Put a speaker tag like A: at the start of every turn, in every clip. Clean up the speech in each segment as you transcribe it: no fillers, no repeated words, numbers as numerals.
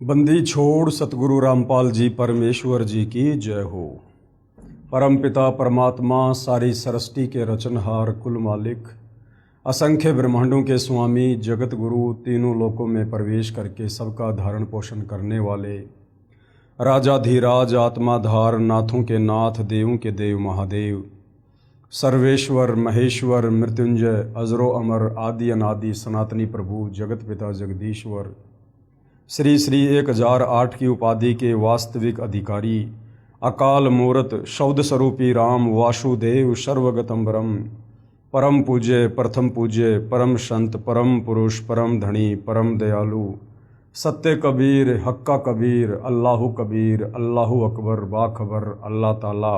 A: बंदी छोड़ सतगुरु रामपाल जी परमेश्वर जी की जय हो। परम पिता परमात्मा सारी सृष्टि के रचनहार कुल मालिक असंख्य ब्रह्मांडों के स्वामी जगत गुरु तीनों लोकों में प्रवेश करके सबका धारण पोषण करने वाले राजाधीराज आत्माधार नाथों के नाथ देवों के देव महादेव सर्वेश्वर महेश्वर मृत्युंजय अजरो अमर आदि अनादि सनातनी प्रभु जगत पिता जगदीश्वर श्री श्री 1008 की उपाधि के वास्तविक अधिकारी अकाल मूर्त शब्द स्वरूपी राम वासुदेव सर्वगतम ब्रह्म परम पूज्य प्रथम पूज्य परम संत परम पुरुष परम धनी परम दयालु सत्य कबीर हक्का कबीर अल्लाहु कबीर अल्लाहु अकबर बाखबर अल्लाह ताला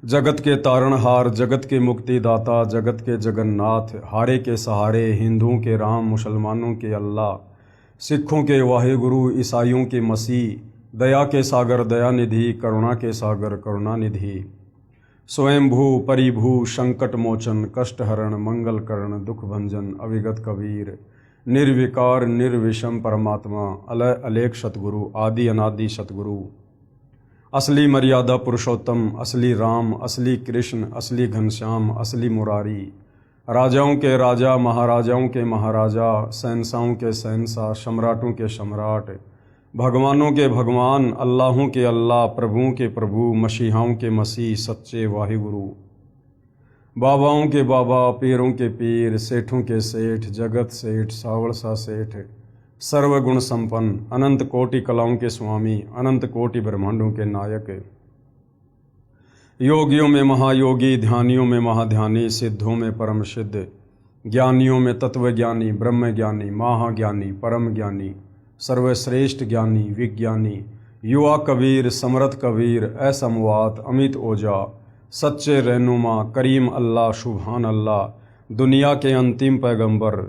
A: जगत के तारणहार जगत के मुक्तिदाता जगत के जगन्नाथ हारे के सहारे हिंदुओं के राम मुसलमानों के अल्लाह सिखों के वाहेगुरु ईसाइयों के मसीह दया के सागर दयानिधि करुणा के सागर करुणानिधि स्वयंभू परिभू संकट मोचन कष्टहरण मंगल करण दुख भंजन अविगत कबीर निर्विकार निर्विषम परमात्मा अलय अलेख सतगुरु आदि अनादि सतगुरु असली मर्यादा पुरुषोत्तम असली राम असली कृष्ण असली घनश्याम असली मुरारी राजाओं के राजा महाराजाओं के महाराजा शहंशाहों के शहंशाह सम्राटों के सम्राट भगवानों के भगवान अल्लाहों के अल्लाह प्रभुओं के प्रभु मसीहाओं के मसीह सच्चे वाहिगुरु बाबाओं के बाबा पीरों के पीर सेठों के सेठ जगत सेठ सावड़सा सेठ सर्वगुण संपन्न अनंत कोटि कलाओं के स्वामी अनंत कोटि ब्रह्मांडों के नायक योगियों में महायोगी ध्यानियों में महाध्यानी सिद्धों में परम सिद्ध ज्ञानियों में तत्वज्ञानी ब्रह्म ज्ञानी महाज्ञानी परम ज्ञानी सर्वश्रेष्ठ ज्ञानी विज्ञानी युवा कबीर समर्थ कबीर असमवात अमित ओजा सच्चे रहनुमा करीम अल्लाह सुभान अल्लाह दुनिया के अंतिम पैगंबर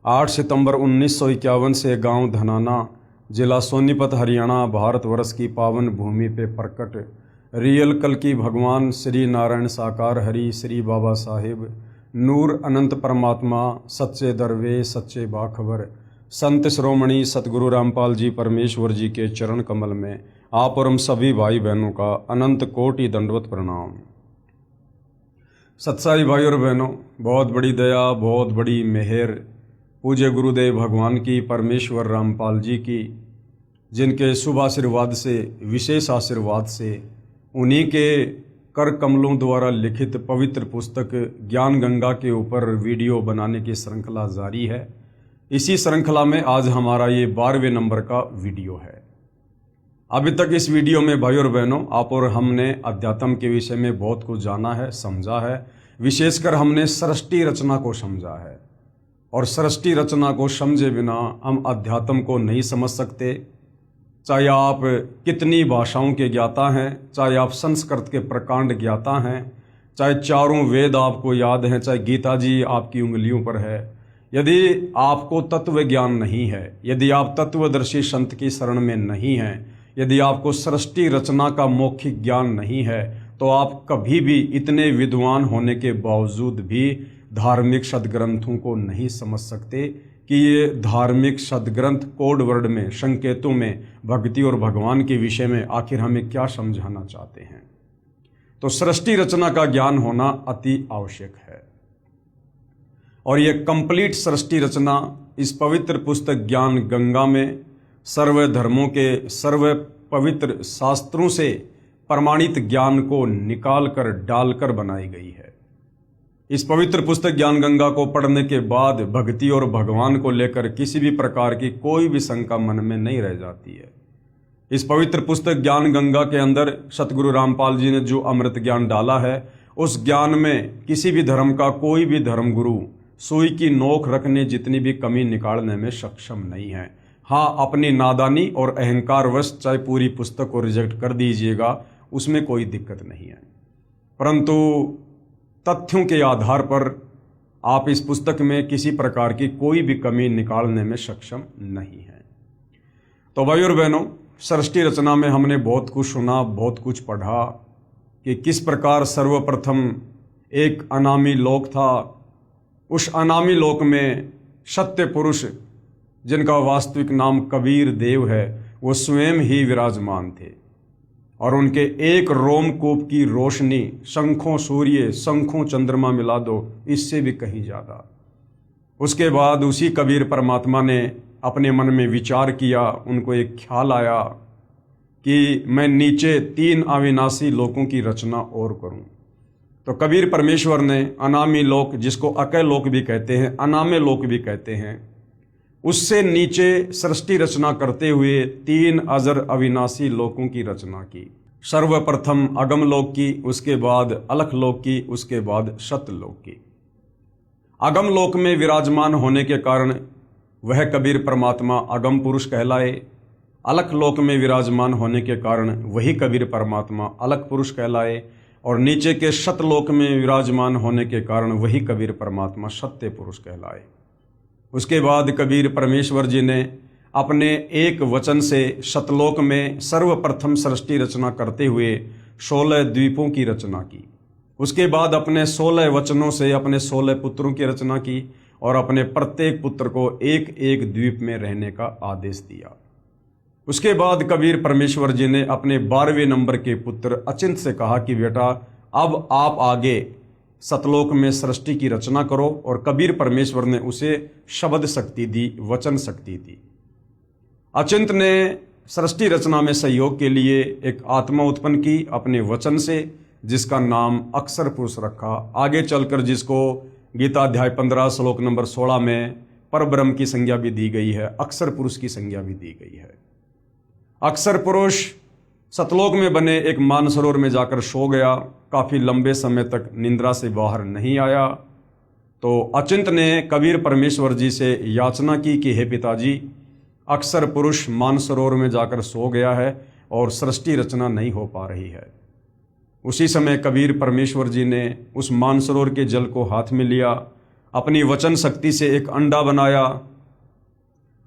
A: 8 सितंबर 1951 से गांव धनाना जिला सोनीपत हरियाणा भारतवर्ष की पावन भूमि पे प्रकट रियल कल की भगवान श्री नारायण साकार हरि श्री बाबा साहिब नूर अनंत परमात्मा सच्चे दरवे सच्चे बाखबर संत श्रोमणी सतगुरु रामपाल जी परमेश्वर जी के चरण कमल में आप और हम सभी भाई बहनों का अनंत कोटि दंडवत प्रणाम। सत्साई भाई और बहनों, बहुत बड़ी दया बहुत बड़ी मेहर पूज्य गुरुदेव भगवान की परमेश्वर रामपाल जी की, जिनके शुभ आशीर्वाद से विशेष आशीर्वाद से उन्हीं के कर कमलों द्वारा लिखित पवित्र पुस्तक ज्ञान गंगा के ऊपर वीडियो बनाने की श्रृंखला जारी है। इसी श्रृंखला में आज हमारा ये 12वें नंबर का वीडियो है। अभी तक इस वीडियो में भाई और बहनों आप और हमने अध्यात्म के विषय में बहुत कुछ जाना है समझा है। विशेषकर हमने सृष्टि रचना को समझा है और सृष्टि रचना को समझे बिना हम अध्यात्म को नहीं समझ सकते। चाहे आप कितनी भाषाओं के ज्ञाता हैं, चाहे आप संस्कृत के प्रकांड ज्ञाता हैं, चाहे चारों वेद आपको याद हैं, चाहे गीता जी आपकी उंगलियों पर है, यदि आपको तत्व ज्ञान नहीं है, यदि आप तत्वदर्शी संत की शरण में नहीं हैं, यदि आपको सृष्टि रचना का मौखिक ज्ञान नहीं है, तो आप कभी भी इतने विद्वान होने के बावजूद भी धार्मिक सदग्रंथों को नहीं समझ सकते कि ये धार्मिक सदग्रंथ कोड वर्ड में संकेतों में भक्ति और भगवान के विषय में आखिर हमें क्या समझाना चाहते हैं। तो सृष्टि रचना का ज्ञान होना अति आवश्यक है और ये कंप्लीट सृष्टि रचना इस पवित्र पुस्तक ज्ञान गंगा में सर्व धर्मों के सर्व पवित्र शास्त्रों से प्रमाणित ज्ञान को निकाल कर डालकर बनाई गई है। इस पवित्र पुस्तक ज्ञान गंगा को पढ़ने के बाद भक्ति और भगवान को लेकर किसी भी प्रकार की कोई भी शंका मन में नहीं रह जाती है। इस पवित्र पुस्तक ज्ञान गंगा के अंदर सतगुरु रामपाल जी ने जो अमृत ज्ञान डाला है, उस ज्ञान में किसी भी धर्म का कोई भी धर्म गुरु सुई की नोक रखने जितनी भी कमी निकालने में सक्षम नहीं है। हाँ, अपनी नादानी और अहंकारवश चाहे पूरी पुस्तक को रिजेक्ट कर दीजिएगा, उसमें कोई दिक्कत नहीं है, परंतु तथ्यों के आधार पर आप इस पुस्तक में किसी प्रकार की कोई भी कमी निकालने में सक्षम नहीं है। तो भाई और बहनों, सृष्टि रचना में हमने बहुत कुछ सुना, बहुत कुछ पढ़ा कि किस प्रकार सर्वप्रथम एक अनामी लोक था। उस अनामी लोक में सत्य पुरुष जिनका वास्तविक नाम कबीर देव है, वो स्वयं ही विराजमान थे और उनके एक रोमकूप की रोशनी शंखों सूर्य, शंखों चंद्रमा मिला दो, इससे भी कहीं ज़्यादा। उसके बाद उसी कबीर परमात्मा ने अपने मन में विचार किया, उनको एक ख्याल आया कि मैं नीचे 3 अविनाशी लोकों की रचना और करूं। तो कबीर परमेश्वर ने अनामी लोक, जिसको अकय लोक भी कहते हैं, अनामे लोक भी कहते हैं, उससे नीचे सृष्टि रचना करते हुए 3 अजर अविनाशी लोकों की रचना की। सर्वप्रथम अगम लोक की, उसके बाद अलख लोक की, उसके बाद सतलोक की। अगम लोक में विराजमान होने के कारण वह कबीर परमात्मा अगम पुरुष कहलाए। अलख लोक में विराजमान होने के कारण वही कबीर परमात्मा अलख पुरुष कहलाए और नीचे के सतलोक में विराजमान होने के कारण वही कबीर परमात्मा सत्य पुरुष कहलाए। उसके बाद कबीर परमेश्वर जी ने अपने एक वचन से सतलोक में सर्वप्रथम सृष्टि रचना करते हुए 16 द्वीपों की रचना की। उसके बाद अपने 16 वचनों से अपने 16 पुत्रों की रचना की और अपने प्रत्येक पुत्र को एक एक द्वीप में रहने का आदेश दिया। उसके बाद कबीर परमेश्वर जी ने अपने 12वें नंबर के पुत्र अचिंत से कहा कि बेटा, अब आप आगे सतलोक में सृष्टि की रचना करो। और कबीर परमेश्वर ने उसे शब्द शक्ति दी, वचन शक्ति दी। अचिंत ने सृष्टि रचना में सहयोग के लिए एक आत्मा उत्पन्न की अपने वचन से, जिसका नाम अक्षर पुरुष रखा। आगे चलकर जिसको गीता अध्याय 15 श्लोक नंबर 16 में परब्रह्म की संज्ञा भी दी गई है, अक्षर पुरुष की संज्ञा भी दी गई है। अक्षर पुरुष सतलोक में बने एक मानसरोवर में जाकर सो गया। काफ़ी लंबे समय तक निंद्रा से बाहर नहीं आया। तो अचिंत ने कबीर परमेश्वर जी से याचना की कि हे पिताजी, अक्षर पुरुष मानसरोवर में जाकर सो गया है और सृष्टि रचना नहीं हो पा रही है। उसी समय कबीर परमेश्वर जी ने उस मानसरोवर के जल को हाथ में लिया, अपनी वचन शक्ति से एक अंडा बनाया।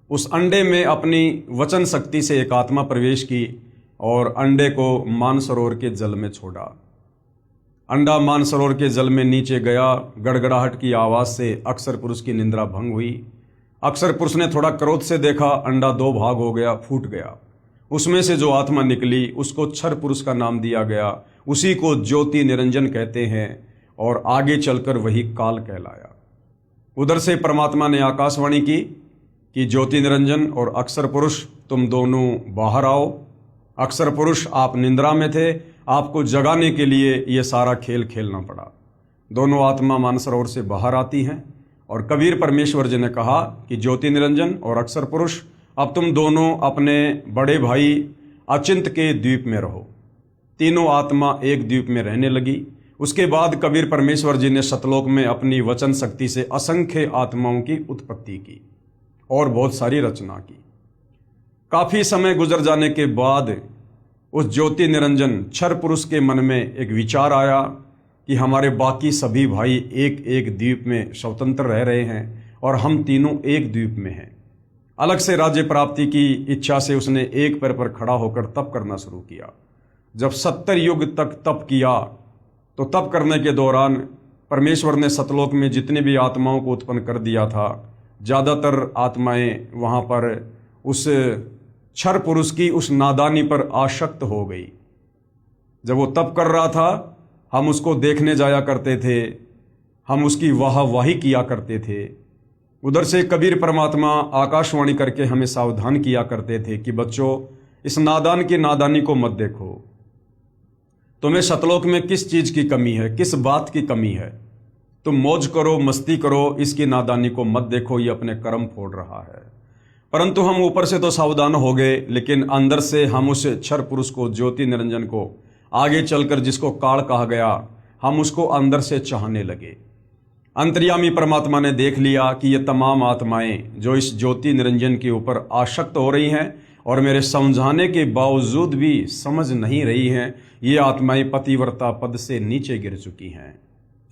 A: उस अंडे में अपनी वचन शक्ति से एक आत्मा प्रवेश की और अंडे को मानसरोवर के जल में छोड़ा। अंडा मानसरोवर के जल में नीचे गया। गड़गड़ाहट की आवाज़ से अक्षर पुरुष की निंद्रा भंग हुई। अक्षर पुरुष ने थोड़ा क्रोध से देखा, अंडा 2 भाग हो गया, फूट गया। उसमें से जो आत्मा निकली उसको क्षर पुरुष का नाम दिया गया। उसी को ज्योति निरंजन कहते हैं और आगे चलकर वही काल कहलाया। उधर से परमात्मा ने आकाशवाणी की कि ज्योति निरंजन और अक्षर पुरुष तुम दोनों बाहर आओ। अक्षर पुरुष आप निंद्रा में थे, आपको जगाने के लिए ये सारा खेल खेलना पड़ा। दोनों आत्मा मानसरोवर से बाहर आती हैं और कबीर परमेश्वर जी ने कहा कि ज्योति निरंजन और अक्षर पुरुष अब तुम दोनों अपने बड़े भाई अचिंत के द्वीप में रहो। तीनों आत्मा एक द्वीप में रहने लगी। उसके बाद कबीर परमेश्वर जी ने सतलोक में अपनी वचन शक्ति से असंख्य आत्माओं की उत्पत्ति की और बहुत सारी रचना की। काफ़ी समय गुजर जाने के बाद उस ज्योति निरंजन क्षर पुरुष के मन में एक विचार आया कि हमारे बाकी सभी भाई एक एक द्वीप में स्वतंत्र रह रहे हैं और हम तीनों एक द्वीप में हैं। अलग से राज्य प्राप्ति की इच्छा से उसने एक पैर पर खड़ा होकर तप करना शुरू किया। जब 70 युग तक तप किया तो तप करने के दौरान परमेश्वर ने सतलोक में जितने भी आत्माओं को उत्पन्न कर दिया था, ज़्यादातर आत्माएं वहाँ पर उस क्षर पुरुष की उस नादानी पर आसक्त हो गई। जब वो तप कर रहा था, हम उसको देखने जाया करते थे, हम उसकी वाहवाही किया करते थे। उधर से कबीर परमात्मा आकाशवाणी करके हमें सावधान किया करते थे कि बच्चों, इस नादान की नादानी को मत देखो। तुम्हें सतलोक में किस चीज़ की कमी है, किस बात की कमी है? तुम मौज करो, मस्ती करो, इसकी नादानी को मत देखो, ये अपने कर्म फोड़ रहा है। परंतु हम ऊपर से तो सावधान हो गए, लेकिन अंदर से हम उस क्षर पुरुष को, ज्योति निरंजन को, आगे चलकर जिसको काल कहा गया, हम उसको अंदर से चाहने लगे। अंतर्यामी परमात्मा ने देख लिया कि ये तमाम आत्माएं जो इस ज्योति निरंजन के ऊपर आसक्त हो रही हैं और मेरे समझाने के बावजूद भी समझ नहीं रही हैं, ये आत्माएं पतिव्रता पद से नीचे गिर चुकी हैं।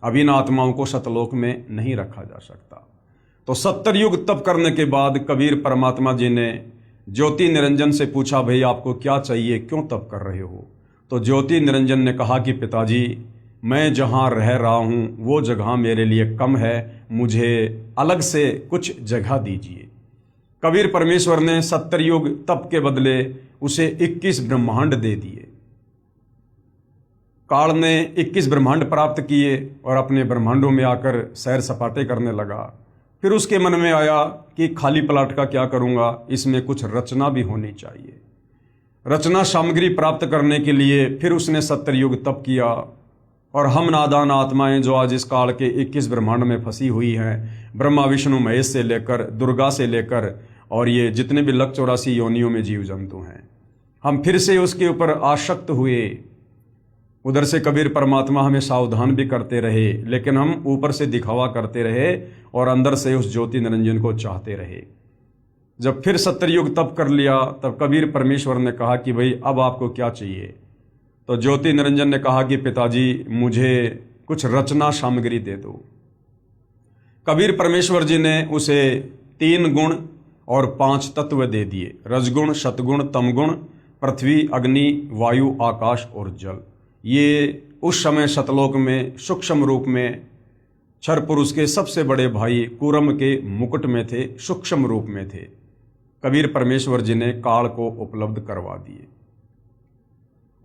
A: अब इन आत्माओं को सतलोक में नहीं रखा जा सकता। तो 70 युग तप करने के बाद कबीर परमात्मा जी ने ज्योति निरंजन से पूछा, भाई आपको क्या चाहिए, क्यों तप कर रहे हो? तो ज्योति निरंजन ने कहा कि पिताजी, मैं जहाँ रह रहा हूँ वो जगह मेरे लिए कम है, मुझे अलग से कुछ जगह दीजिए। कबीर परमेश्वर ने 70 युग तप के बदले उसे 21 ब्रह्मांड दे दिए। काल ने 21 ब्रह्मांड प्राप्त किए और अपने ब्रह्मांडों में आकर सैर सपाटे करने लगा। फिर उसके मन में आया कि खाली प्लाट का क्या करूंगा, इसमें कुछ रचना भी होनी चाहिए। रचना सामग्री प्राप्त करने के लिए फिर उसने 70 युग तप किया। और हम नादान आत्माएं जो आज इस काल के 21 ब्रह्मांड में फंसी हुई हैं, ब्रह्मा विष्णु महेश से लेकर दुर्गा से लेकर और ये जितने भी 184 योनियों में जीव जंतु हैं, हम फिर से उसके ऊपर आसक्त हुए। उधर से कबीर परमात्मा हमें सावधान भी करते रहे, लेकिन हम ऊपर से दिखावा करते रहे और अंदर से उस ज्योति निरंजन को चाहते रहे। जब फिर 70 युग तप कर लिया, तब कबीर परमेश्वर ने कहा कि भाई अब आपको क्या चाहिए। तो ज्योति निरंजन ने कहा कि पिताजी मुझे कुछ रचना सामग्री दे दो। कबीर परमेश्वर जी ने उसे 3 गुण और 5 तत्व दे दिए, रजगुण, सतगुण, तमगुण, पृथ्वी, अग्नि, वायु, आकाश और जल। ये उस समय सतलोक में सूक्ष्म रूप में क्षर पुरुष के सबसे बड़े भाई कूरम के मुकुट में थे, सूक्ष्म रूप में थे। कबीर परमेश्वर जी ने काल को उपलब्ध करवा दिए।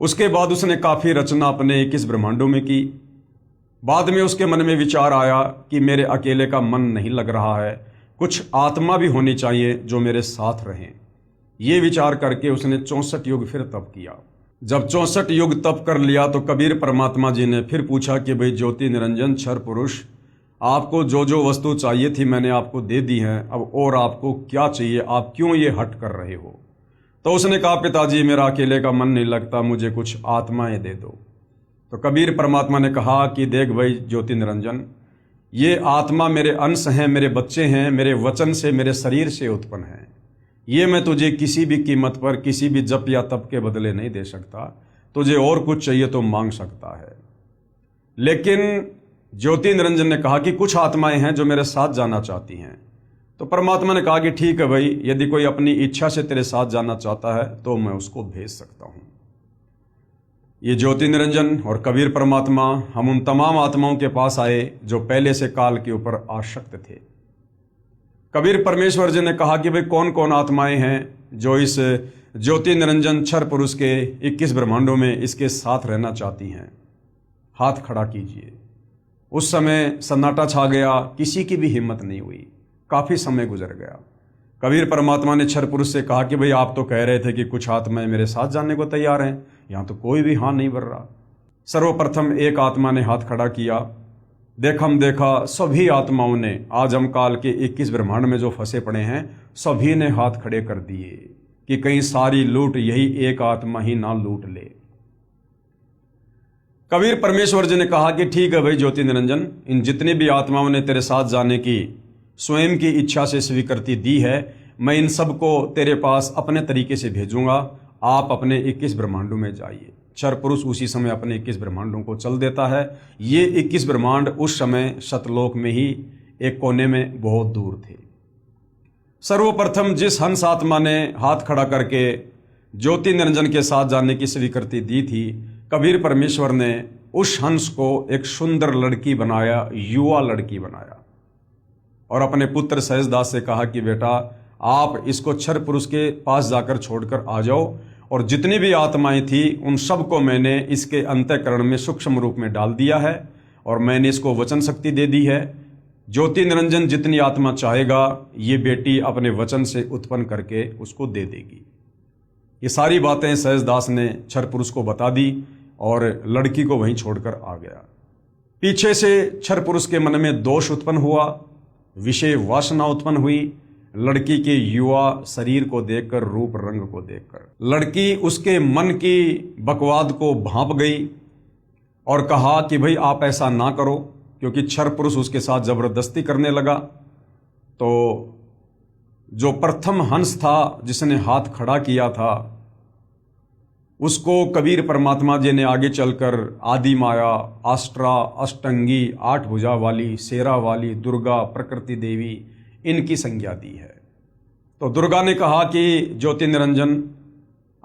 A: उसके बाद उसने काफ़ी रचना अपने 21 ब्रह्मांडों में की। बाद में उसके मन में विचार आया कि मेरे अकेले का मन नहीं लग रहा है, कुछ आत्मा भी होनी चाहिए जो मेरे साथ रहें। ये विचार करके उसने 64 युग फिर तप किया। जब 64 युग तप कर लिया तो कबीर परमात्मा जी ने फिर पूछा कि भाई ज्योति निरंजन क्षर पुरुष, आपको जो जो वस्तु चाहिए थी मैंने आपको दे दी है, अब और आपको क्या चाहिए, आप क्यों ये हट कर रहे हो। तो उसने कहा पिताजी मेरा अकेले का मन नहीं लगता, मुझे कुछ आत्माएं दे दो। तो कबीर परमात्मा ने कहा कि देख भाई ज्योति निरंजन, ये आत्मा मेरे अंश हैं, मेरे बच्चे हैं, मेरे वचन से मेरे शरीर से उत्पन्न हैं। ये मैं तुझे किसी भी कीमत पर किसी भी जप या तप के बदले नहीं दे सकता। तुझे और कुछ चाहिए तो मांग सकता है। लेकिन ज्योति निरंजन ने कहा कि कुछ आत्माएं हैं जो मेरे साथ जाना चाहती हैं। तो परमात्मा ने कहा कि ठीक है भाई, यदि कोई अपनी इच्छा से तेरे साथ जाना चाहता है तो मैं उसको भेज सकता हूं। ये ज्योति निरंजन और कबीर परमात्मा हम उन तमाम आत्माओं के पास आए जो पहले से काल के ऊपर आसक्त थे। कबीर परमेश्वर जी ने कहा कि भाई कौन कौन आत्माएं हैं जो इस ज्योति निरंजन क्षर पुरुष के 21 ब्रह्मांडों में इसके साथ रहना चाहती हैं, हाथ खड़ा कीजिए। उस समय सन्नाटा छा गया, किसी की भी हिम्मत नहीं हुई। काफी समय गुजर गया। कबीर परमात्मा ने क्षर पुरुष से कहा कि भाई आप तो कह रहे थे कि कुछ आत्माएं मेरे साथ जाने को तैयार हैं, यहां तो कोई भी हाँ नहीं भर रहा। सर्वप्रथम एक आत्मा ने हाथ खड़ा किया। देखा सभी आत्माओं ने, आज हम काल के 21 ब्रह्मांड में जो फंसे पड़े हैं, सभी ने हाथ खड़े कर दिए कि कहीं सारी लूट यही एक आत्मा ही ना लूट ले। कबीर परमेश्वर जी ने कहा कि ठीक है भाई ज्योति निरंजन, इन जितनी भी आत्माओं ने तेरे साथ जाने की स्वयं की इच्छा से स्वीकृति दी है, मैं इन सबको तेरे पास अपने तरीके से भेजूंगा। आप अपने 21 ब्रह्मांडों में जाइए। क्षर पुरुष उसी समय अपने 21 ब्रह्मांडों को चल देता है। ये 21 ब्रह्मांड उस समय सतलोक में ही एक कोने में बहुत दूर थे। सर्वप्रथम जिस हंस आत्मा ने हाथ खड़ा करके ज्योति निरंजन के साथ जाने की स्वीकृति दी थी, कबीर परमेश्वर ने उस हंस को एक सुंदर लड़की बनाया, युवा लड़की बनाया, और अपने पुत्र सहजदास से कहा कि बेटा आप इसको क्षर पुरुष के पास जाकर छोड़कर आ जाओ, और जितनी भी आत्माएं थी उन सबको मैंने इसके अंतःकरण में सूक्ष्म रूप में डाल दिया है और मैंने इसको वचन शक्ति दे दी है। ज्योति निरंजन जितनी आत्मा चाहेगा ये बेटी अपने वचन से उत्पन्न करके उसको दे देगी। ये सारी बातें सहजदास ने क्षर पुरुष को बता दी और लड़की को वहीं छोड़कर आ गया। पीछे से क्षर पुरुष के मन में दोष उत्पन्न हुआ, विषय वासना उत्पन्न हुई। लड़की के युवा शरीर को देखकर, रूप रंग को देखकर लड़की उसके मन की बकवाद को भांप गई और कहा कि भाई आप ऐसा ना करो, क्योंकि क्षर पुरुष उसके साथ जबरदस्ती करने लगा। तो जो प्रथम हंस था जिसने हाथ खड़ा किया था, उसको कबीर परमात्मा जी ने आगे चलकर आदि माया, आष्ट्रा, अष्टंगी, 8 भुजा वाली, शेरा वाली, दुर्गा, प्रकृति देवी, इनकी संज्ञा दी है। तो दुर्गा ने कहा कि ज्योति निरंजन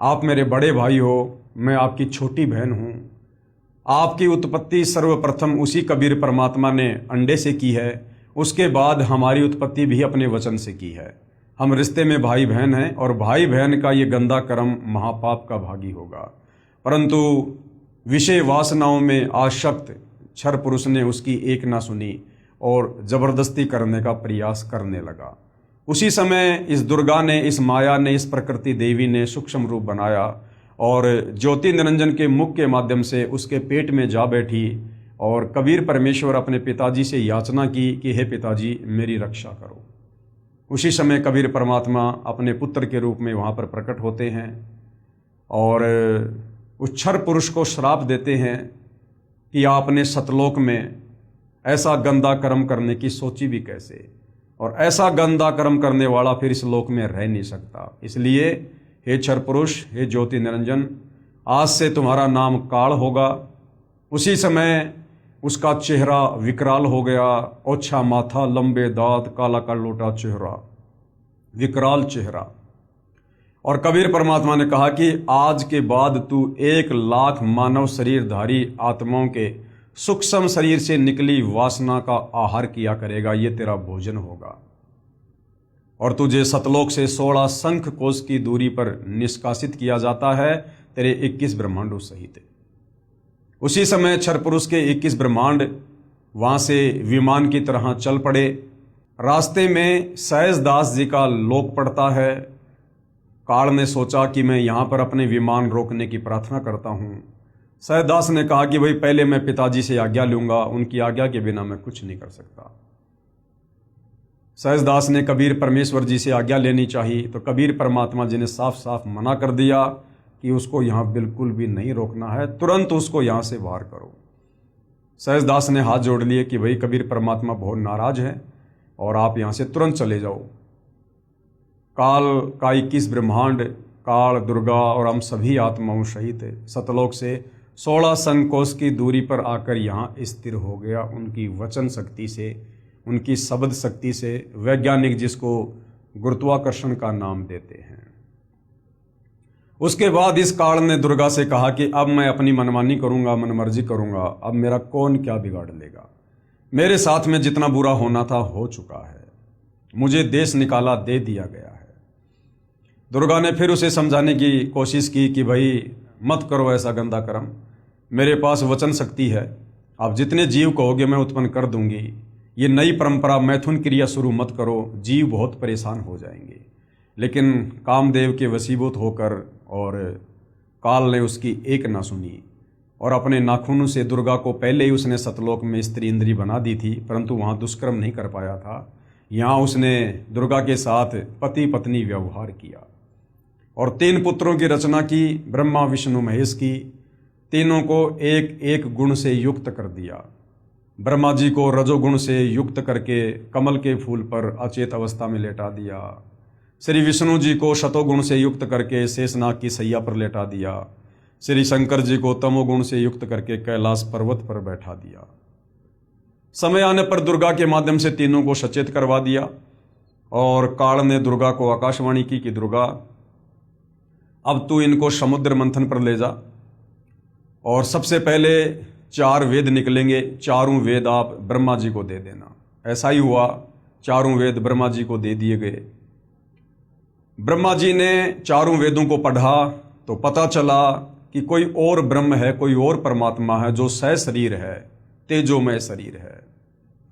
A: आप मेरे बड़े भाई हो, मैं आपकी छोटी बहन हूँ। आपकी उत्पत्ति सर्वप्रथम उसी कबीर परमात्मा ने अंडे से की है, उसके बाद हमारी उत्पत्ति भी अपने वचन से की है। हम रिश्ते में भाई बहन हैं और भाई बहन का ये गंदा कर्म महापाप का भागी होगा। परंतु विषय वासनाओं में आसक्त क्षर पुरुष ने उसकी एक ना सुनी और जबरदस्ती करने का प्रयास करने लगा। उसी समय इस दुर्गा ने, इस माया ने, इस प्रकृति देवी ने सूक्ष्म रूप बनाया और ज्योति निरंजन के मुख के माध्यम से उसके पेट में जा बैठी और कबीर परमेश्वर अपने पिताजी से याचना की कि हे पिताजी मेरी रक्षा करो। उसी समय कबीर परमात्मा अपने पुत्र के रूप में वहाँ पर प्रकट होते हैं और उस क्षर पुरुष को श्राप देते हैं कि आपने सतलोक में ऐसा गंदा कर्म करने की सोची भी कैसे, और ऐसा गंदा कर्म करने वाला फिर इस लोक में रह नहीं सकता। इसलिए हे क्षर पुरुष, हे ज्योति निरंजन, आज से तुम्हारा नाम काल होगा। उसी समय उसका चेहरा विकराल हो गया, ओछा माथा, लंबे दांत, काला करलोटा चेहरा, विकराल चेहरा। और कबीर परमात्मा ने कहा कि आज के बाद तू 1,00,000 मानव शरीरधारी आत्माओं के सूक्ष्म शरीर से निकली वासना का आहार किया करेगा, ये तेरा भोजन होगा। और तुझे सतलोक से 16 शंख कोश की दूरी पर निष्कासित किया जाता है, तेरे 21 ब्रह्मांडों सहित। उसी समय क्षर पुरुष के 21 ब्रह्मांड वहां से विमान की तरह चल पड़े। रास्ते में सहजदास जी का लोक पड़ता है। काल ने सोचा कि मैं यहाँ पर अपने विमान रोकने की प्रार्थना करता हूँ। सहजदास ने कहा कि भाई पहले मैं पिताजी से आज्ञा लूंगा, उनकी आज्ञा के बिना मैं कुछ नहीं कर सकता। सहजदास ने कबीर परमेश्वर जी से आज्ञा लेनी चाहिए, तो कबीर परमात्मा जी ने साफ साफ मना कर दिया कि उसको यहाँ बिल्कुल भी नहीं रोकना है, तुरंत उसको यहाँ से बाहर करो। सहजदास ने हाथ जोड़ लिए कि भाई कबीर परमात्मा बहुत नाराज हैं और आप यहाँ से तुरंत चले जाओ। काल का 21 ब्रह्मांड, काल, दुर्गा और हम सभी आत्माओं सहित सतलोक से 16 संकोश की दूरी पर आकर यहाँ स्थिर हो गया। उनकी वचन शक्ति से, उनकी शब्द शक्ति से, वैज्ञानिक जिसको गुरुत्वाकर्षण का नाम देते हैं। उसके बाद इस काल ने दुर्गा से कहा कि अब मैं अपनी मनमानी करूंगा, मनमर्जी करूंगा, अब मेरा कौन क्या बिगाड़ लेगा। मेरे साथ में जितना बुरा होना था हो चुका है, मुझे देश निकाला दे दिया गया है। दुर्गा ने फिर उसे समझाने की कोशिश की कि भाई मत करो ऐसा गंदा कर्म, मेरे पास वचन शक्ति है, आप जितने जीव कहोगे मैं उत्पन्न कर दूंगी। ये नई परंपरा मैथुन क्रिया शुरू मत करो, जीव बहुत परेशान हो जाएंगे। लेकिन कामदेव के वसीभूत होकर और काल ने उसकी एक ना सुनी और अपने नाखूनों से दुर्गा को पहले ही उसने सतलोक में स्त्री इंद्री बना दी थी, परंतु वहाँ दुष्कर्म नहीं कर पाया था। यहाँ उसने दुर्गा के साथ पति पत्नी व्यवहार किया और 3 पुत्रों की रचना की, ब्रह्मा विष्णु महेश की। तीनों को एक एक गुण से युक्त कर दिया। ब्रह्मा जी को रजोगुण से युक्त करके कमल के फूल पर अचेत अवस्था में लेटा दिया। श्री विष्णु जी को शतोगुण से युक्त करके शेषनाग की सैया पर लेटा दिया। श्री शंकर जी को तमोगुण से युक्त करके कैलाश पर्वत पर बैठा दिया। समय आने पर दुर्गा के माध्यम से तीनों को सचेत करवा दिया और काल ने दुर्गा को आकाशवाणी की कि दुर्गा अब तू इनको समुद्र मंथन पर ले जा और सबसे पहले 4 वेद निकलेंगे, चारों वेद आप ब्रह्मा जी को दे देना। ऐसा ही हुआ, चारों वेद ब्रह्मा जी को दे दिए गए। ब्रह्मा जी ने चारों वेदों को पढ़ा तो पता चला कि कोई और ब्रह्म है, कोई और परमात्मा है जो सह शरीर है, तेजोमय शरीर है,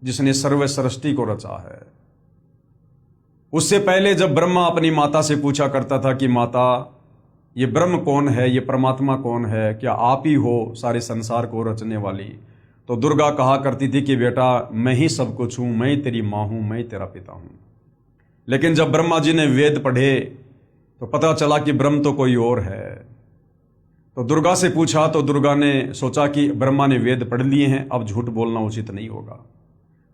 A: जिसने सर्व सृष्टि को रचा है। उससे पहले जब ब्रह्मा अपनी माता से पूछा करता था कि माता ये ब्रह्म कौन है, ये परमात्मा कौन है, क्या आप ही हो सारे संसार को रचने वाली, तो दुर्गा कहा करती थी कि बेटा मैं ही सब कुछ हूं, मैं ही तेरी माँ हूं, मैं ही तेरा पिता हूं। लेकिन जब ब्रह्मा जी ने वेद पढ़े तो पता चला कि ब्रह्म तो कोई और है। तो दुर्गा से पूछा तो दुर्गा ने सोचा कि ब्रह्मा ने वेद पढ़ लिए हैं, अब झूठ बोलना उचित नहीं होगा।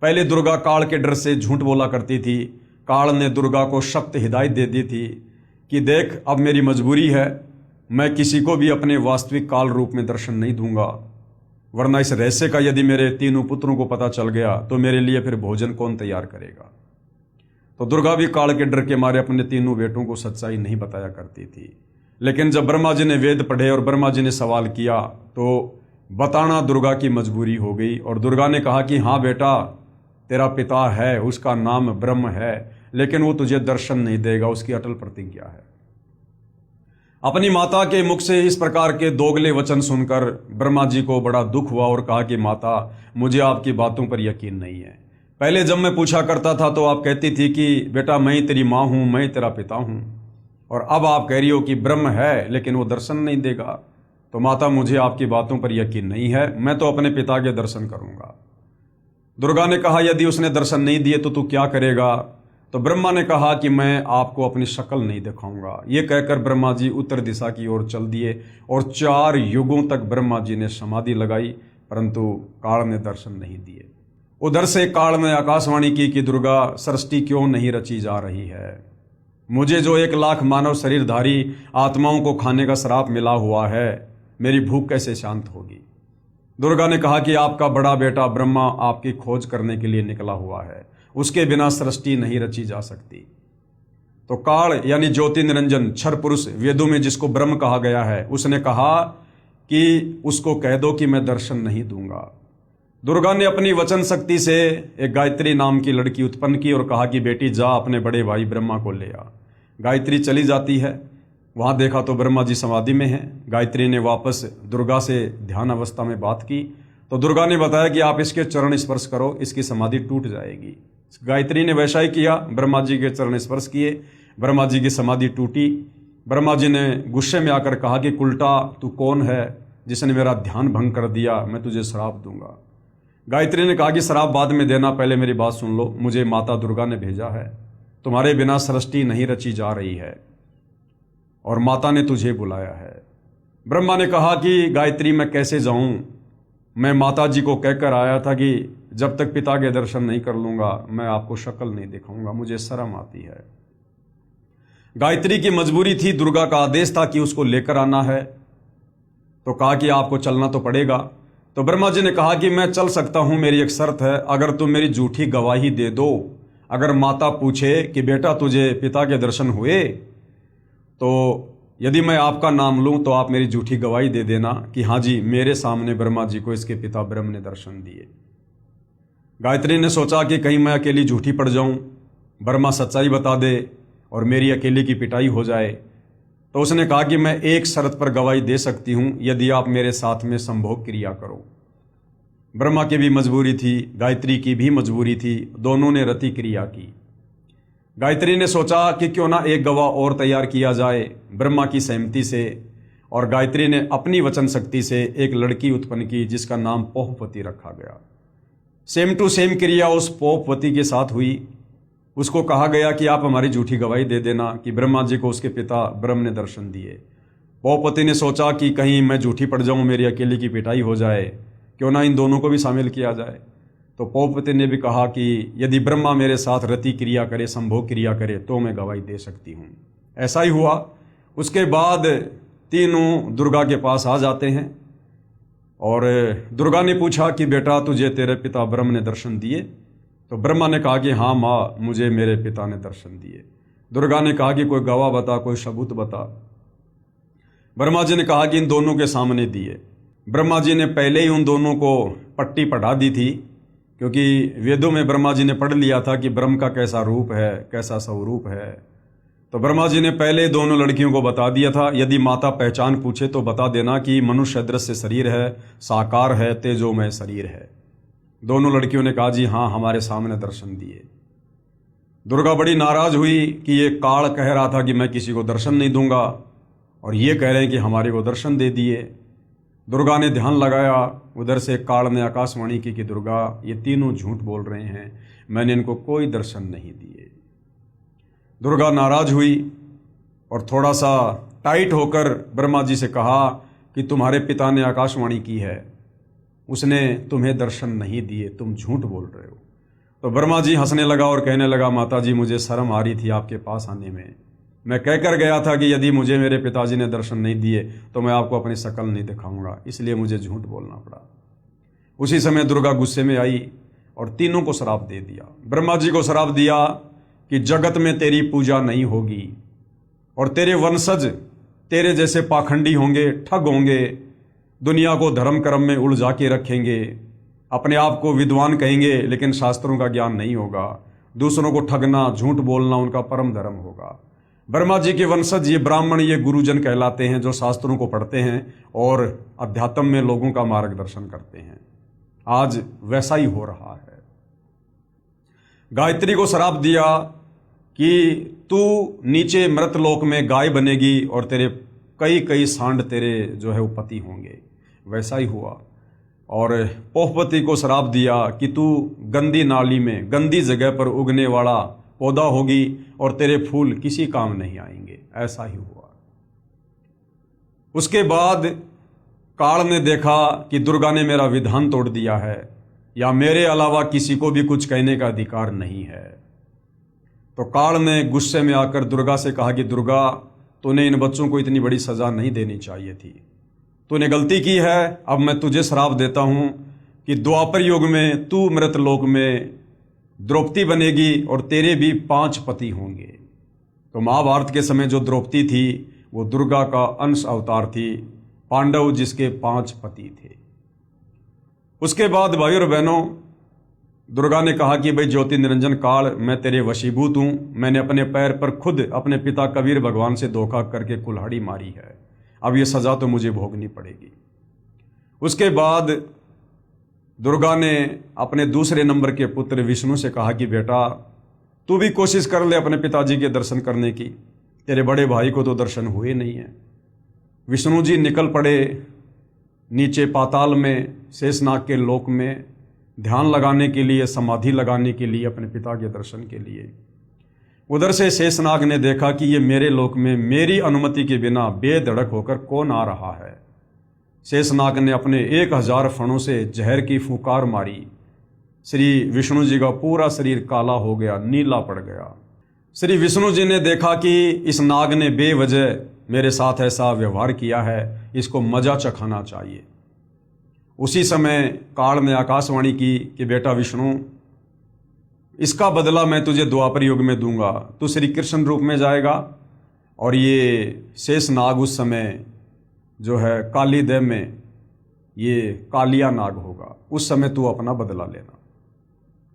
A: पहले दुर्गा काल के डर से झूठ बोला करती थी। काल ने दुर्गा को सख्त हिदायत दे दी थी कि देख अब मेरी मजबूरी है, मैं किसी को भी अपने वास्तविक काल रूप में दर्शन नहीं दूंगा, वरना इस रहस्य का यदि मेरे तीनों पुत्रों को पता चल गया तो मेरे लिए फिर भोजन कौन तैयार करेगा। तो दुर्गा भी काल के डर के मारे अपने तीनों बेटों को सच्चाई नहीं बताया करती थी। लेकिन जब ब्रह्मा जी ने वेद पढ़े और ब्रह्मा जी ने सवाल किया तो बताना दुर्गा की मजबूरी हो गई और दुर्गा ने कहा कि हाँ बेटा तेरा पिता है, उसका नाम ब्रह्म है, लेकिन वो तुझे दर्शन नहीं देगा, उसकी अटल प्रतिज्ञा है। अपनी माता के मुख से इस प्रकार के दोगले वचन सुनकर ब्रह्मा जी को बड़ा दुख हुआ और कहा कि माता, मुझे आपकी बातों पर यकीन नहीं है। पहले जब मैं पूछा करता था तो आप कहती थी कि बेटा मैं ही तेरी माँ हूँ, मैं ही तेरा पिता हूँ, और अब आप कह रही हो कि ब्रह्म है लेकिन वो दर्शन नहीं देगा। तो माता, मुझे आपकी बातों पर यकीन नहीं है, मैं तो अपने पिता के दर्शन करूंगा। दुर्गा ने कहा, यदि उसने दर्शन नहीं दिए तो तू क्या करेगा? तो ब्रह्मा ने कहा कि मैं आपको अपनी शक्ल नहीं दिखाऊंगा। ये कहकर ब्रह्मा जी उत्तर दिशा की ओर चल दिए और 4 युगों तक ब्रह्मा जी ने समाधि लगाई, परंतु काल ने दर्शन नहीं दिए। उधर से काल ने आकाशवाणी की कि दुर्गा, सृष्टि क्यों नहीं रची जा रही है? मुझे जो 1 लाख मानव शरीरधारी आत्माओं को खाने का श्राप मिला हुआ है, मेरी भूख कैसे शांत होगी? दुर्गा ने कहा कि आपका बड़ा बेटा ब्रह्मा आपकी खोज करने के लिए निकला हुआ है, उसके बिना सृष्टि नहीं रची जा सकती। तो काल यानी ज्योति निरंजन क्षर पुरुष, वेदों में जिसको ब्रह्म कहा गया है, उसने कहा कि उसको कह दो कि मैं दर्शन नहीं दूंगा। दुर्गा ने अपनी वचन शक्ति से एक गायत्री नाम की लड़की उत्पन्न की और कहा कि बेटी जा अपने बड़े भाई ब्रह्मा को ले आ। गायत्री चली जाती है, वहां देखा तो ब्रह्मा जी समाधि में हैं। गायत्री ने वापस दुर्गा से ध्यान अवस्था में बात की तो दुर्गा ने बताया कि आप इसके चरण स्पर्श करो, इसकी समाधि टूट जाएगी। गायत्री ने वैसा ही किया, ब्रह्मा जी के चरण स्पर्श किए, ब्रह्मा जी की समाधि टूटी। ब्रह्मा जी ने गुस्से में आकर कहा कि कुलटा, तू कौन है जिसने मेरा ध्यान भंग कर दिया? मैं तुझे श्राप दूंगा। गायत्री ने कहा कि श्राप बाद में देना, पहले मेरी बात सुन लो। मुझे माता दुर्गा ने भेजा है, तुम्हारे बिना सृष्टि नहीं रची जा रही है और माता ने तुझे बुलाया है। ब्रह्मा ने कहा कि गायत्री, मैं कैसे जाऊं? मैं माता जी को कहकर आया था कि जब तक पिता के दर्शन नहीं कर लूंगा मैं आपको शक्ल नहीं दिखाऊंगा, मुझे शर्म आती है। गायत्री की मजबूरी थी, दुर्गा का आदेश था कि उसको लेकर आना है, तो कहा कि आपको चलना तो पड़ेगा। तो ब्रह्मा जी ने कहा कि मैं चल सकता हूं, मेरी एक शर्त है, अगर तुम मेरी झूठी गवाही दे दो। अगर माता पूछे कि बेटा तुझे पिता के दर्शन हुए, तो यदि मैं आपका नाम लूं तो आप मेरी झूठी गवाही दे देना कि हाँ जी, मेरे सामने ब्रह्मा जी को इसके पिता ब्रह्म ने दर्शन दिए। गायत्री ने सोचा कि कहीं मैं अकेली झूठी पड़ जाऊं, ब्रह्मा सच्चाई बता दे और मेरी अकेली की पिटाई हो जाए। तो उसने कहा कि मैं एक शर्त पर गवाही दे सकती हूं, यदि आप मेरे साथ में संभोग क्रिया करो। ब्रह्मा की भी मजबूरी थी, गायत्री की भी मजबूरी थी, दोनों ने रति क्रिया की। गायत्री ने सोचा कि क्यों ना एक गवाह और तैयार किया जाए। ब्रह्मा की सहमति से और गायत्री ने अपनी वचन शक्ति से एक लड़की उत्पन्न की जिसका नाम पोहपति रखा गया। सेम टू सेम क्रिया उस पोहपति के साथ हुई। उसको कहा गया कि आप हमारी झूठी गवाही दे देना कि ब्रह्मा जी को उसके पिता ब्रह्म ने दर्शन दिए। पोहपति ने सोचा कि कहीं मैं झूठी पड़ जाऊं, मेरी अकेली की पिटाई हो जाए, क्यों ना इन दोनों को भी शामिल किया जाए। तो पोहपति ने भी कहा कि यदि ब्रह्मा मेरे साथ रति क्रिया करे, संभोग क्रिया करे, तो मैं गवाही दे सकती हूँ। ऐसा ही हुआ। उसके बाद तीनों दुर्गा के पास आ जाते हैं और दुर्गा ने पूछा कि बेटा तुझे तेरे पिता ब्रह्म ने दर्शन दिए? तो ब्रह्मा ने कहा कि हाँ माँ, मुझे मेरे पिता ने दर्शन दिए। दुर्गा ने कहा कि कोई गवाह बता, कोई सबूत बता। ब्रह्मा जी ने कहा कि इन दोनों के सामने दिए। ब्रह्मा जी ने पहले ही उन दोनों को पट्टी पढ़ा दी थी, क्योंकि वेदों में ब्रह्मा जी ने पढ़ लिया था कि ब्रह्म का कैसा रूप है, कैसा स्वरूप है। तो ब्रह्मा जी ने पहले दोनों लड़कियों को बता दिया था, यदि माता पहचान पूछे तो बता देना कि मनुष्य दृश्य शरीर है, साकार है, तेजोमय शरीर है। दोनों लड़कियों ने कहा जी हाँ, हमारे सामने दर्शन दिए। दुर्गा बड़ी नाराज हुई कि ये काल कह रहा था कि मैं किसी को दर्शन नहीं दूंगा और ये कह रहे हैं कि हमारे को दर्शन दे दिए। दुर्गा ने ध्यान लगाया, उधर से काल ने आकाशवाणी की कि दुर्गा, ये तीनों झूठ बोल रहे हैं, मैंने इनको कोई दर्शन नहीं दिए। दुर्गा नाराज हुई और थोड़ा सा टाइट होकर ब्रह्मा जी से कहा कि तुम्हारे पिता ने आकाशवाणी की है, उसने तुम्हें दर्शन नहीं दिए, तुम झूठ बोल रहे हो। तो ब्रह्मा जी हंसने लगा और कहने लगा, माता जी मुझे शर्म आ रही थी आपके पास आने में। मैं कहकर गया था कि यदि मुझे मेरे पिताजी ने दर्शन नहीं दिए तो मैं आपको अपनी शक्ल नहीं दिखाऊंगा, इसलिए मुझे झूठ बोलना पड़ा। उसी समय दुर्गा गुस्से में आई और तीनों को श्राप दे दिया। ब्रह्मा जी को श्राप दिया कि जगत में तेरी पूजा नहीं होगी और तेरे वंशज तेरे जैसे पाखंडी होंगे, ठग होंगे, दुनिया को धर्म कर्म में उलझा के रखेंगे, अपने आप को विद्वान कहेंगे लेकिन शास्त्रों का ज्ञान नहीं होगा दूसरों को ठगना, झूठ बोलना उनका परम धर्म होगा। ब्रह्मा जी के वंशज ये ब्राह्मण, ये गुरुजन कहलाते हैं, जो शास्त्रों को पढ़ते हैं और अध्यात्म में लोगों का मार्गदर्शन करते हैं। आज वैसा ही हो रहा है। गायत्री को श्राप दिया कि तू नीचे मृतलोक में गाय बनेगी और तेरे कई कई सांड तेरे जो है वो पति होंगे। वैसा ही हुआ। और पोहपति को श्राप दिया कि तू गंदी नाली में, गंदी जगह पर उगने वाला पौधा होगी और तेरे फूल किसी काम नहीं आएंगे। ऐसा ही हुआ। उसके बाद काल ने देखा कि दुर्गा ने मेरा विधान तोड़ दिया है, या मेरे अलावा किसी को भी कुछ कहने का अधिकार नहीं है। तो काल ने गुस्से में आकर दुर्गा से कहा कि दुर्गा, तूने इन बच्चों को इतनी बड़ी सजा नहीं देनी चाहिए थी, तूने गलती की है। अब मैं तुझे श्राप देता हूं कि द्वापर युग में तू मृतलोक में द्रौपदी बनेगी और तेरे भी 5 पति होंगे। तो महाभारत के समय जो द्रौपदी थी वो दुर्गा का अंश अवतार थी, पांडव जिसके 5 पति थे। उसके बाद भाई और बहनों, दुर्गा ने कहा कि भाई ज्योति निरंजन काल, मैं तेरे वशीभूत हूं। मैंने अपने पैर पर खुद अपने पिता कबीर भगवान से धोखा करके कुल्हाड़ी मारी है, अब ये सजा तो मुझे भोगनी पड़ेगी। उसके बाद दुर्गा ने अपने दूसरे नंबर के पुत्र विष्णु से कहा कि बेटा तू भी कोशिश कर ले अपने पिताजी के दर्शन करने की, तेरे बड़े भाई को तो दर्शन हुए नहीं है। विष्णु जी निकल पड़े नीचे पाताल में, शेषनाग के लोक में, ध्यान लगाने के लिए, समाधि लगाने के लिए, अपने पिता के दर्शन के लिए। उधर से शेषनाग ने देखा कि ये मेरे लोक में मेरी अनुमति के बिना बेधड़क होकर कौन आ रहा है। शेषनाग ने अपने 1000 फणों से जहर की फुकार मारी। श्री विष्णु जी का पूरा शरीर काला हो गया, नीला पड़ गया। श्री विष्णु जी ने देखा कि इस नाग ने बेवजह मेरे साथ ऐसा व्यवहार किया है, इसको मजा चखाना चाहिए। उसी समय काल ने आकाशवाणी की कि बेटा विष्णु, इसका बदला मैं तुझे द्वापर युग में दूंगा। तू श्री कृष्ण रूप में जाएगा और ये शेष नाग उस समय जो है काली देव में ये कालिया नाग होगा, उस समय तू अपना बदला लेना।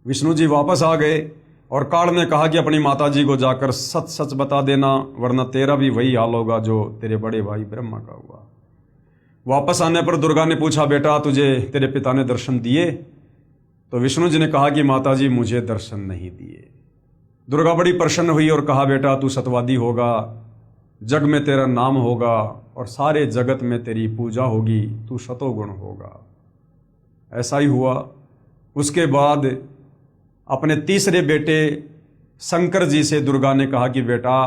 A: विष्णु जी वापस आ गए और काल ने कहा कि अपनी माताजी को जाकर सच सच बता देना, वरना तेरा भी वही हाल होगा जो तेरे बड़े भाई ब्रह्मा का हुआ। वापस आने पर दुर्गा ने पूछा, बेटा तुझे तेरे पिता ने दर्शन दिए? तो विष्णु जी ने कहा कि माताजी मुझे दर्शन नहीं दिए। दुर्गा बड़ी प्रसन्न हुई और कहा, बेटा तू सतवादी होगा, जग में तेरा नाम होगा और सारे जगत में तेरी पूजा होगी, तू शतोगुण होगा। ऐसा ही हुआ। उसके बाद अपने तीसरे बेटे शंकर जी से दुर्गा ने कहा कि बेटा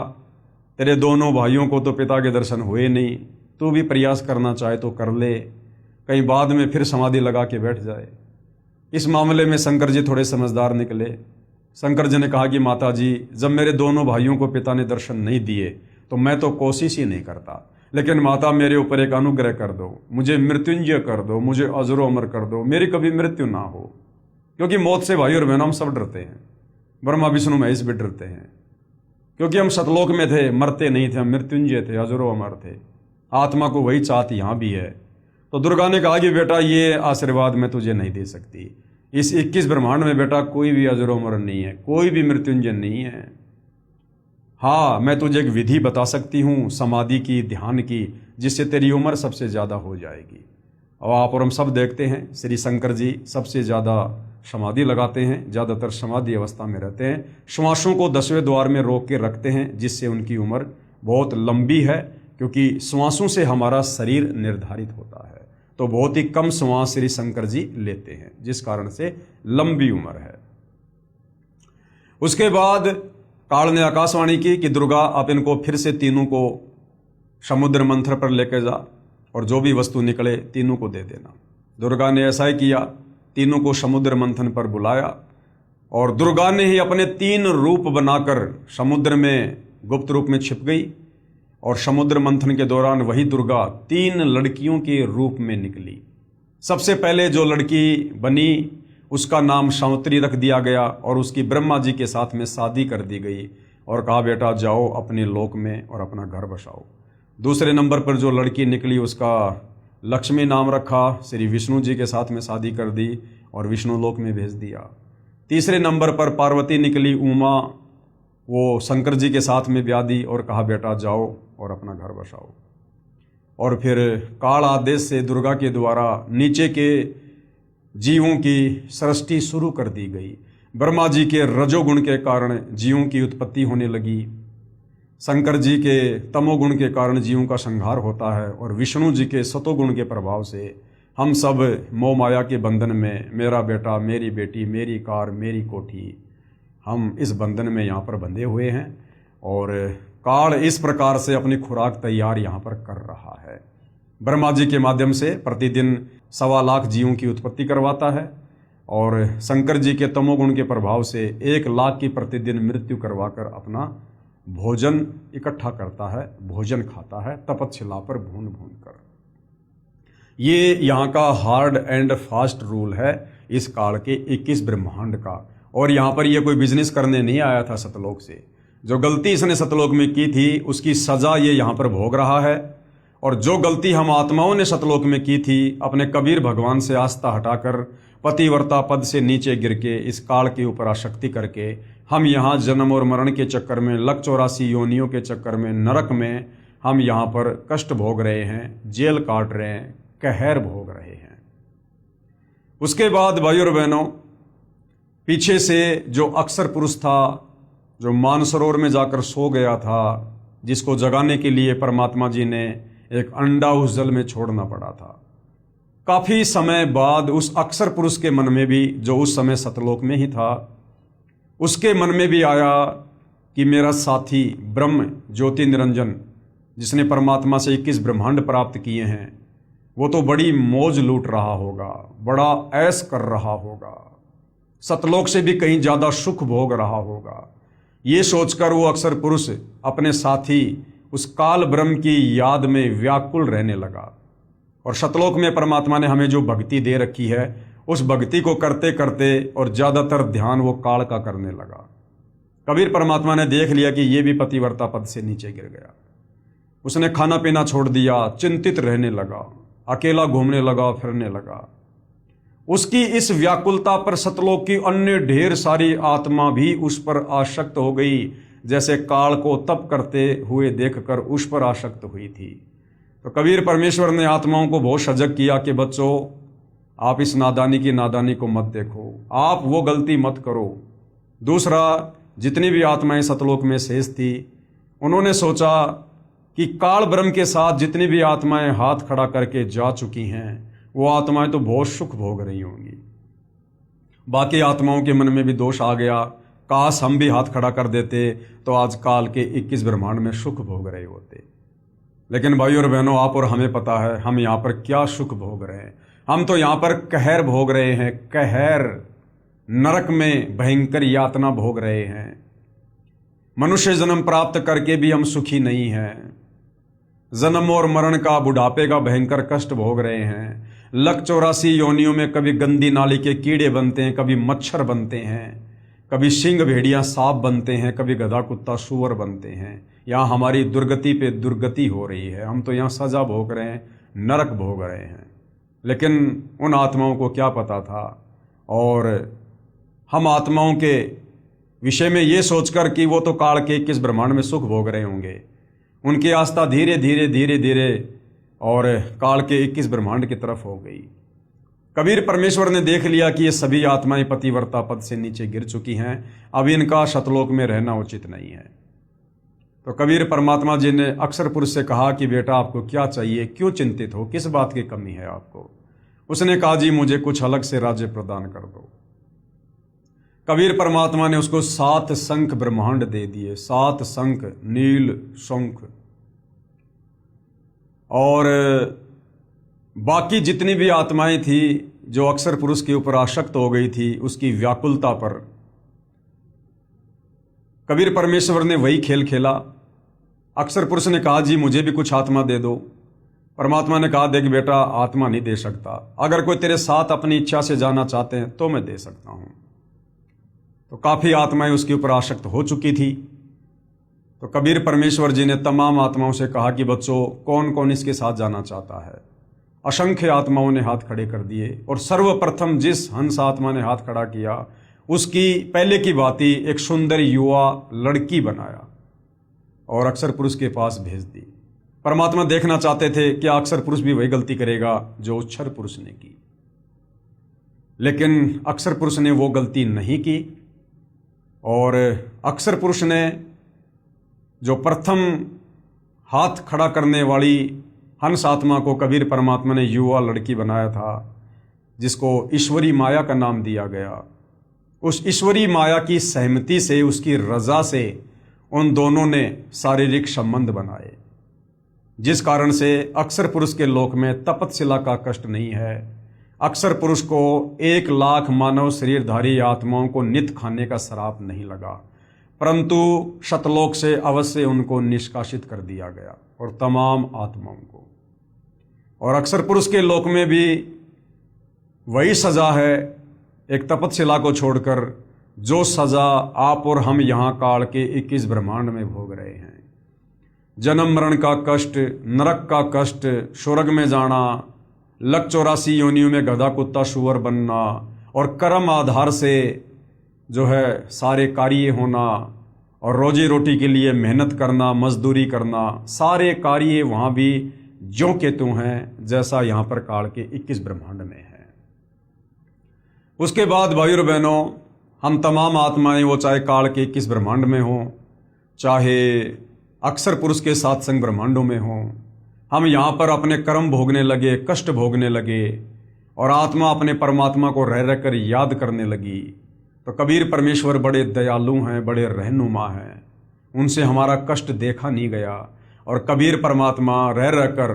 A: तेरे दोनों भाइयों को तो पिता के दर्शन हुए नहीं, तू भी प्रयास करना चाहे तो कर ले, कहीं बाद में फिर समाधि लगा के बैठ जाए। इस मामले में शंकर जी थोड़े समझदार निकले। शंकर जी ने कहा कि माताजी, जब मेरे दोनों भाइयों को पिता ने दर्शन नहीं दिए तो मैं तो कोशिश ही नहीं करता, लेकिन माता मेरे ऊपर एक अनुग्रह कर दो, मुझे मृत्युंजय कर दो, मुझे अजरो अमर कर दो, मेरी कभी मृत्यु ना हो। क्योंकि मौत से भाई और बहनों हम सब डरते हैं, ब्रह्मा विष्णु महेश भी डरते हैं, क्योंकि हम सतलोक में थे, मरते नहीं थे, हम मृत्युंजय थे, अजरो अमर थे। आत्मा को वही चाहत यहाँ भी है। तो दुर्गा ने कहा कि बेटा ये आशीर्वाद मैं तुझे नहीं दे सकती। इस 21 ब्रह्मांड में बेटा कोई भी अजरो अमर नहीं है, कोई भी मृत्युंजय नहीं है। हाँ, मैं तुझे एक विधि बता सकती हूँ समाधि की, ध्यान की, जिससे तेरी उम्र सबसे ज़्यादा हो जाएगी। और आप और हम सब देखते हैं श्री शंकर जी सबसे ज़्यादा समाधि लगाते हैं, ज़्यादातर समाधि अवस्था में रहते हैं, श्वासों को 10वें द्वार में रोक के रखते हैं, जिससे उनकी उम्र बहुत लंबी है, क्योंकि श्वासों से हमारा शरीर निर्धारित होता है। तो बहुत ही कम श्वास श्री शंकर जी लेते हैं, जिस कारण से लंबी उम्र है। उसके बाद काल ने आकाशवाणी की कि दुर्गा आप इनको फिर से तीनों को समुद्र मंथन पर लेकर जा और जो भी वस्तु निकले तीनों को दे देना। दुर्गा ने ऐसा ही किया, तीनों को समुद्र मंथन पर बुलाया और दुर्गा ने ही अपने 3 रूप बनाकर समुद्र में गुप्त रूप में छिप गई और समुद्र मंथन के दौरान वही दुर्गा 3 लड़कियों के रूप में निकली। सबसे पहले जो लड़की बनी उसका नाम सावित्री रख दिया गया और उसकी ब्रह्मा जी के साथ में शादी कर दी गई और कहा बेटा जाओ अपने लोक में और अपना घर बसाओ। दूसरे नंबर पर जो लड़की निकली उसका लक्ष्मी नाम रखा, श्री विष्णु जी के साथ में शादी कर दी और विष्णु लोक में भेज दिया। तीसरे नंबर पर पार्वती निकली, उमा, वो शंकर जी के साथ में ब्याह दी और कहा बेटा जाओ और अपना घर बसाओ। और फिर काल आदेश से दुर्गा के द्वारा नीचे के जीवों की सृष्टि शुरू कर दी गई। ब्रह्मा जी के रजोगुण के कारण जीवों की उत्पत्ति होने लगी, शंकर जी के तमोगुण के कारण जीवों का संहार होता है, और विष्णु जी के सतोगुण के प्रभाव से हम सब मोह माया के बंधन में, मेरा बेटा, मेरी बेटी, मेरी कार, मेरी कोठी, हम इस बंधन में यहाँ पर बंधे हुए हैं। और काल इस प्रकार से अपनी खुराक तैयार यहाँ पर कर रहा है। ब्रह्मा जी के माध्यम से प्रतिदिन 1.25 लाख जीवों की उत्पत्ति करवाता है, और शंकर जी के तमोगुण के प्रभाव से 1 लाख की प्रतिदिन मृत्यु करवाकर अपना भोजन इकट्ठा करता है, भोजन खाता है तपतशिला पर भून भून कर। ये यहाँ का हार्ड एंड फास्ट रूल है इस काल के 21 ब्रह्मांड का। और यहाँ पर ये कोई बिजनेस करने नहीं आया था सतलोक से। जो गलती इसने सतलोक में की थी उसकी सजा ये यहाँ पर भोग रहा है। और जो गलती हम आत्माओं ने सतलोक में की थी, अपने कबीर भगवान से आस्था हटाकर पतिव्रता पद से नीचे गिर के इस काल के ऊपर आसक्ति करके हम यहाँ जन्म और मरण के चक्कर में, लक 84 योनियों के चक्कर में, नरक में हम यहाँ पर कष्ट भोग रहे हैं, जेल काट रहे हैं, कहर भोग रहे हैं। उसके बाद भाई और बहनों, पीछे से जो अक्सर पुरुष था, जो मानसरोवर में जाकर सो गया था, जिसको जगाने के लिए परमात्मा जी ने एक अंडा उस जल में छोड़ना पड़ा था, काफी समय बाद उस अक्सर पुरुष के मन में भी, जो उस समय सतलोक में ही था, उसके मन में भी आया कि मेरा साथी ब्रह्म ज्योति निरंजन, जिसने परमात्मा से 21 ब्रह्मांड प्राप्त किए हैं, वो तो बड़ी मौज लूट रहा होगा, बड़ा ऐश कर रहा होगा, सतलोक से भी कहीं ज्यादा सुख भोग रहा होगा। ये सोचकर वो अक्सर पुरुष अपने साथी उस काल ब्रह्म की याद में व्याकुल रहने लगा। और सतलोक में परमात्मा ने हमें जो भक्ति दे रखी है, उस भक्ति को करते करते और ज्यादातर ध्यान वो काल का करने लगा। कबीर परमात्मा ने देख लिया कि ये भी पतिव्रता पद से नीचे गिर गया। उसने खाना पीना छोड़ दिया, चिंतित रहने लगा, अकेला घूमने लगा, फिरने लगा। उसकी इस व्याकुलता पर सतलोक की अन्य ढेर सारी आत्मा भी उस पर आसक्त हो गई, जैसे काल को तप करते हुए देखकर उस पर आसक्त हुई थी। तो कबीर परमेश्वर ने आत्माओं को बहुत सजग किया कि बच्चों, आप इस नादानी को मत देखो, आप वो गलती मत करो। दूसरा, जितनी भी आत्माएं सतलोक में शेष थी, उन्होंने सोचा कि काल ब्रह्म के साथ जितनी भी आत्माएं हाथ खड़ा करके जा चुकी हैं, वो आत्माएं तो बहुत सुख भोग रही होंगी। बाकी आत्माओं के मन में भी दोष आ गया, काश हम भी हाथ खड़ा कर देते तो आज काल के 21 ब्रह्मांड में सुख भोग रहे होते। लेकिन भाई और बहनों, आप और हमें पता है हम यहाँ पर क्या सुख भोग रहे हैं। हम तो यहाँ पर कहर भोग रहे हैं, कहर, नरक में भयंकर यातना भोग रहे हैं। मनुष्य जन्म प्राप्त करके भी हम सुखी नहीं हैं। जन्म और मरण का, बुढ़ापे का भयंकर कष्ट भोग रहे हैं। लक 84 योनियों में कभी गंदी नाली के कीड़े बनते हैं, कभी मच्छर बनते हैं, कभी सिंह भेड़िया सांप बनते हैं, कभी गधा कुत्ता सूअर बनते हैं। यहाँ हमारी दुर्गति पे दुर्गति हो रही है। हम तो यहाँ सजा भोग रहे हैं, नरक भोग रहे हैं। लेकिन उन आत्माओं को क्या पता था। और हम आत्माओं के विषय में ये सोचकर कि वो तो काल के 21 ब्रह्मांड में सुख भोग रहे होंगे, उनकी आस्था धीरे धीरे और काल के 21 ब्रह्मांड की तरफ हो गई। कबीर परमेश्वर ने देख लिया कि ये सभी आत्माएं पतिव्रता पद से नीचे गिर चुकी हैं, अब इनका सतलोक में रहना उचित नहीं है। तो कबीर परमात्मा जी ने अक्सर पुरुष से कहा कि बेटा आपको क्या चाहिए, क्यों चिंतित हो, किस बात की कमी है आपको। उसने कहा जी मुझे कुछ अलग से राज्य प्रदान कर दो। कबीर परमात्मा ने उसको 7 शंख ब्रह्मांड दे दिए, 7 शंख, नील शंख। और बाकी जितनी भी आत्माएं थी जो अक्सर पुरुष के ऊपर आसक्त हो गई थी, उसकी व्याकुलता पर कबीर परमेश्वर ने वही खेल खेला। अक्सर पुरुष ने कहा जी मुझे भी कुछ आत्मा दे दो। परमात्मा ने कहा देख बेटा, आत्मा नहीं दे सकता, अगर कोई तेरे साथ अपनी इच्छा से जाना चाहते हैं तो मैं दे सकता हूं। तो काफी आत्माएं उसके ऊपर आसक्त हो चुकी थी। तो कबीर परमेश्वर जी ने तमाम आत्माओं से कहा कि बच्चों कौन कौन इसके साथ जाना चाहता है। असंख्य आत्माओं ने हाथ खड़े कर दिए और सर्वप्रथम जिस हंस आत्मा ने हाथ खड़ा किया उसकी पहले की बात ही एक सुंदर युवा लड़की बनाया और अक्षर पुरुष के पास भेज दी। परमात्मा देखना चाहते थे कि अक्षर पुरुष भी वही गलती करेगा जो क्षर पुरुष ने की, लेकिन अक्षर पुरुष ने वो गलती नहीं की। और अक्षर पुरुष ने जो प्रथम हाथ खड़ा करने वाली हंस आत्मा को कबीर परमात्मा ने युवा लड़की बनाया था, जिसको ईश्वरी माया का नाम दिया गया। उस ईश्वरी माया की सहमति से, उसकी रजा से उन दोनों ने शारीरिक संबंध बनाए, जिस कारण से अक्षर पुरुष के लोक में तपतशिला का कष्ट नहीं है। अक्षर पुरुष को 1 लाख मानव शरीरधारी आत्माओं को नित खाने का श्राप नहीं लगा, परंतु शतलोक से अवश्य उनको निष्कासित कर दिया गया और तमाम आत्माओं को। और अक्षर पुरुष के लोक में भी वही सजा है, एक तपतशिला को छोड़कर, जो सजा आप और हम यहाँ काल के 21 ब्रह्मांड में भोग रहे हैं। जन्म मरण का कष्ट, नरक का कष्ट, स्वर्ग में जाना, लक 84 योनियों में गधा कुत्ता शुअर बनना, और कर्म आधार से जो है सारे कार्य होना, और रोजी रोटी के लिए मेहनत करना, मजदूरी करना, सारे कार्य वहाँ भी ज्यों के त्यों हैं जैसा यहाँ पर काल के 21 ब्रह्मांड में है। उसके बाद भाइयों और बहनों, हम तमाम आत्माएं, वो चाहे काल के 21 ब्रह्मांड में हों, चाहे अक्षर पुरुष के साथ संग ब्रह्मांडों में हों, हम यहाँ पर अपने कर्म भोगने लगे, कष्ट भोगने लगे, और आत्मा अपने परमात्मा को रह रहकर याद करने लगी। तो कबीर परमेश्वर बड़े दयालु हैं, बड़े रहनुमा हैं, उनसे हमारा कष्ट देखा नहीं गया। और कबीर परमात्मा रह रहकर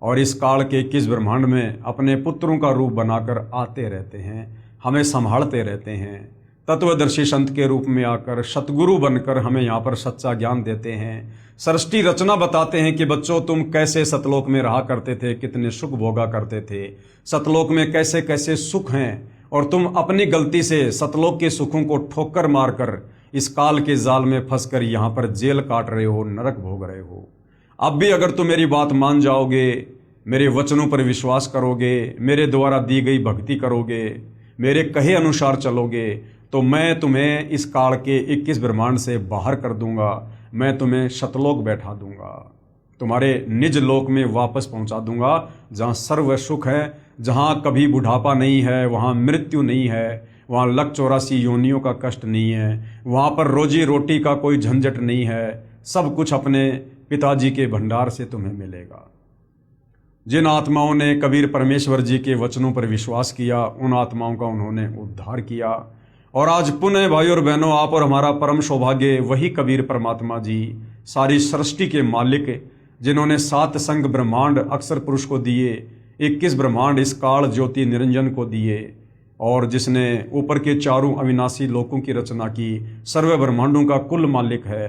A: और इस काल के 21 ब्रह्मांड में अपने पुत्रों का रूप बनाकर आते रहते हैं, हमें संभालते रहते हैं। तत्वदर्शी संत के रूप में आकर सतगुरु बनकर हमें यहाँ पर सच्चा ज्ञान देते हैं। सृष्टि रचना बताते हैं कि बच्चों, तुम कैसे सतलोक में रहा करते थे, कितने सुख भोगा करते थे, सतलोक में कैसे कैसे सुख हैं, और तुम अपनी गलती से सतलोक के सुखों को ठोकर मारकर इस काल के जाल में फंसकर यहाँ पर जेल काट रहे हो, नरक भोग रहे हो। अब भी अगर तुम मेरी बात मान जाओगे, मेरे वचनों पर विश्वास करोगे, मेरे द्वारा दी गई भक्ति करोगे, मेरे कहे अनुसार चलोगे, तो मैं तुम्हें इस काल के 21 ब्रह्मांड से बाहर कर दूंगा। मैं तुम्हें शतलोक बैठा दूंगा, तुम्हारे निज लोक में वापस पहुंचा दूंगा, जहाँ सर्व सुख है, जहाँ कभी बुढ़ापा नहीं है, वहाँ मृत्यु नहीं है, वहाँ लक 84 योनियों का कष्ट नहीं है, वहाँ पर रोजी रोटी का कोई झंझट नहीं है। सब कुछ अपने पिताजी के भंडार से तुम्हें मिलेगा। जिन आत्माओं ने कबीर परमेश्वर जी के वचनों पर विश्वास किया, उन आत्माओं का उन्होंने उद्धार किया। और आज पुनः भाइयों और बहनों, आप और हमारा परम सौभाग्य वही कबीर परमात्मा जी, सारी सृष्टि के मालिक, जिन्होंने 7 संग ब्रह्मांड अक्षर पुरुष को दिए, 21 ब्रह्मांड इस काल ज्योति निरंजन को दिए, और जिसने ऊपर के 4 अविनाशी लोकों की रचना की, सर्व ब्रह्मांडों का कुल मालिक है।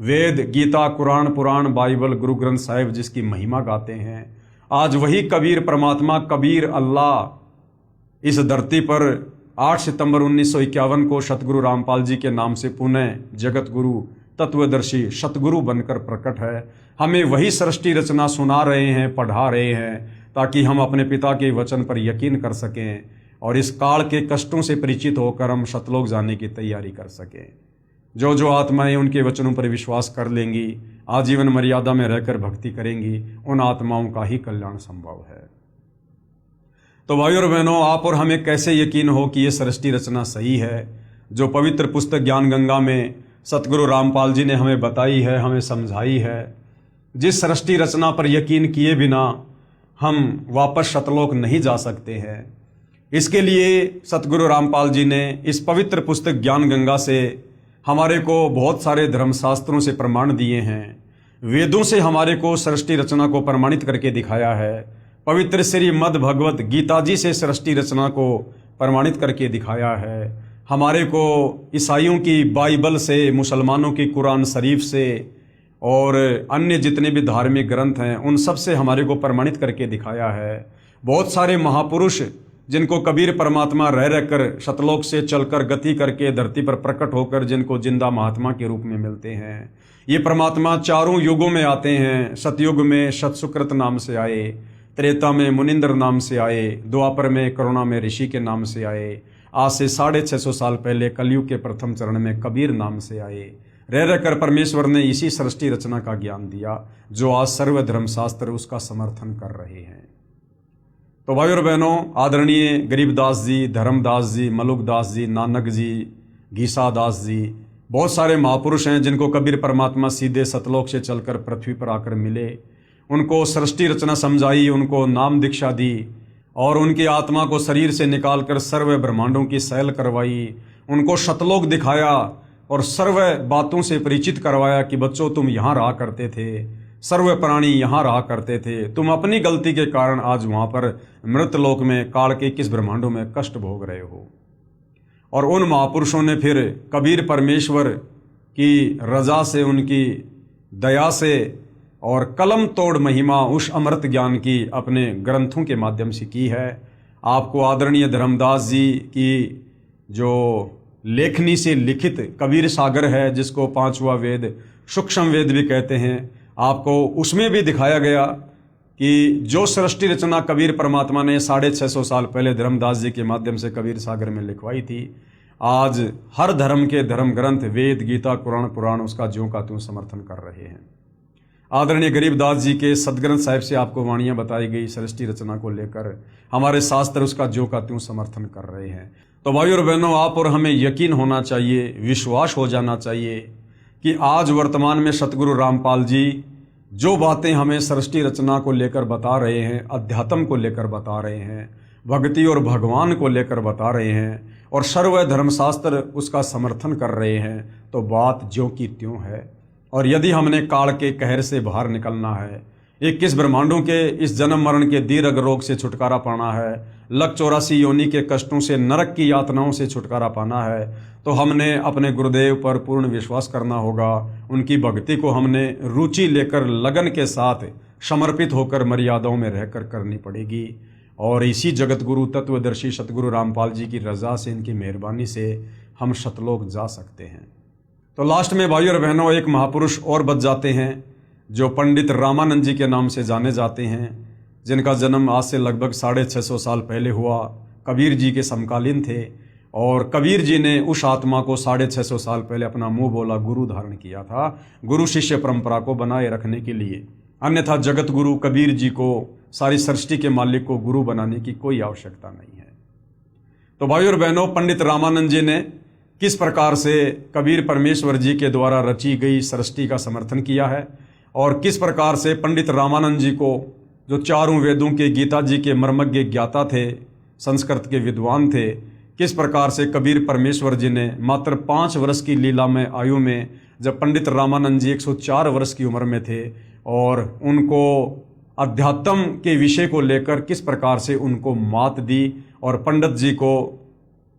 A: वेद, गीता, कुरान, पुराण, बाइबल, गुरु ग्रंथ साहिब जिसकी महिमा गाते हैं, आज वही कबीर परमात्मा, कबीर अल्लाह इस धरती पर 8 सितंबर 1951 को सतगुरु रामपाल जी के नाम से पुनः जगत गुरु, तत्वदर्शी सतगुरु बनकर प्रकट है। हमें वही सृष्टि रचना सुना रहे हैं, पढ़ा रहे हैं, ताकि हम अपने पिता के वचन पर यकीन कर सकें और इस काल के कष्टों से परिचित होकर हम सतलोक जाने की तैयारी कर सकें। जो जो आत्माएं उनके वचनों पर विश्वास कर लेंगी, आजीवन मर्यादा में रहकर भक्ति करेंगी, उन आत्माओं का ही कल्याण संभव है। तो भाइयों और बहनों, आप और हमें कैसे यकीन हो कि ये सृष्टि रचना सही है, जो पवित्र पुस्तक ज्ञान गंगा में सतगुरु रामपाल जी ने हमें बताई है, हमें समझाई है। जिस सृष्टि रचना पर यकीन किए बिना हम वापस सतलोक नहीं जा सकते हैं। इसके लिए सतगुरु रामपाल जी ने इस पवित्र पुस्तक ज्ञान गंगा से हमारे को बहुत सारे धर्मशास्त्रों से प्रमाण दिए हैं। वेदों से हमारे को सृष्टि रचना को प्रमाणित करके दिखाया है। पवित्र श्रीमद् भगवत गीता जी से सृष्टि रचना को प्रमाणित करके दिखाया है। हमारे को ईसाइयों की बाइबल से, मुसलमानों की कुरान शरीफ से और अन्य जितने भी धार्मिक ग्रंथ हैं, उन सब से हमारे को प्रमाणित करके दिखाया है। बहुत सारे महापुरुष जिनको कबीर परमात्मा रह रहकर सतलोक से चलकर गति करके धरती पर प्रकट होकर जिनको जिंदा महात्मा के रूप में मिलते हैं। ये परमात्मा 4 युगों में आते हैं। सतयुग में सतसुकृत नाम से आए, त्रेता में मुनिंद्र नाम से आए, द्वापर में करुणा में ऋषि के नाम से आए, आज से 650 साल पहले कलयुग के प्रथम चरण में कबीर नाम से आए। रह रहकर परमेश्वर ने इसी सृष्टि रचना का ज्ञान दिया जो आज सर्व धर्मशास्त्र उसका समर्थन कर रहे हैं। तो भाई और बहनों, आदरणीय गरीबदास जी, धर्मदास जी, मलुकदास जी, नानक जी, गीसादास जी, बहुत सारे महापुरुष हैं जिनको कबीर परमात्मा सीधे सतलोक से चलकर पृथ्वी पर आकर मिले, उनको सृष्टि रचना समझाई, उनको नाम दीक्षा दी और उनकी आत्मा को शरीर से निकालकर सर्व ब्रह्मांडों की सैल करवाई, उनको सतलोक दिखाया और सर्व बातों से परिचित करवाया कि बच्चों तुम यहाँ रहा करते थे, सर्व प्राणी यहाँ रहा करते थे, तुम अपनी गलती के कारण आज वहाँ पर मृतलोक में काल के 21 ब्रह्मांडों में कष्ट भोग रहे हो। और उन महापुरुषों ने फिर कबीर परमेश्वर की रजा से, उनकी दया से और कलम तोड़ महिमा उस अमृत ज्ञान की अपने ग्रंथों के माध्यम से की है। आपको आदरणीय धर्मदास जी की जो लेखनी से लिखित कबीर सागर है, जिसको 5वां वेद सूक्ष्म वेद भी कहते हैं, आपको उसमें भी दिखाया गया कि जो सृष्टि रचना कबीर परमात्मा ने 650 साल पहले धर्मदास जी के माध्यम से कबीर सागर में लिखवाई थी, आज हर धर्म के धर्म ग्रंथ वेद, गीता, कुरान, पुराण उसका ज्यों का त्यों समर्थन कर रहे हैं। आदरणीय गरीबदास जी के सदग्रंथ साहिब से आपको वाणियाँ बताई गई सृष्टि रचना को लेकर, हमारे शास्त्र उसका ज्यों का त्यों समर्थन कर रहे हैं। तो भाई और बहनों, आप और हमें यकीन होना चाहिए, विश्वास हो जाना चाहिए कि आज वर्तमान में सतगुरु रामपाल जी जो बातें हमें सृष्टि रचना को लेकर बता रहे हैं, अध्यात्म को लेकर बता रहे हैं, भक्ति और भगवान को लेकर बता रहे हैं और सर्व धर्मशास्त्र उसका समर्थन कर रहे हैं, तो बात ज्यों की त्यों है। और यदि हमने काल के कहर से बाहर निकलना है, 21 ब्रह्मांडों के इस जन्म मरण के दीर्घ रोग से छुटकारा पाना है, लक 84 योनि के कष्टों से, नरक की यातनाओं से छुटकारा पाना है, तो हमने अपने गुरुदेव पर पूर्ण विश्वास करना होगा। उनकी भक्ति को हमने रुचि लेकर लगन के साथ समर्पित होकर मर्यादाओं में रहकर करनी पड़ेगी। और इसी जगत गुरु तत्वदर्शी सतगुरु रामपाल जी की रजा से, इनकी मेहरबानी से हम सतलोक जा सकते हैं। तो लास्ट में भाई और बहनों, एक महापुरुष और बच जाते हैं जो पंडित रामानंद जी के नाम से जाने जाते हैं, जिनका जन्म आज से लगभग 650 साल पहले हुआ, कबीर जी के समकालीन थे। और कबीर जी ने उस आत्मा को 650 साल पहले अपना मुंह बोला गुरु धारण किया था, गुरु शिष्य परंपरा को बनाए रखने के लिए। अन्यथा जगत गुरु कबीर जी को, सारी सृष्टि के मालिक को गुरु बनाने की कोई आवश्यकता नहीं है। तो भाई और बहनों, पंडित रामानंद जी ने किस प्रकार से कबीर परमेश्वर जी के द्वारा रची गई सृष्टि का समर्थन किया है और किस प्रकार से पंडित रामानंद जी को, जो चारों वेदों के, गीता जी के मर्मज्ञ ज्ञाता थे, संस्कृत के विद्वान थे, किस प्रकार से कबीर परमेश्वर जी ने मात्र 5 वर्ष की लीला में आयु में, जब पंडित रामानंद जी 104 वर्ष की उम्र में थे, और उनको अध्यात्म के विषय को लेकर किस प्रकार से उनको मात दी और पंडित जी को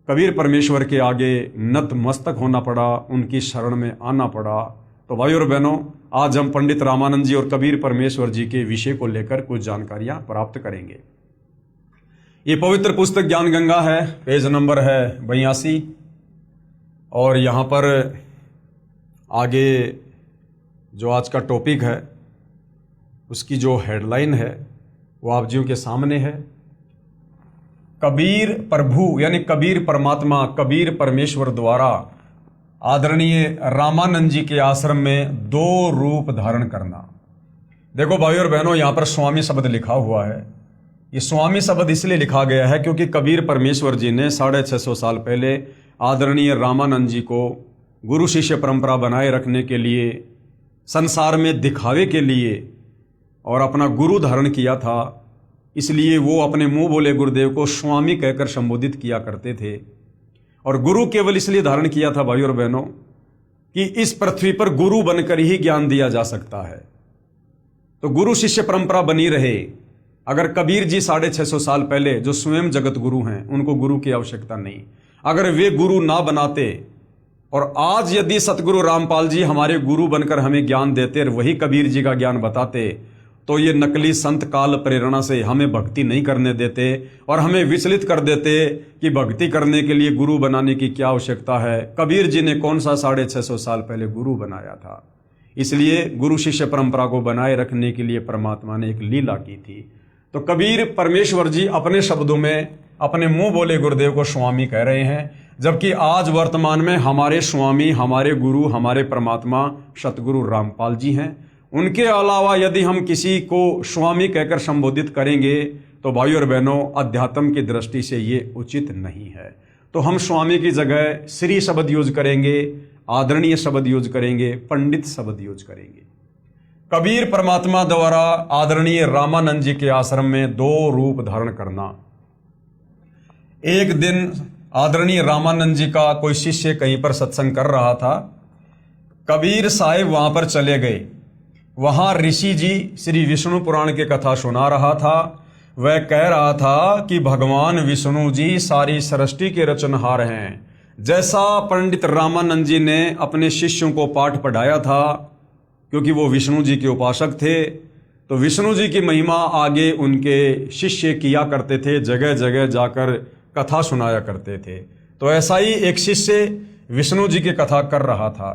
A: कबीर परमेश्वर के आगे नतमस्तक होना पड़ा, उनकी शरण में आना पड़ा। तो भाई और बहनों, आज हम पंडित रामानंद जी और कबीर परमेश्वर जी के विषय को लेकर कुछ जानकारियां प्राप्त करेंगे। ये पवित्र पुस्तक ज्ञान गंगा है, पेज नंबर है 82 और यहाँ पर आगे जो आज का टॉपिक है उसकी जो हेडलाइन है वो आप जियों के सामने है। कबीर प्रभु यानी कबीर परमात्मा, कबीर परमेश्वर द्वारा आदरणीय रामानंद जी के आश्रम में 2 रूप धारण करना। देखो भाई और बहनों, यहाँ पर स्वामी शब्द लिखा हुआ है। ये स्वामी शब्द इसलिए लिखा गया है क्योंकि कबीर परमेश्वर जी ने 650 साल पहले आदरणीय रामानंद जी को गुरु शिष्य परंपरा बनाए रखने के लिए, संसार में दिखावे के लिए और अपना गुरु धारण किया था। इसलिए वो अपने मुंह बोले गुरुदेव को स्वामी कहकर संबोधित किया करते थे। और गुरु केवल इसलिए धारण किया था भाई और बहनों कि इस पृथ्वी पर गुरु बनकर ही ज्ञान दिया जा सकता है, तो गुरु शिष्य परंपरा बनी रहे। अगर कबीर जी 650 साल पहले जो स्वयं जगत गुरु हैं, उनको गुरु की आवश्यकता नहीं, अगर वे गुरु ना बनाते और आज यदि सतगुरु रामपाल जी हमारे गुरु बनकर हमें ज्ञान देते और वही कबीर जी का ज्ञान बताते, तो ये नकली संत काल प्रेरणा से हमें भक्ति नहीं करने देते और हमें विचलित कर देते कि भक्ति करने के लिए गुरु बनाने की क्या आवश्यकता है। कबीर जी ने कौन सा 650 साल पहले गुरु बनाया था। इसलिए गुरु शिष्य परंपरा को बनाए रखने के लिए परमात्मा ने एक लीला की थी। तो कबीर परमेश्वर जी अपने शब्दों में अपने मुंह बोले गुरुदेव को स्वामी कह रहे हैं, जबकि आज वर्तमान में हमारे स्वामी, हमारे गुरु, हमारे परमात्मा सतगुरु रामपाल जी हैं। उनके अलावा यदि हम किसी को स्वामी कहकर संबोधित करेंगे तो भाई और बहनों, अध्यात्म की दृष्टि से ये उचित नहीं है। तो हम स्वामी की जगह श्री शब्द यूज करेंगे, आदरणीय शब्द यूज करेंगे, पंडित शब्द यूज करेंगे। कबीर परमात्मा द्वारा आदरणीय रामानंद जी के आश्रम में 2 रूप धारण करना। एक दिन आदरणीय रामानंद जी का कोई शिष्य कहीं पर सत्संग कर रहा था। कबीर साहिब वहां पर चले गए। वहां ऋषि जी श्री विष्णु पुराण की कथा सुना रहा था। वह कह रहा था कि भगवान विष्णु जी सारी सृष्टि के रचनहार हैं। जैसा पंडित रामानंद जी ने अपने शिष्यों को पाठ पढ़ाया था, क्योंकि वो विष्णु जी के उपासक थे, तो विष्णु जी की महिमा आगे उनके शिष्य किया करते थे, जगह जगह जाकर कथा सुनाया करते थे। तो ऐसा ही एक शिष्य विष्णु जी की कथा कर रहा था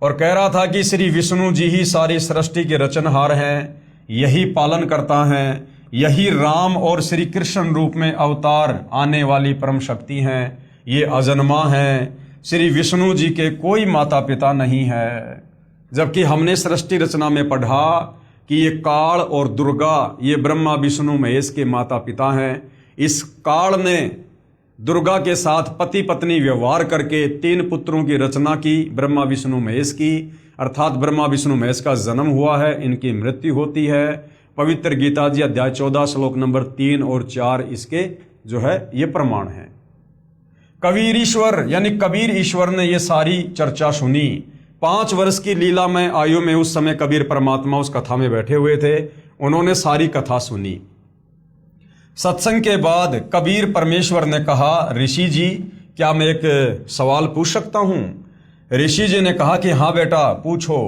A: और कह रहा था कि श्री विष्णु जी ही सारी सृष्टि के रचनहार हैं, यही पालन करता हैं, यही राम और श्री कृष्ण रूप में अवतार आने वाली परम शक्ति हैं, ये अजन्मा हैं, श्री विष्णु जी के कोई माता पिता नहीं है। जबकि हमने सृष्टि रचना में पढ़ा कि ये काल और दुर्गा, ये ब्रह्मा विष्णु महेश के माता पिता हैं। इस काल ने दुर्गा के साथ पति पत्नी व्यवहार करके 3 पुत्रों की रचना की, ब्रह्मा विष्णु महेश की, अर्थात ब्रह्मा विष्णु महेश का जन्म हुआ है, इनकी मृत्यु होती है। पवित्र गीता जी अध्याय 14 श्लोक नंबर 3 और 4 इसके जो है ये प्रमाण है। कबीर ईश्वर यानी कबीर ईश्वर ने ये सारी चर्चा सुनी। 5 वर्ष की लीला में आयु में उस समय कबीर परमात्मा उस कथा में बैठे हुए थे। उन्होंने सारी कथा सुनी। सत्संग के बाद कबीर परमेश्वर ने कहा, ऋषि जी क्या मैं एक सवाल पूछ सकता हूं? ऋषि जी ने कहा कि हाँ बेटा पूछो।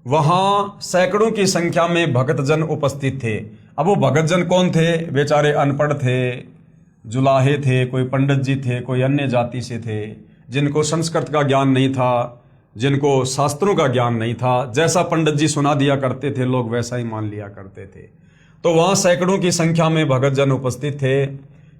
A: वहां सैकड़ों की संख्या में भक्तजन उपस्थित थे। अब वो भक्तजन कौन थे? बेचारे अनपढ़ थे, जुलाहे थे, कोई पंडित जी थे, कोई अन्य जाति से थे, जिनको संस्कृत का ज्ञान नहीं था, जिनको शास्त्रों का ज्ञान नहीं था। जैसा पंडित जी सुना दिया करते थे लोग वैसा ही मान लिया करते थे। तो वहां सैकड़ों की संख्या में भक्तजन उपस्थित थे।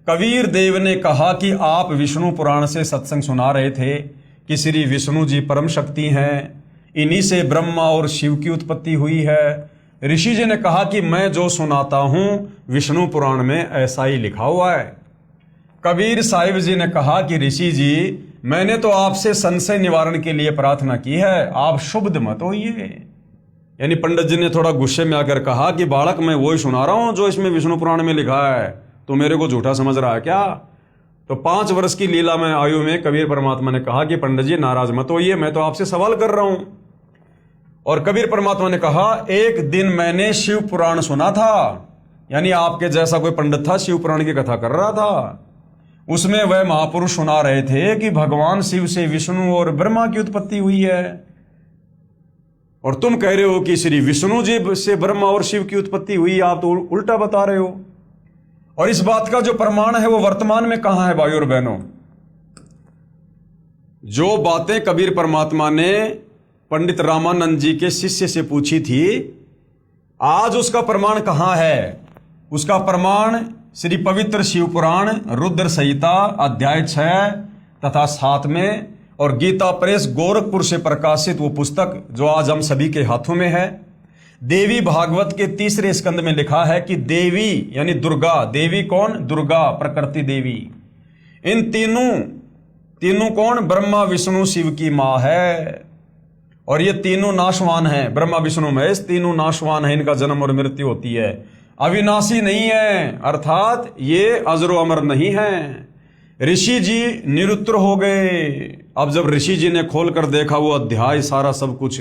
A: कबीर देव ने कहा कि आप विष्णु पुराण से सत्संग सुना रहे थे कि श्री विष्णु जी परम शक्ति हैं, इन्हीं से ब्रह्मा और शिव की उत्पत्ति हुई है। ऋषि जी ने कहा कि मैं जो सुनाता हूं विष्णु पुराण में ऐसा ही लिखा हुआ है। कबीर साहिब जी ने कहा कि ऋषि जी मैंने तो आपसे संशय निवारण के लिए प्रार्थना की है, आप शुभ मत होइए। यानी पंडित जी ने थोड़ा गुस्से में आकर कहा कि बालक मैं वही सुना रहा हूं जो इसमें विष्णु पुराण में लिखा है, तो मेरे को झूठा समझ रहा है क्या? तो 5 वर्ष की लीला में आयु में कबीर परमात्मा ने कहा कि पंडित जी नाराज मत होइए, मैं तो आपसे सवाल कर रहा हूं। और कबीर परमात्मा ने कहा, एक दिन मैंने शिव पुराण सुना था, यानी आपके जैसा कोई पंडित था, शिव पुराण की कथा कर रहा था। उसमें वह महापुरुष सुना रहे थे कि भगवान शिव से विष्णु और ब्रह्मा की उत्पत्ति हुई है, और तुम कह रहे हो कि श्री विष्णु जी से ब्रह्मा और शिव की उत्पत्ति हुई। आप तो उल्टा बता रहे हो। और इस बात का जो प्रमाण है वो वर्तमान में कहां है भाई और बहनों? जो बातें कबीर परमात्मा ने पंडित रामानंद जी के शिष्य से पूछी थी, आज उसका प्रमाण कहां है? उसका प्रमाण श्री पवित्र शिव पुराण रुद्र संहिता अध्याय 6 तथा 7 में और गीता प्रेस गोरखपुर से प्रकाशित वो पुस्तक जो आज हम सभी के हाथों में है, देवी भागवत के 3रे स्कंद में लिखा है कि देवी यानी दुर्गा, देवी कौन? दुर्गा प्रकृति देवी। इन तीनों कौन? ब्रह्मा विष्णु शिव की मां है। और ये तीनों नाशवान हैं, ब्रह्मा विष्णु महेश तीनों नाशवान हैं, इनका जन्म और मृत्यु होती है, अविनाशी नहीं है, अर्थात ये अजरो अमर नहीं है। ऋषि जी निरुत्तर हो गए। अब जब ऋषि जी ने खोल कर देखा वो अध्याय सारा सब कुछ,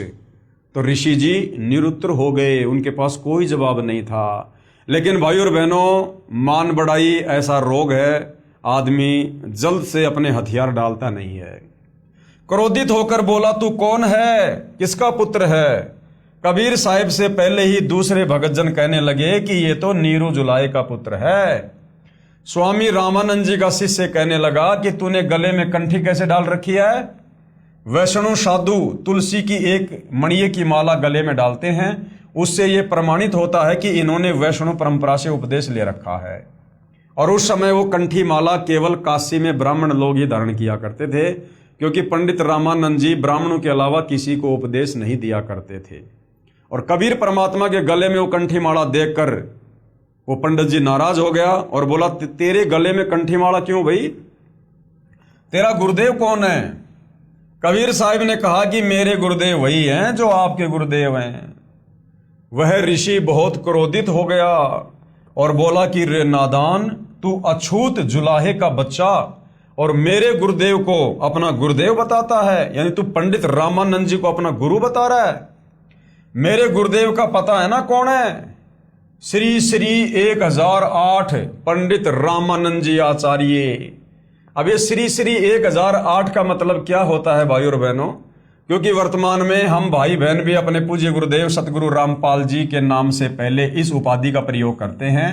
A: तो ऋषि जी निरुत्तर हो गए, उनके पास कोई जवाब नहीं था। लेकिन भाई और बहनों, मान बढ़ाई ऐसा रोग है, आदमी जल्द से अपने हथियार डालता नहीं है। क्रोधित होकर बोला, तू कौन है? किसका पुत्र है? कबीर साहिब से पहले ही दूसरे भगतजन कहने लगे कि ये तो नीरू जुलाई का पुत्र है। स्वामी रामानंद जी का शिष्य कहने लगा कि तूने गले में कंठी कैसे डाल रखी है? वैष्णव साधु तुलसी की एक मणिये की माला गले में डालते हैं, उससे यह प्रमाणित होता है कि इन्होंने वैष्णव परंपरा से उपदेश ले रखा है। और उस समय वो कंठी माला केवल काशी में ब्राह्मण लोग ही धारण किया करते थे, क्योंकि पंडित रामानंद जी ब्राह्मणों के अलावा किसी को उपदेश नहीं दिया करते थे। और कबीर परमात्मा के गले में वो कंठी माला देखकर वो पंडित जी नाराज हो गया और बोला, तेरे गले में कंठी माला क्यों भाई, तेरा गुरुदेव कौन है? कबीर साहिब ने कहा कि मेरे गुरुदेव वही हैं जो आपके गुरुदेव हैं। वह ऋषि बहुत क्रोधित हो गया और बोला कि रे नादान, तू अछूत जुलाहे का बच्चा और मेरे गुरुदेव को अपना गुरुदेव बताता है, यानी तू पंडित रामानंद जी को अपना गुरु बता रहा है। मेरे गुरुदेव का पता है ना कौन है? श्री श्री 1008 पंडित रामानंद जी आचार्य। अब ये श्री श्री 1008 का मतलब क्या होता है भाई और बहनों? क्योंकि वर्तमान में हम भाई बहन भी अपने पूज्य गुरुदेव सतगुरु रामपाल जी के नाम से पहले इस उपाधि का प्रयोग करते हैं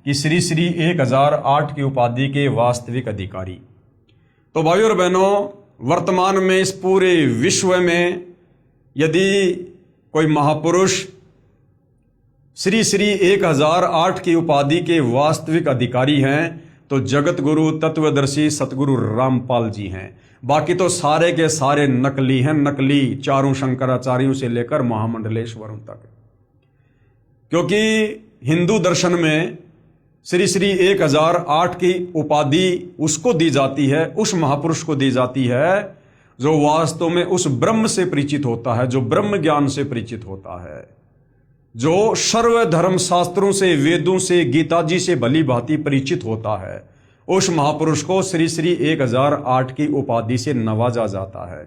A: कि श्री श्री 1008 की उपाधि के वास्तविक अधिकारी। तो भाई और बहनों, वर्तमान में इस पूरे विश्व में यदि कोई महापुरुष श्री श्री 1008 की उपाधि के वास्तविक अधिकारी हैं तो जगत गुरु तत्वदर्शी सतगुरु रामपाल जी हैं। बाकी तो सारे के सारे नकली हैं, नकली, चारों शंकराचार्यों से लेकर महामंडलेश्वरों तक। क्योंकि हिंदू दर्शन में श्री श्री 1008 की उपाधि उसको दी जाती है, उस महापुरुष को दी जाती है जो वास्तव में उस ब्रह्म से परिचित होता है, जो ब्रह्म ज्ञान से परिचित होता है, जो सर्व धर्म शास्त्रों से, वेदों से, गीता जी से भली भांति परिचित होता है। उस महापुरुष को श्री श्री 1008 की उपाधि से नवाजा जाता है।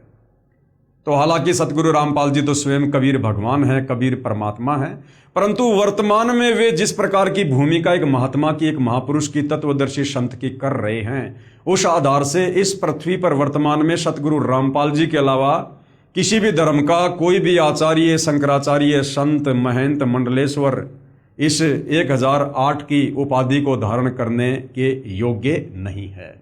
A: तो हालांकि सतगुरु रामपाल जी तो स्वयं कबीर भगवान हैं, कबीर परमात्मा हैं, परंतु वर्तमान में वे जिस प्रकार की भूमिका एक महात्मा की, एक महापुरुष की, तत्वदर्शी संत की कर रहे हैं, उस आधार से इस पृथ्वी पर वर्तमान में सतगुरु रामपाल जी के अलावा किसी भी धर्म का कोई भी आचार्य, शंकराचार्य, संत, महंत, मंडलेश्वर इस 1008 की उपाधि को धारण करने के योग्य नहीं है।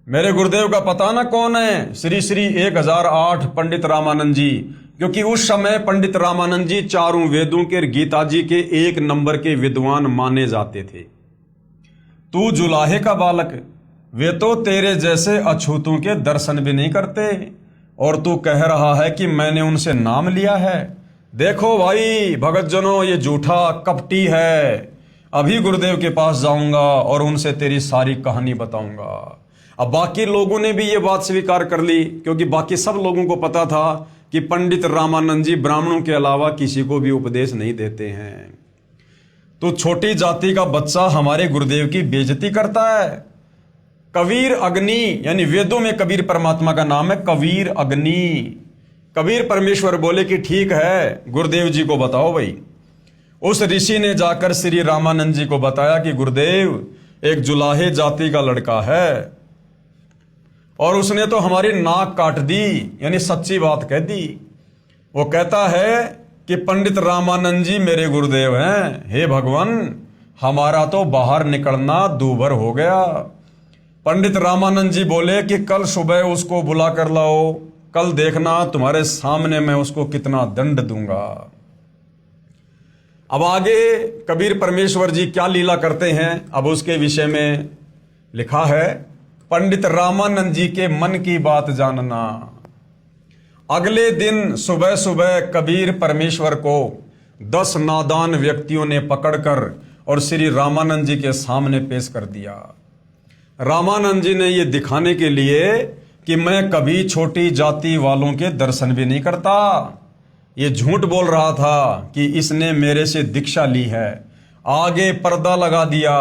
A: मेरे गुरुदेव का पता ना कौन है? श्री श्री 1008 पंडित रामानंद जी। क्योंकि उस समय पंडित रामानंद जी चारों वेदों के, गीता जी के 1 नंबर के विद्वान माने जाते थे। तू जुलाहे का बालक, वे तो तेरे जैसे अछूतों के दर्शन भी नहीं करते और तू कह रहा है कि मैंने उनसे नाम लिया है। देखो भाई भगत जनों, ये झूठा कपटी है। अभी गुरुदेव के पास जाऊंगा और उनसे तेरी सारी कहानी बताऊंगा। अब बाकी लोगों ने भी ये बात स्वीकार कर ली, क्योंकि बाकी सब लोगों को पता था कि पंडित रामानंद जी ब्राह्मणों के अलावा किसी को भी उपदेश नहीं देते हैं। तो छोटी जाति का बच्चा हमारे गुरुदेव की बेइज्जती करता है। कबीर अग्नि, यानी वेदों में कबीर परमात्मा का नाम है कबीर अग्नि। कबीर परमेश्वर बोले कि ठीक है, गुरुदेव जी को बताओ भाई। उस ऋषि ने जाकर श्री रामानंद जी को बताया कि गुरुदेव एक जुलाहे जाति का लड़का है और उसने तो हमारी नाक काट दी, यानी सच्ची बात कह दी। वो कहता है कि पंडित रामानंद जी मेरे गुरुदेव हैं। हे भगवान, हमारा तो बाहर निकलना दूभर हो गया। पंडित रामानंद जी बोले कि कल सुबह उसको बुला कर लाओ, कल देखना तुम्हारे सामने मैं उसको कितना दंड दूंगा। अब आगे कबीर परमेश्वर जी क्या लीला करते हैं, अब उसके विषय में लिखा है। पंडित रामानंद जी के मन की बात जानना। अगले दिन सुबह सुबह कबीर परमेश्वर को 10 नादान व्यक्तियों ने पकड़कर और श्री रामानंद जी के सामने पेश कर दिया। रामानंद जी ने ये दिखाने के लिए कि मैं कभी छोटी जाति वालों के दर्शन भी नहीं करता, ये झूठ बोल रहा था कि इसने मेरे से दीक्षा ली है। आगे पर्दा लगा दिया।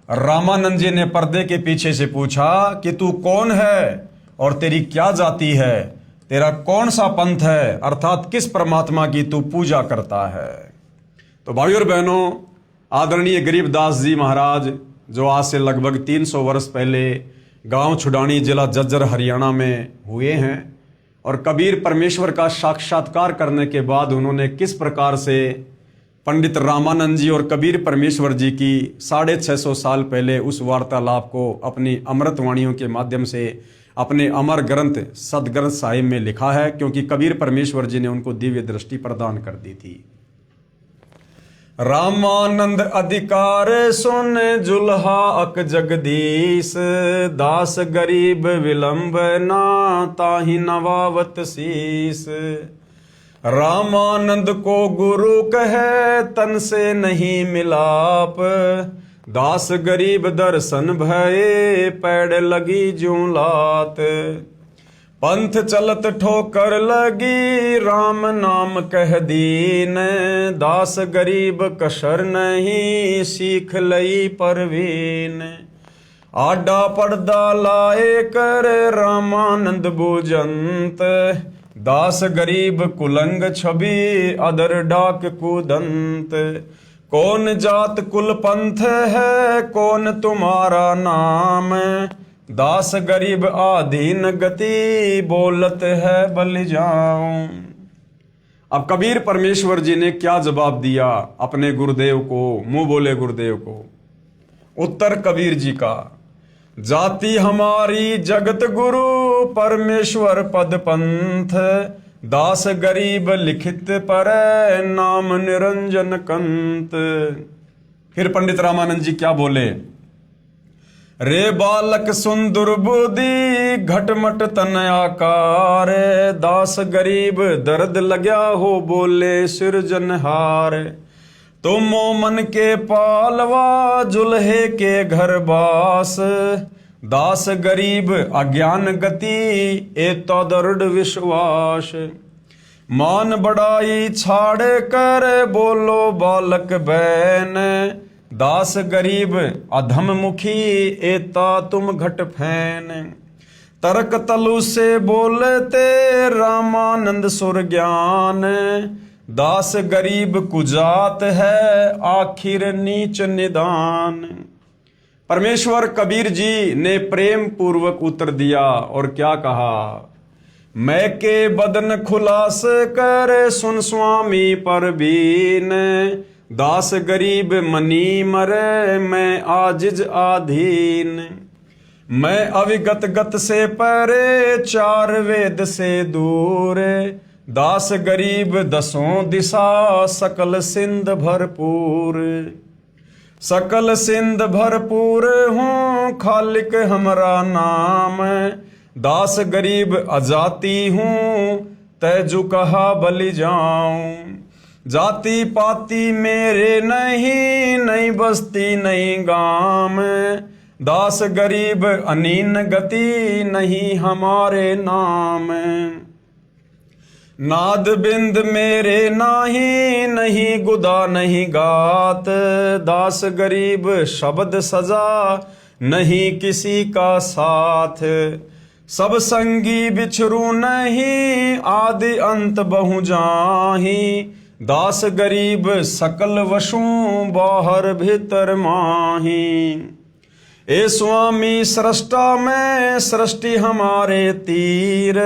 A: रामानंद जी ने पर्दे के पीछे से पूछा कि तू कौन है और तेरी क्या जाति है, तेरा कौन सा पंथ है, अर्थात किस परमात्मा की तू पूजा करता है। तो भाई और बहनों, आदरणीय गरीबदास जी महाराज जो आज से लगभग 300 वर्ष पहले गांव छुडानी, जिला झज्जर, हरियाणा में हुए हैं, और कबीर परमेश्वर का साक्षात्कार करने के बाद उन्होंने किस प्रकार से पंडित रामानंद जी और कबीर परमेश्वर जी की 650 साल पहले उस वार्तालाप को अपनी अमृतवाणियों के माध्यम से अपने अमर ग्रंथ सदग्रंथ साहिब में लिखा है, क्योंकि कबीर परमेश्वर जी ने उनको दिव्य दृष्टि प्रदान कर दी थी। रामानंद अधिकार सुन जुल्हा अक जगदीश, दास गरीब विलंब ना ताहि नवावत शीस। रामानंद को गुरु कहे तन से नहीं मिलाप, दास गरीब दर्शन भये पैड़ लगी ज्यों लात। पंथ चलत ठोकर लगी राम नाम कह दीन, दास गरीब कसर नहीं सीख लई परवीन। आडा पर्दा लाए कर रामानंद बूजंत, दास गरीब कुलंग छवि अदर डाक कुदंत। कौन जात कुल पंथ है कौन तुम्हारा नाम, दास गरीब आधीन गति बोलत है बल जाऊं। अब कबीर परमेश्वर जी ने क्या जवाब दिया अपने गुरुदेव को, मुंह बोले गुरुदेव को। उत्तर कबीर जी का, जाति हमारी जगत गुरु परमेश्वर पद पंथ, दास गरीब लिखित पर नाम निरंजन कंत। फिर पंडित रामानंद जी क्या बोले, रे बालक सुन दुर्बुद्धि घटमट तन आकार, दास गरीब दर्द लग्या हो बोले सिरजनहार। तुम मन के पालवा जुल्हे के घर बास, दास गरीब अज्ञान गति ए तो दृढ़ विश्वास। मान बड़ाई छाड़ कर बोलो बालक बैन, दास गरीब अधम मुखी एता तुम घट फैन। तर्क तलु से बोलते रामानंद सुर ज्ञान, दास गरीब कुजात है आखिर नीच निदान। परमेश्वर कबीर जी ने प्रेम पूर्वक उत्तर दिया और क्या कहा, मैं के बदन खुलास कर सुन स्वामी परवीन, दास गरीब मनी मरे मैं आजिज आधीन। मैं अविगत गत से परे चार वेद से दूर, दास गरीब दसों दिशा सकल सिंध भरपूर। सकल सिंध भरपूर हूँ खालिक हमरा नाम, दास गरीब अजाति हूँ तैजु कहा बलि जाऊं। जाति पाति मेरे नहीं नहीं बस्ती नहीं गाम, दास गरीब अनीन गति नहीं हमारे नाम। नाद बिंद मेरे नाही नहीं गुदा नहीं गात, दास गरीब शब्द सजा नहीं किसी का साथ। सब संगी बिछरू नहीं आदि अंत बहु जाही, दास गरीब सकल वशों बाहर भीतर माही। ए स्वामी सृष्टा में सृष्टि हमारे तीर,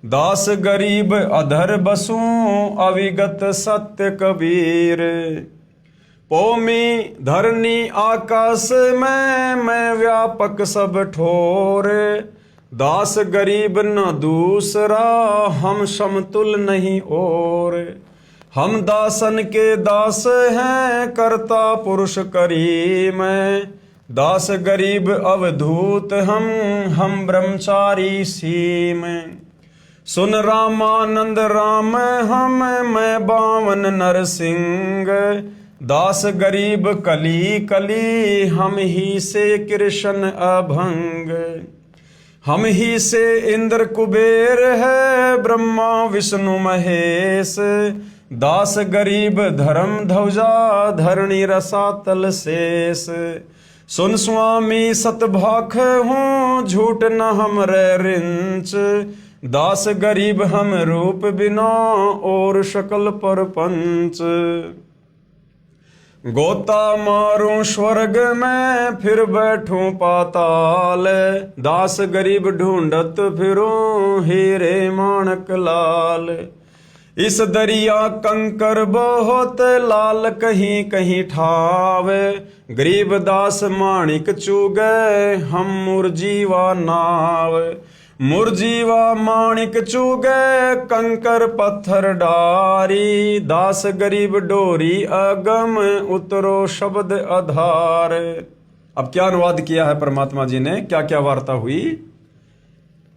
A: दास गरीब अधर बसूं अविगत सत्य कबीर। पोमी धरनी आकाश में मैं व्यापक सब ठोर, दास गरीब न दूसरा हम समतुल नहीं और। हम दासन के दास हैं करता पुरुष करीम, दास गरीब अवधूत हम ब्रह्मचारी सीम। सुन रामानंद राम हम मैं बावन नरसिंह, दास गरीब कली कली हम ही से कृष्ण अभंग। हम ही से इंद्र कुबेर है ब्रह्मा विष्णु महेश, दास गरीब धर्म ध्वजा धरणी रसातल शेष। सुन स्वामी सतभाख हूँ झूठ न हमरे रिंच, दास गरीब हम रूप बिना और शकल पर पंच। गोता मारूं स्वर्ग में फिर बैठूं पाताल, दास गरीब ढूंढत फिरूं हीरे माणक लाल। इस दरिया कंकर बहुत लाल कहीं कहीं ठावे, गरीब दास माणिक चुगे हम मुरजीवा नाव। मुरजीवा माणिक चुगे कंकर पत्थर डारी, दास गरीब डोरी अगम उतरो शब्द आधार। अब क्या अनुवाद किया है परमात्मा जी ने, क्या क्या वार्ता हुई।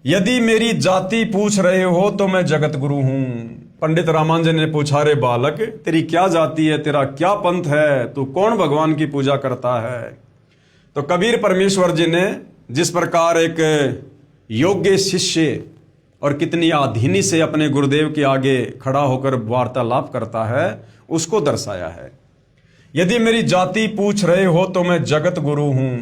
A: यदि मेरी जाति पूछ रहे हो तो मैं जगत गुरु हूं। पंडित रामानुजन ने पूछा, रे बालक तेरी क्या जाति है, तेरा क्या पंथ है, तू कौन भगवान की पूजा करता है। तो कबीर परमेश्वर जी ने जिस प्रकार एक योग्य शिष्य और कितनी आधीनी से अपने गुरुदेव के आगे खड़ा होकर वार्तालाप करता है, उसको दर्शाया है। यदि मेरी जाति पूछ रहे हो तो मैं जगत गुरु हूं।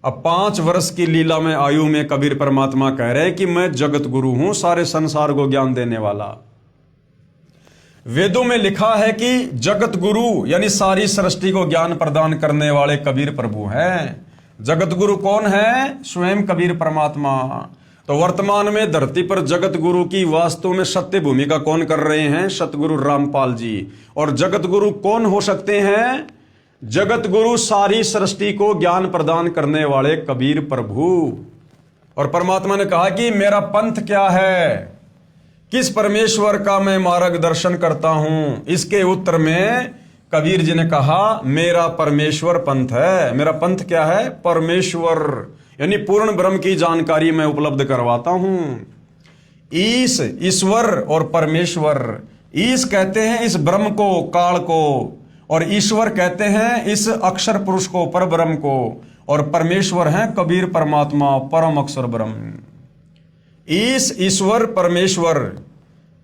A: अब 5 वर्ष की लीला में आयु में कबीर परमात्मा कह रहे हैं कि मैं जगत गुरु हूं, सारे संसार को ज्ञान देने वाला। वेदों में लिखा है कि जगत गुरु यानी सारी सृष्टि को ज्ञान प्रदान करने वाले कबीर प्रभु हैं। जगत गुरु कौन है? स्वयं कबीर परमात्मा। तो वर्तमान में धरती पर जगत गुरु की वास्तव में सत्य भूमिका कौन कर रहे हैं? सतगुरु रामपाल जी। और जगत गुरु कौन हो सकते हैं? जगत गुरु सारी सृष्टि को ज्ञान प्रदान करने वाले कबीर प्रभु। और परमात्मा ने कहा कि मेरा पंथ क्या है, किस परमेश्वर का मैं मार्गदर्शन करता हूं। इसके उत्तर में कबीर जी ने कहा, मेरा परमेश्वर पंथ है। मेरा पंथ क्या है? परमेश्वर, यानी पूर्ण ब्रह्म की जानकारी मैं उपलब्ध करवाता हूं। ईश, ईश्वर और परमेश्वर। ईश कहते हैं इस ब्रह्म को, काल को, और ईश्वर कहते हैं इस अक्षर पुरुष को, पर ब्रह्म को, और परमेश्वर हैं कबीर परमात्मा, परम अक्षर ब्रह्म। ईश, ईश्वर, परमेश्वर।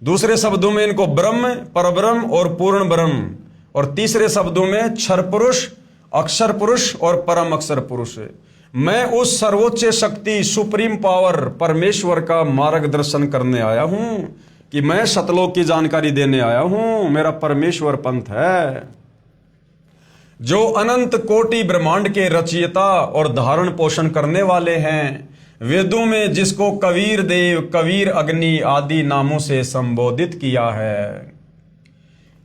A: दूसरे शब्दों में इनको ब्रह्म, परब्रह्म और पूर्ण ब्रह्म। और तीसरे शब्दों में क्षर पुरुष, अक्षर पुरुष और परम अक्षर पुरुष। मैं उस सर्वोच्च शक्ति, सुप्रीम पावर परमेश्वर का मार्गदर्शन करने आया हूं, कि मैं सतलोक की जानकारी देने आया हूं। मेरा परमेश्वर पंथ है जो अनंत कोटि ब्रह्मांड के रचयिता और धारण पोषण करने वाले हैं। वेदों में जिसको कबीर देव, कबीर अग्नि आदि नामों से संबोधित किया है।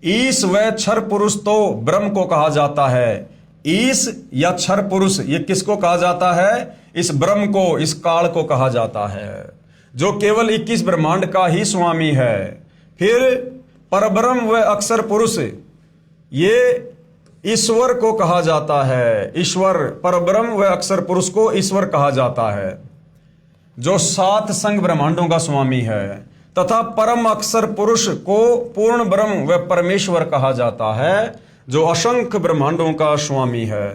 A: ईश व क्षर पुरुष तो ब्रह्म को कहा जाता है। ईश या क्षर पुरुष ये किसको कहा जाता है? इस ब्रह्म को, इस काल को कहा जाता है, जो केवल 21 ब्रह्मांड का ही स्वामी है। फिर परब्रह्म व अक्षर पुरुष ये ईश्वर को कहा जाता है। ईश्वर, परब्रह्म व अक्षर पुरुष को ईश्वर कहा जाता है, जो 7 संग ब्रह्मांडों का स्वामी है। तथा परम अक्षर पुरुष को पूर्ण ब्रह्म व परमेश्वर कहा जाता है, जो असंख्य ब्रह्मांडों का स्वामी है,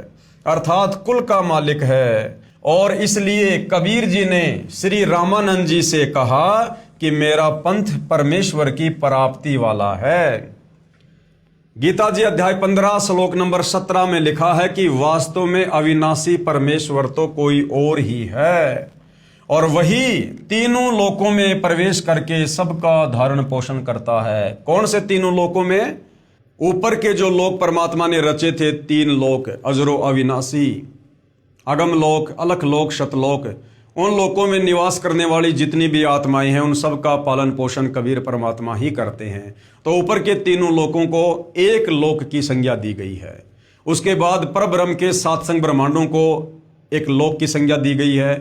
A: अर्थात कुल का मालिक है। और इसलिए कबीर जी ने श्री रामानंद जी से कहा कि मेरा पंथ परमेश्वर की प्राप्ति वाला है। गीता जी अध्याय 15 श्लोक नंबर 17 में लिखा है कि वास्तव में अविनाशी परमेश्वर तो कोई और ही है, और वही तीनों लोकों में प्रवेश करके सबका धारण पोषण करता है। कौन से तीनों लोकों में? ऊपर के जो लोक परमात्मा ने रचे थे 3 लोक, अजरो अविनाशी, अगम लोक, अलख लोक, शतलोक, उन लोकों में निवास करने वाली जितनी भी आत्माएं हैं उन सब का पालन पोषण कबीर परमात्मा ही करते हैं। तो ऊपर के तीनों लोकों को एक लोक की संज्ञा दी गई है। उसके बाद परब्रह्म के 7 संग ब्रह्मांडों को एक लोक की संज्ञा दी गई है।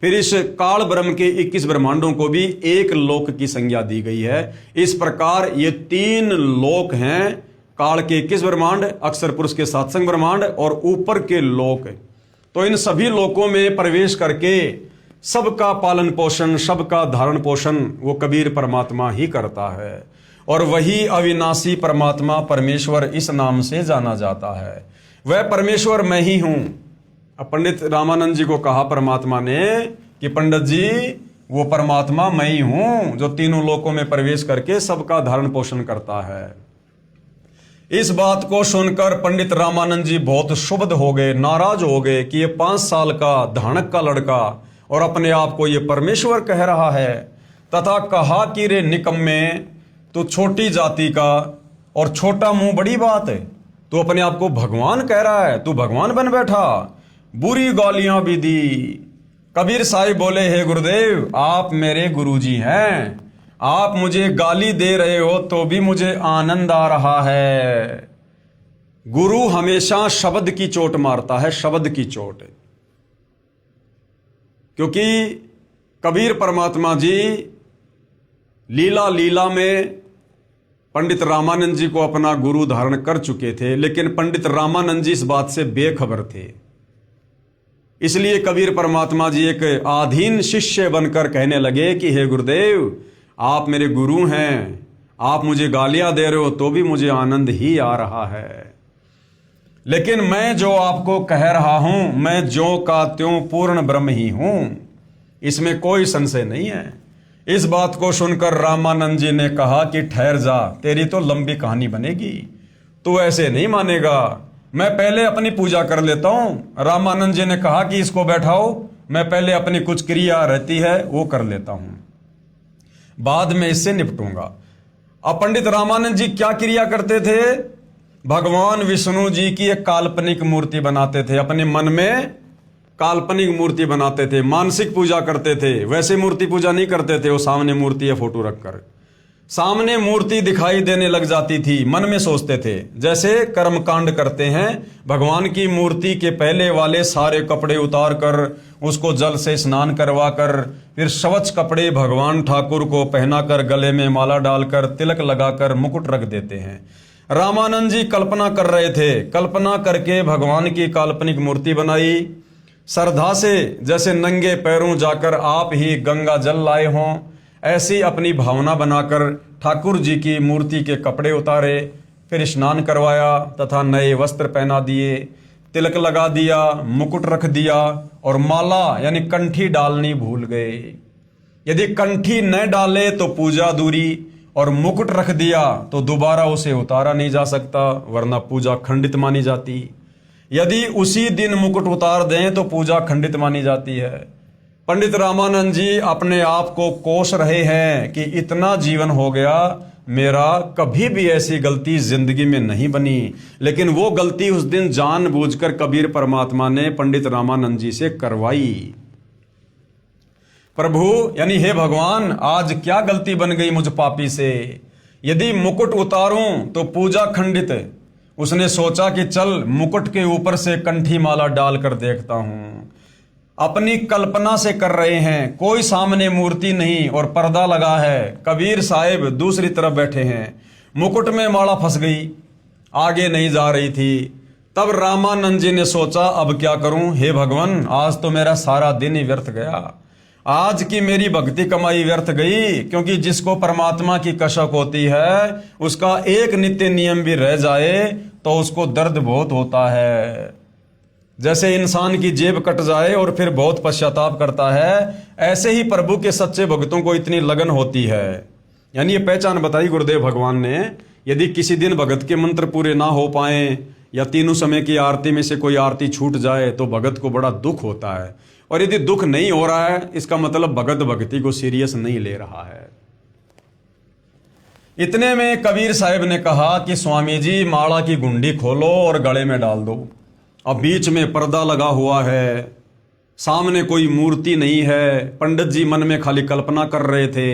A: फिर इस काल ब्रह्म के 21 ब्रह्मांडों को भी एक लोक की संज्ञा दी गई है। इस प्रकार ये 3 लोक हैं, काल के 21 ब्रह्मांड, अक्षर पुरुष के 7 संग ब्रह्मांड और ऊपर के लोक। तो इन सभी लोकों में प्रवेश करके सबका पालन पोषण, सबका धारण पोषण वो कबीर परमात्मा ही करता है। और वही अविनाशी परमात्मा परमेश्वर इस नाम से जाना जाता है। वह परमेश्वर मैं ही हूं। अब पंडित रामानंद जी को कहा परमात्मा ने कि पंडित जी वो परमात्मा मैं ही हूं जो तीनों लोकों में प्रवेश करके सबका धारण पोषण करता है। इस बात को सुनकर पंडित रामानंद जी बहुत क्षुब्ध हो गए, नाराज हो गए कि ये 5 साल का धानक का लड़का और अपने आप को ये परमेश्वर कह रहा है। तथा कहा कि रे निकम्मे, तू छोटी जाति का और छोटा मुंह बड़ी बात है, तू अपने आप को भगवान कह रहा है, तू भगवान बन बैठा। बुरी गालियां भी दी। कबीर साहिब बोले, हे गुरुदेव आप मेरे गुरुजी हैं, आप मुझे गाली दे रहे हो तो भी मुझे आनंद आ रहा है। गुरु हमेशा शब्द की चोट मारता है, शब्द की चोट। क्योंकि कबीर परमात्मा जी लीला लीला में पंडित रामानंद जी को अपना गुरु धारण कर चुके थे, लेकिन पंडित रामानंद जी इस बात से बेखबर थे। इसलिए कबीर परमात्मा जी एक आधीन शिष्य बनकर कहने लगे कि हे गुरुदेव, आप मेरे गुरु हैं, आप मुझे गालियां दे रहे हो तो भी मुझे आनंद ही आ रहा है, लेकिन मैं जो आपको कह रहा हूं, मैं ज्यों का त्यों पूर्ण ब्रह्म ही हूं, इसमें कोई संशय नहीं है। इस बात को सुनकर रामानंद जी ने कहा कि ठहर जा, तेरी तो लंबी कहानी बनेगी, तू ऐसे नहीं मानेगा, मैं पहले अपनी पूजा कर लेता हूं। रामानंद जी ने कहा कि इसको बैठाओ, मैं पहले अपनी कुछ क्रिया रहती है वो कर लेता हूं, बाद में इससे निपटूंगा। अब पंडित रामानंद जी क्या क्रिया करते थे? भगवान विष्णु जी की एक काल्पनिक मूर्ति बनाते थे, अपने मन में काल्पनिक मूर्ति बनाते थे, मानसिक पूजा करते थे, वैसे मूर्ति पूजा नहीं करते थे। वो सामने मूर्ति या फोटो रखकर सामने मूर्ति दिखाई देने लग जाती थी, मन में सोचते थे। जैसे कर्मकांड करते हैं, भगवान की मूर्ति के पहले वाले सारे कपड़े उतार कर उसको जल से स्नान करवा कर फिर स्वच्छ कपड़े भगवान ठाकुर को पहनाकर गले में माला डालकर तिलक लगाकर मुकुट रख देते हैं। रामानंद जी कल्पना कर रहे थे, कल्पना करके भगवान की काल्पनिक मूर्ति बनाई, श्रद्धा से जैसे नंगे पैरों जाकर आप ही गंगा जल लाए हों, ऐसी अपनी भावना बनाकर ठाकुर जी की मूर्ति के कपड़े उतारे, फिर स्नान करवाया तथा नए वस्त्र पहना दिए, तिलक लगा दिया, मुकुट रख दिया और माला यानी कंठी डालनी भूल गए। यदि कंठी न डाले तो पूजा अधूरी, और मुकुट रख दिया तो दोबारा उसे उतारा नहीं जा सकता, वरना पूजा खंडित मानी जाती। यदि उसी दिन मुकुट उतार दें तो पूजा खंडित मानी जाती है। पंडित रामानंद जी अपने आप को कोस रहे हैं कि इतना जीवन हो गया, मेरा कभी भी ऐसी गलती जिंदगी में नहीं बनी, लेकिन वो गलती उस दिन जानबूझकर कबीर परमात्मा ने पंडित रामानंद जी से करवाई। प्रभु यानी हे भगवान, आज क्या गलती बन गई मुझ पापी से? यदि मुकुट उतारूं तो पूजा खंडित। उसने सोचा कि चल मुकुट के ऊपर से कंठी माला डालकर देखता हूं। अपनी कल्पना से कर रहे हैं, कोई सामने मूर्ति नहीं और पर्दा लगा है, कबीर साहिब दूसरी तरफ बैठे हैं, मुकुट में माला फंस गई, आगे नहीं जा रही थी। तब रामानंद जी ने सोचा अब क्या करूं, हे भगवान, आज तो मेरा सारा दिन ही व्यर्थ गया, आज की मेरी भक्ति कमाई व्यर्थ गई, क्योंकि जिसको परमात्मा की कसक होती है उसका एक नित्य नियम भी रह जाए तो उसको दर्द बहुत होता है। जैसे इंसान की जेब कट जाए और फिर बहुत पश्चाताप करता है, ऐसे ही प्रभु के सच्चे भक्तों को इतनी लगन होती है। यानी ये पहचान बताई गुरुदेव भगवान ने, यदि किसी दिन भगत के मंत्र पूरे ना हो पाए या तीनों समय की आरती में से कोई आरती छूट जाए तो भगत को बड़ा दुख होता है, और यदि दुख नहीं हो रहा है इसका मतलब भगत भक्ति को सीरियस नहीं ले रहा है। इतने में कबीर साहब ने कहा कि स्वामी जी माला की गुंडी खोलो और गले में डाल दो। अब बीच में पर्दा लगा हुआ है, सामने कोई मूर्ति नहीं है, पंडित जी मन में खाली कल्पना कर रहे थे,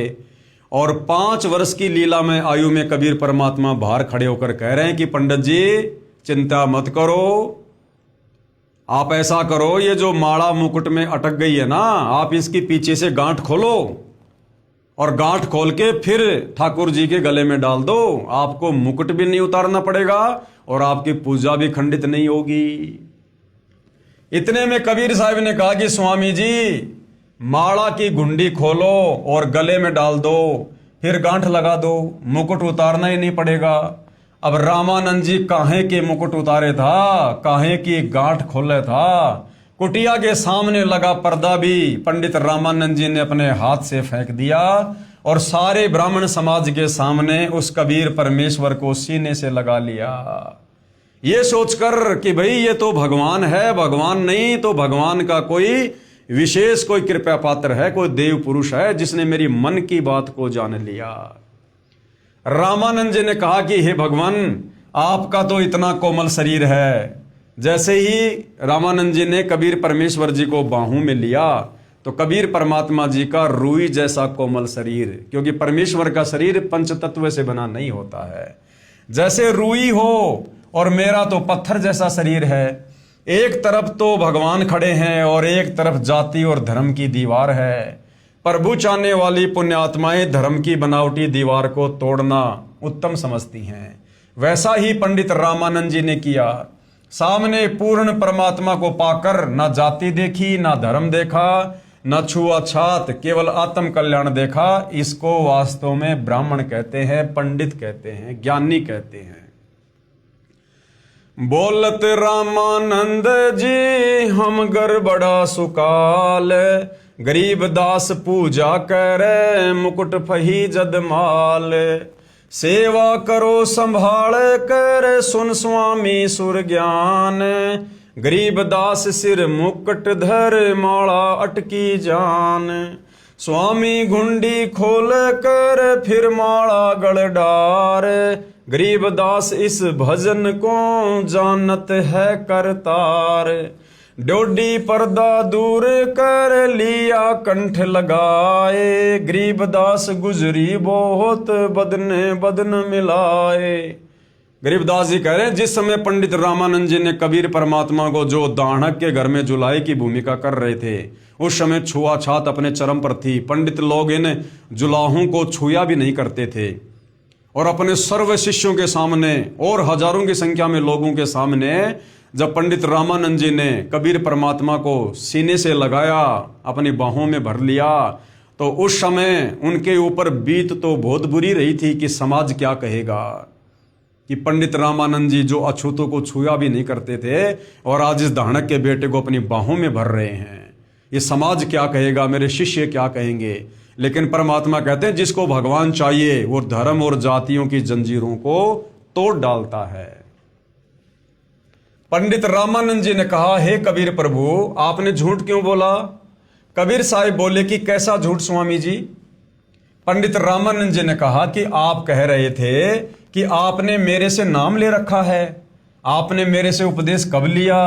A: और 5 वर्ष की लीला में आयु में कबीर परमात्मा बाहर खड़े होकर कह रहे हैं कि पंडित जी चिंता मत करो, आप ऐसा करो, ये जो माला मुकुट में अटक गई है ना, आप इसकी पीछे से गांठ खोलो और गांठ खोल के फिर ठाकुर जी के गले में डाल दो, आपको मुकुट भी नहीं उतारना पड़ेगा और आपकी पूजा भी खंडित नहीं होगी। इतने में कबीर साहब ने कहा कि स्वामी जी माला की गुंडी खोलो और गले में डाल दो, फिर गांठ लगा दो, मुकुट उतारना ही नहीं पड़ेगा। अब रामानंद जी काहे के मुकुट उतारे था, काहे की गांठ खोले था। कुटिया के सामने लगा पर्दा भी पंडित रामानंद जी ने अपने हाथ से फेंक दिया और सारे ब्राह्मण समाज के सामने उस कबीर परमेश्वर को सीने से लगा लिया, ये सोचकर कि भाई ये तो भगवान है, भगवान नहीं तो भगवान का कोई विशेष कोई कृपा पात्र है, कोई देव पुरुष है जिसने मेरी मन की बात को जान लिया। रामानंद जी ने कहा कि हे भगवान, आपका तो इतना कोमल शरीर है। जैसे ही रामानंद जी ने कबीर परमेश्वर जी को बाहों में लिया तो कबीर परमात्मा जी का रूई जैसा कोमल शरीर, क्योंकि परमेश्वर का शरीर पंच तत्व से बना नहीं होता है, जैसे रूई हो, और मेरा तो पत्थर जैसा शरीर है। एक तरफ तो भगवान खड़े हैं और एक तरफ जाति और धर्म की दीवार है। प्रभु चाहने वाली पुण्यात्माएं धर्म की बनावटी दीवार को तोड़ना उत्तम समझती हैं। वैसा ही पंडित रामानंद जी ने किया। सामने पूर्ण परमात्मा को पाकर ना जाति देखी, ना धर्म देखा, न छुआछात, केवल आत्म कल्याण देखा। इसको वास्तव में ब्राह्मण कहते हैं, पंडित कहते हैं, ज्ञानी कहते हैं। बोलत रामानंद जी हम गड़बड़ा सुकाल, गरीब दास पूजा करे मुकुट फही जदमाल। सेवा करो संभाल कर सुन स्वामी सुर ज्ञान, गरीब दास सिर मुकुट धर माला अटकी जान। स्वामी घुंडी खोल कर फिर माला गड़ डार, गरीब दास इस भजन को जानत है करतार। डोडी पर्दा दूर कर लिया कंठ लगाए, गरीब दास गुजरी बहुत बदन बदन मिलाए। गरीबदास जी कह रहे हैं जिस समय पंडित रामानंद जी ने कबीर परमात्मा को जो दानक के घर में जुलाई की भूमिका कर रहे थे, उस समय छुआछात अपने चरम पर थी। पंडित लोग इन जुलाहों को छुआ भी नहीं करते थे और अपने सर्व शिष्यों के सामने और हजारों की संख्या में लोगों के सामने जब पंडित रामानंद जी ने कबीर परमात्मा को सीने से लगाया, अपनी बाहों में भर लिया, तो उस समय उनके ऊपर बीत तो बहुत बुरी रही थी कि समाज क्या कहेगा कि पंडित रामानंद जी जो अछूतों को छुआ भी नहीं करते थे और आज इस दानक के बेटे को अपनी बाहों में भर रहे हैं। ये समाज क्या कहेगा, मेरे शिष्य क्या कहेंगे। लेकिन परमात्मा कहते हैं जिसको भगवान चाहिए वो धर्म और जातियों की जंजीरों को तोड़ डालता है। पंडित रामानंद जी ने कहा, हे कबीर प्रभु आपने झूठ क्यों बोला? कबीर साहिब बोले कि कैसा झूठ स्वामी जी? पंडित रामानंद जी ने कहा कि आप कह रहे थे कि आपने मेरे से नाम ले रखा है, आपने मेरे से उपदेश कब लिया?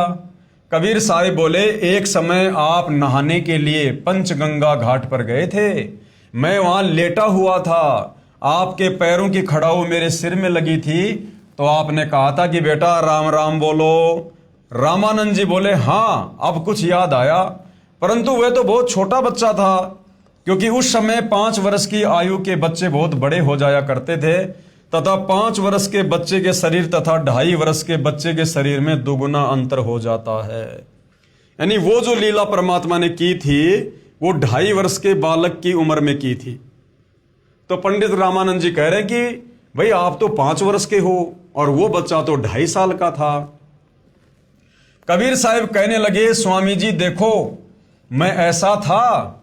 A: कबीर साहिब बोले एक समय आप नहाने के लिए पंचगंगा घाट पर गए थे, मैं वहां लेटा हुआ था, आपके पैरों की खड़ाऊ मेरे सिर में लगी थी, तो आपने कहा था कि बेटा राम राम बोलो। रामानंद जी बोले हाँ अब कुछ याद आया, परंतु वह तो बहुत छोटा बच्चा था, क्योंकि उस समय 5 वर्ष की आयु के बच्चे बहुत बड़े हो जाया करते थे तथा 5 वर्ष के बच्चे के शरीर तथा 2.5 वर्ष के बच्चे के शरीर में दुगुना अंतर हो जाता है। यानी वो जो लीला परमात्मा ने की थी वो 2.5 वर्ष के बालक की उम्र में की थी। तो पंडित रामानंद जी कह रहे हैं कि भाई आप तो 5 वर्ष के हो और वो बच्चा तो 2.5 साल का था। कबीर साहब कहने लगे स्वामी जी देखो मैं ऐसा था,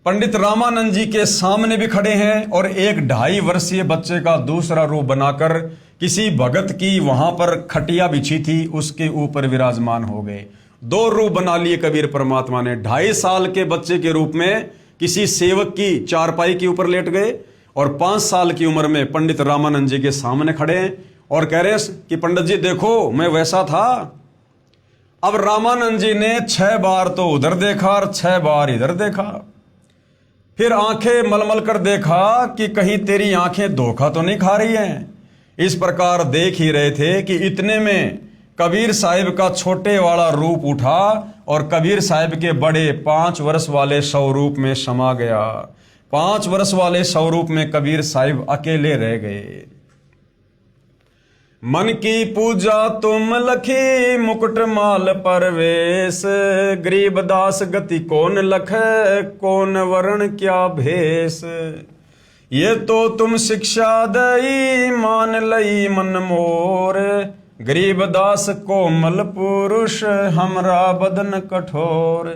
A: पंडित रामानंद जी के सामने भी खड़े हैं और एक 2.5 वर्षीय बच्चे का दूसरा रूप बनाकर किसी भगत की वहां पर खटिया बिछी थी उसके ऊपर विराजमान हो गए। 2 रूप बना लिए कबीर परमात्मा ने। 2.5 साल के बच्चे के रूप में किसी सेवक की चारपाई के ऊपर लेट गए और 5 साल की उम्र में पंडित रामानंद जी के सामने खड़े हैं और कह रहे हैं कि पंडित जी देखो मैं वैसा था। अब रामानंद जी ने 6 बार तो उधर देखा और 6 बार इधर देखा, फिर आंखें मलमल कर देखा कि कहीं तेरी आंखें धोखा तो नहीं खा रही हैं। इस प्रकार देख ही रहे थे कि इतने में कबीर साहिब का छोटे वाला रूप उठा और कबीर साहिब के बड़े 5 वर्ष वाले स्वरूप में समा गया। 5 वर्ष वाले स्वरूप में कबीर साहिब अकेले रह गए। मन की पूजा तुम लखी मुकुट माल परवेश, गरीब दास गति कौन लखे कौन वर्ण क्या भेष। ये तो तुम शिक्षा दई मान लई मन मोर, गरीब दास कोमल पुरुष हमरा बदन कठोर।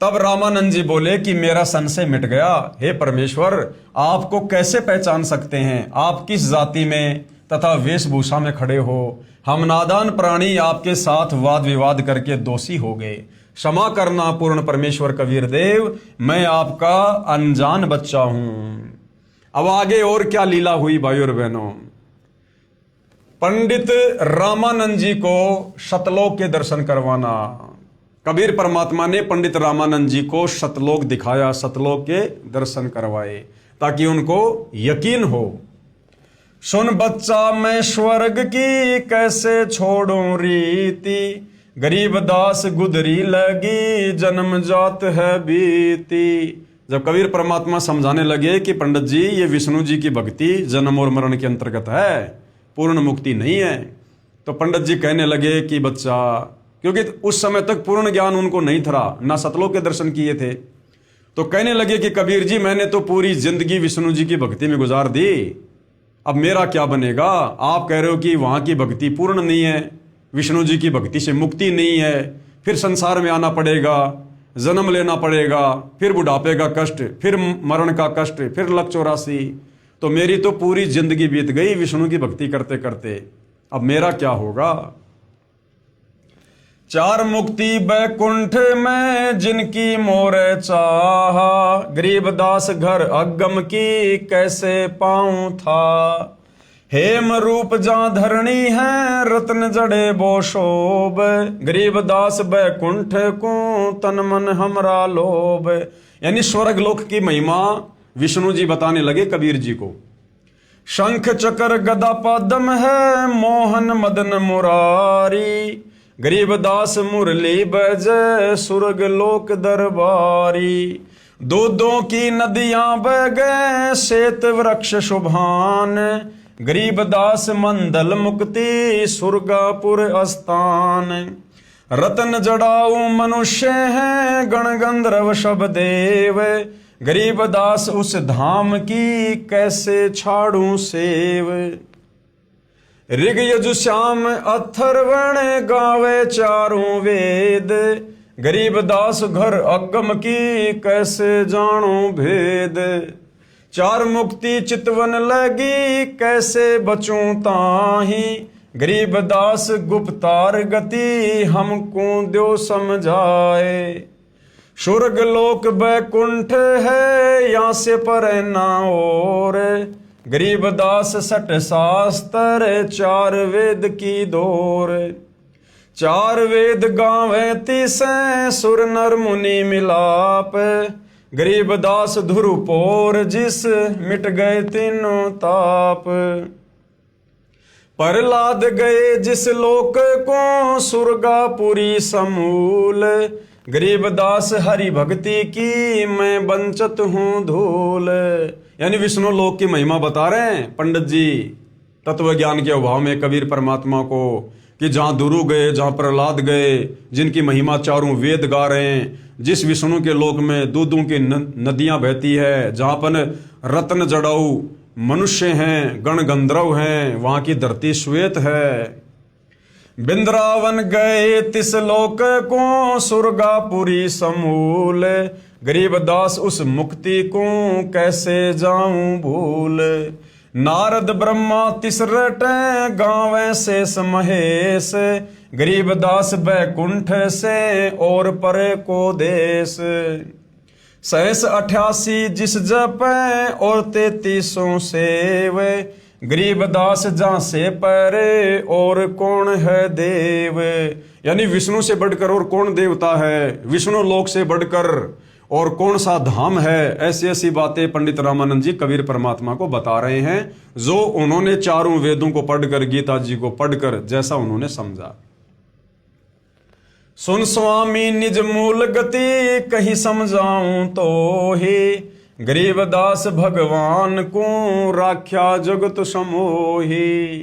A: तब रामानंद जी बोले कि मेरा संशय मिट गया। हे परमेश्वर आपको कैसे पहचान सकते हैं? आप किस जाति में तथा वेशभूषा में खड़े हो? हम नादान प्राणी आपके साथ वाद विवाद करके दोषी हो गए। क्षमा करना पूर्ण परमेश्वर कबीर देव, मैं आपका अनजान बच्चा हूं। अब आगे और क्या लीला हुई भाइयों और बहनों। पंडित रामानंद जी को सतलोक के दर्शन करवाना। कबीर परमात्मा ने पंडित रामानंद जी को सतलोक दिखाया, सतलोक के दर्शन करवाए ताकि उनको यकीन हो। सुन बच्चा मैं स्वर्ग की कैसे छोड़ूं रीति, गरीब दास गुदरी लगी जन्म जात है बीती। जब कबीर परमात्मा समझाने लगे कि पंडित जी ये विष्णु जी की भक्ति जन्म और मरण के अंतर्गत है, पूर्ण मुक्ति नहीं है, तो पंडित जी कहने लगे कि बच्चा, क्योंकि उस समय तक पूर्ण ज्ञान उनको नहीं था, ना सतलोक के दर्शन किए थे, तो कहने लगे कि कबीर जी मैंने तो पूरी जिंदगी विष्णु जी की भक्ति में गुजार दी, अब मेरा क्या बनेगा? आप कह रहे हो कि वहाँ की भक्ति पूर्ण नहीं है, विष्णु जी की भक्ति से मुक्ति नहीं है, फिर संसार में आना पड़ेगा, जन्म लेना पड़ेगा, फिर बुढ़ापे का कष्ट, फिर मरण का कष्ट, फिर लक 84। तो मेरी तो पूरी जिंदगी बीत गई विष्णु की भक्ति करते करते, अब मेरा क्या होगा? चार मुक्ति बैकुंठ में जिनकी मोरे चाहा, गरीबदास घर अगम की कैसे पाऊं था। हेम रूप जहाँ धरणी है रत्न जड़े बो शोभ, गरीबदास बैकुंठ को तन मन हमरा लोभ। यानी स्वर्ग लोक की महिमा विष्णु जी बताने लगे कबीर जी को। शंख चक्र गदा पद्म है मोहन मदन मुरारी, गरीबदास मुरली बजे सुर्ग लोक दरबारी। दूधों की नदियां बह गए श्वेत वृक्ष शुभान, गरीबदास मंदल मुक्ति सुरगापुर स्थान। रतन जड़ाऊ मनुष्य हैं गण गंधर्व सब देव, गरीबदास उस धाम की कैसे छाड़ू सेव। ऋग यजु श्याम अथर्वण गावे चारों वेद, गरीबदास घर अगम की कैसे जानो भेद। चार मुक्ति चितवन लगी कैसे बचूं ताही, गरीबदास गुप्तार गति हमको द्यो समझाए। स्वर्ग लोक बैकुंठ है यहाँ से पर ना और, गरीबदास सठ शास्त्र चार वेद की दौर। चार वेद गावे तीसे सुर नर मुनि मिलाप, गरीबदास धुरपोर जिस मिट गए तीनों ताप। प्रहलाद गए जिस लोक को सुरगापुरी समूल, गरीबदास हरि भक्ति की मैं वंचित हूँ धूल। यानी विष्णु लोक की महिमा बता रहे हैं पंडित जी तत्व ज्ञान के अभाव में कबीर परमात्मा को, कि जहाँ दुरु गए, जहाँ प्रहलाद गए, जिनकी महिमा चारों वेद गा रहे हैं, जिस विष्णु के लोक में दूधों की नदियां बहती है, जहाँ पर रत्न जड़ाऊ मनुष्य हैं, गण गंधर्व हैं, वहाँ की धरती श्वेत है। बिंद्रावन गए तिस लोक को सुरगापुरी समूल, गरीबदास उस मुक्ति को कैसे जाऊं भूल। नारद ब्रह्मा तिसरट गावे शेष महेश, गरीबदास बैकुंठ से और परे को देश। सहस 88 जिस जप और 33 सेव, गरीबदास जहाँ से परे और कौन है देव। यानी विष्णु से बढ़कर और कौन देवता है, विष्णु लोक से बढ़कर और कौन सा धाम है। ऐसी ऐसी बातें पंडित रामानंद जी कबीर परमात्मा को बता रहे हैं, जो उन्होंने चारों वेदों को पढ़कर, गीता जी को पढ़कर जैसा उन्होंने समझा। सुन स्वामी निज मूल गति कहीं समझाऊं तो ही, गरीबदास भगवान को राख्या जगत समोही।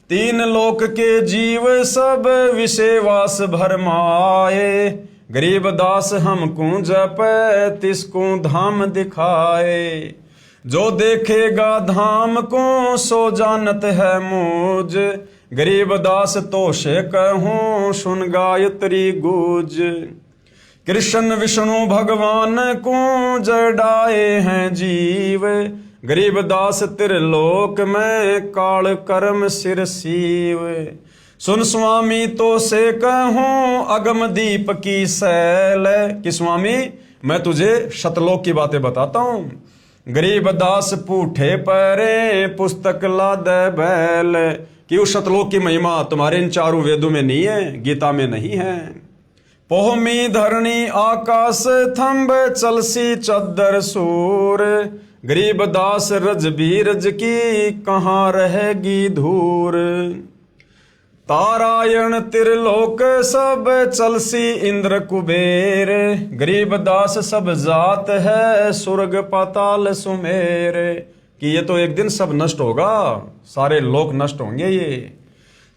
A: तीन लोक के जीव सब विषयवास भरमाए, गरीबदास हमको जप तिसको धाम दिखाए। जो देखेगा धाम को सो जानत है मुझ, गरीबदास तो से कहूँ सुन गायत्री गुज। कृष्ण विष्णु भगवान को जड़ाए हैं जीव, गरीबदास त्रिलोक में काल कर्म सिर सीव। सुन स्वामी तो से कहूँ अगम दीप की सैल, कि स्वामी मैं तुझे शतलोक की बातें बताता हूँ। गरीबदास पूठे परे पुस्तक लाद बैल, कि उस शतलोक की महिमा तुम्हारे इन चारों वेदों में नहीं है, गीता में नहीं है। पोहमी धरणी आकाश थंब चलसी चद्दर सूर, गरीबदास रज बीरज की कहाँ रहेगी धूर। तारायण त्रिलोक सब चलसी इंद्र कुबेर, गरीबदास सब जात है स्वर्ग पाताल सुमेर। कि ये तो एक दिन सब नष्ट होगा, सारे लोक नष्ट होंगे ये।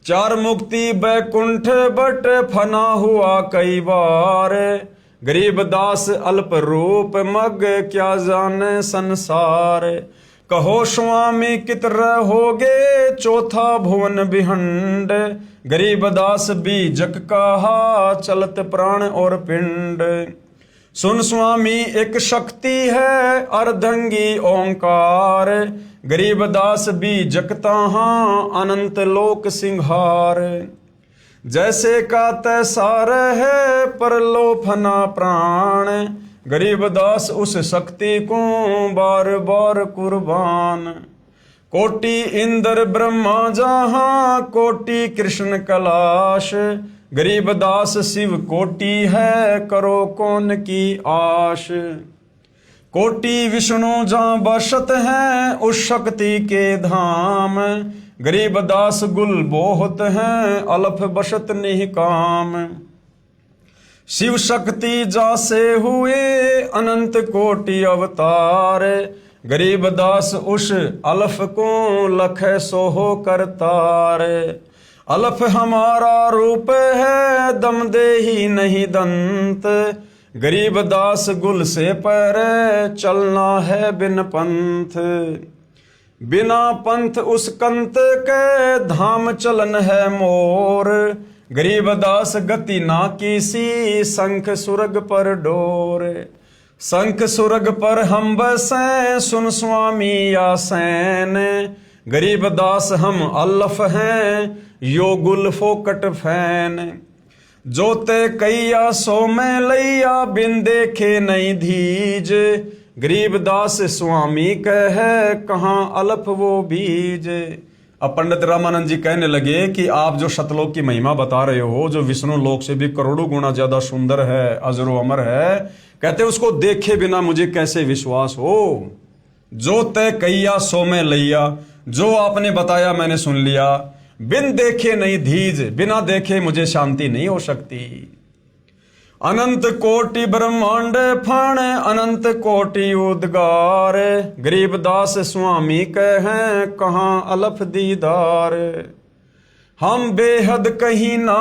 A: चार मुक्ति बैकुंठ बट फना हुआ कई बार, गरीबदास अल्प रूप मग क्या जाने संसार। कहो स्वामी कित रहोगे चौथा भुवन बिहंड, गरीबदास बीजक कहा चलत प्राण और पिंड। सुन स्वामी एक शक्ति है अर्धंगी ओंकार, गरीबदास बीजक तहाँ अनंत लोक सिंहार। जैसे का तैसा है परलोफना प्राण, गरीबदास उस शक्ति को बार बार कुर्बान। कोटि इंद्र ब्रह्मा जहाँ कोटि कृष्ण कैलाश, गरीबदास शिव कोटि है करो कौन की आश। कोटि विष्णु जहाँ बसत हैं उस शक्ति के धाम, गरीबदास गुल बहुत हैं अलफ बसत निकाम। शिव शक्ति जासे हुए अनंत कोटि अवतार, गरीबदास उस अलफ को लख सोहो करतार। अलफ हमारा रूप है दम दे ही नहीं दंत, गरीबदास गुल से पर चलना है बिन पंथ। बिना पंथ उस कंत के धाम चलन है मोर, गरीबदास गति ना किसी शंख सुरग पर डोर। शंख सुरग पर हम बसें सुन स्वामी आसैन, गरीबदास हम अल्लफ हैं यो गुल फोकट फैन। जोते कैया सो में लैया बिन देखे नहीं धीज, गरीबदास स्वामी कहे कहाँ अलफ वो बीज। अब पंडित रामानंद जी कहने लगे कि आप जो शतलोक की महिमा बता रहे हो, जो विष्णु लोक से भी करोड़ों गुना ज्यादा सुंदर है, अजरो अमर है, कहते उसको देखे बिना मुझे कैसे विश्वास हो। जो तय कैया सो में लैया, जो आपने बताया मैंने सुन लिया, बिन देखे नहीं धीज, बिना देखे मुझे शांति नहीं हो सकती। अनंत कोटि ब्रह्मांड फण अनंत कोटि उद्गार, गरीबदास स्वामी कहें कहाँ अलफ दीदार। हम बेहद कहीं ना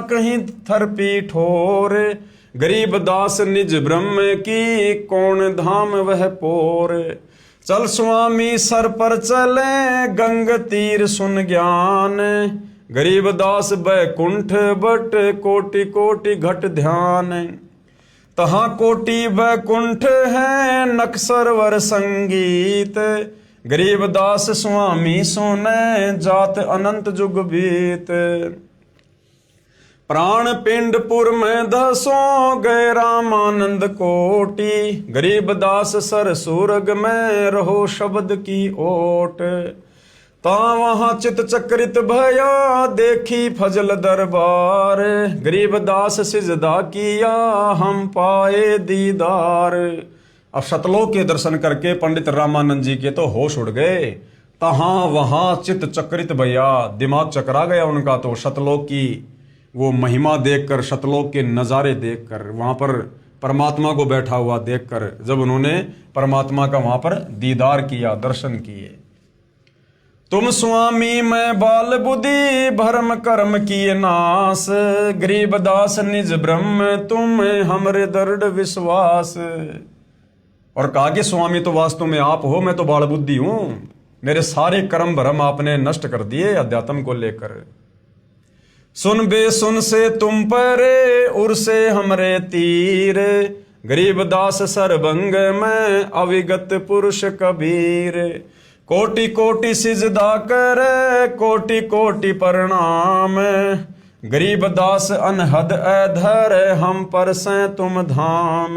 A: कहीं थरपी ठोर, गरीबदास निज ब्रह्म की कौन धाम वह पोर। चल स्वामी सर पर चले गंग तीर सुन ज्ञान, गरीबदास बैकुंठ बट कोटि कोटि घट ध्यान। तहाँ कोटि बैकुंठ है नक सरवर संगीत, गरीबदास स्वामी सुने जात अनंत जुग बीत। प्राण पिंडपुर में दसों गए रामानंद कोटि, गरीबदास सर सुरग में रहो शब्द की ओट। ता वहां चित चक्रित भया देखी फजल दरबार, गरीबदास सिजदा किया हम पाए दीदार। अब शतलोक के दर्शन करके पंडित रामानंद जी के तो होश उड़ गए। तहाँ वहां चित चक्रित भया, दिमाग चकरा गया उनका। तो शतलोक की वो महिमा देखकर, शतलोक के नज़ारे देखकर, वहां पर परमात्मा को बैठा हुआ देखकर, जब उन्होंने परमात्मा का वहां पर दीदार किया, दर्शन किए। तुम स्वामी मैं बाल बुद्धि भरम कर्म किए नाश, गरीबदास निज ब्रह्म तुम हमरे दृढ़ विश्वास। और कहा कि स्वामी तो वास्तव में आप हो, मैं तो बाल बुद्धि हूं, मेरे सारे कर्म भरम आपने नष्ट कर दिए अध्यात्म को लेकर। सुन बे सुन से तुम परे उर से हमरे तीर, गरीबदास सरभंग में अविगत पुरुष कबीर। कोटि कोटि सिजदा करे कोटि कोटि प्रणाम, गरीबदास अनहद अधर हम पर से तुम धाम।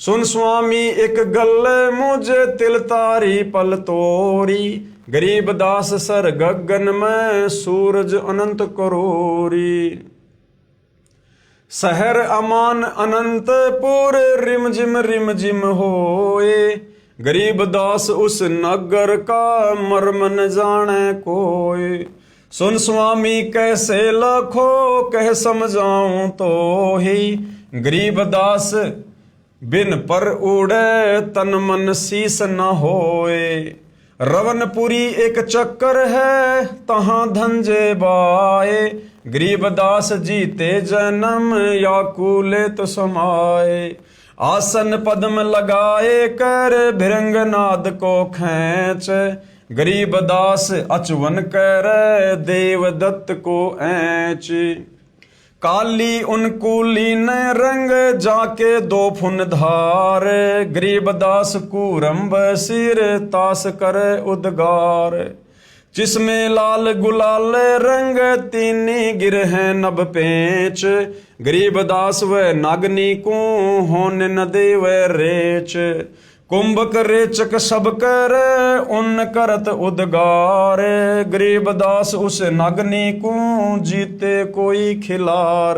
A: सुन स्वामी एक गल्ले मुझे तिल तारी पल तोरी, गरीबदास सर गगन में सूरज अनंत करोरी। शहर अमान अनंतपुर रिम जिम होए, गरीबदास उस नगर का मर्म न जाने कोई। सुन स्वामी कैसे लखो कह समझाऊं तो ही, गरीबदास बिन पर उड़े तन मन शीस न होए। रवनपुरी एक चक्कर है तहां धंजे बाए, गरीबदास जीते जन्म या कूले तो समाए। आसन पद्म लगाए कर भिरंगनाद को खींच, गरीबदास अचवन कर देवदत्त को ऐंच। काली उनकूली ने रंग जाके दो फुन धार, गरीबदास कूरम्ब सिर तास कर उद्गार। जिसमें लाल गुलाल रंग तीनी गिर है नभ पेंच, गरीबदास व नागनी को होने न देव रेच। कुंभक रेचक सब कर उन करत उद्गार, गरीबदास उस नागनी को जीते कोई खिलार।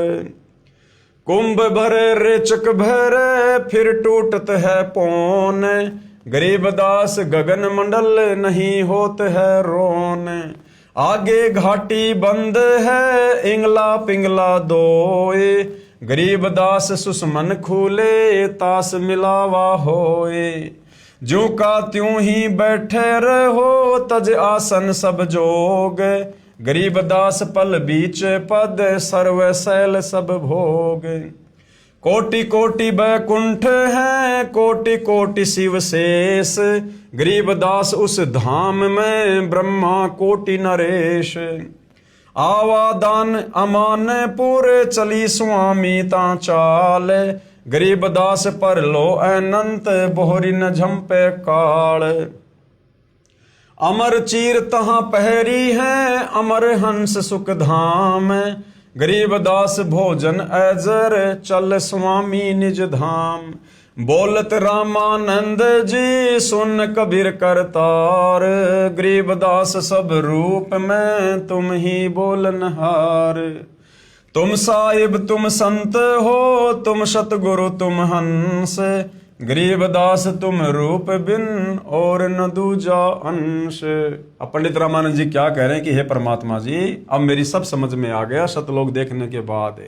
A: कुंभ भरे रेचक भरे फिर टूटत है पौन, गरीबदास गगन मंडल नहीं होत है रोन। आगे घाटी बंद है इंगला पिंगला दोए, गरीबदास सुषमन खूले तास मिलावा होए। ज्यों का त्यों ही बैठे रहो तज आसन सब जोग, गरीबदास पल बीच पद सर्व शैल सब भोग। कोटि कोटि बैकुंठ है कोटि कोटि शिव शेष, गरीबदास उस धाम में ब्रह्मा कोटि नरेश। आवादान अमानपुर चली स्वामी ता चाल, गरीबदास पर लो अनंत बोहरी न झंपे काल। अमर चीर तहां पहरी है अमर हंस सुख धाम, गरीबदास भोजन अजर चल स्वामी निज धाम। बोलत रामानंद जी सुन कबीर करतार, गरीबदास सब रूप में तुम ही बोलनहार। तुम साहिब तुम संत हो तुम सतगुरु तुम हंस, गरीबदास तुम रूप बिन और न दूजा अंश। अब पंडित रामानंद जी क्या कह रहे हैं कि हे परमात्मा जी, अब मेरी सब समझ में आ गया सतलोक देखने के बाद।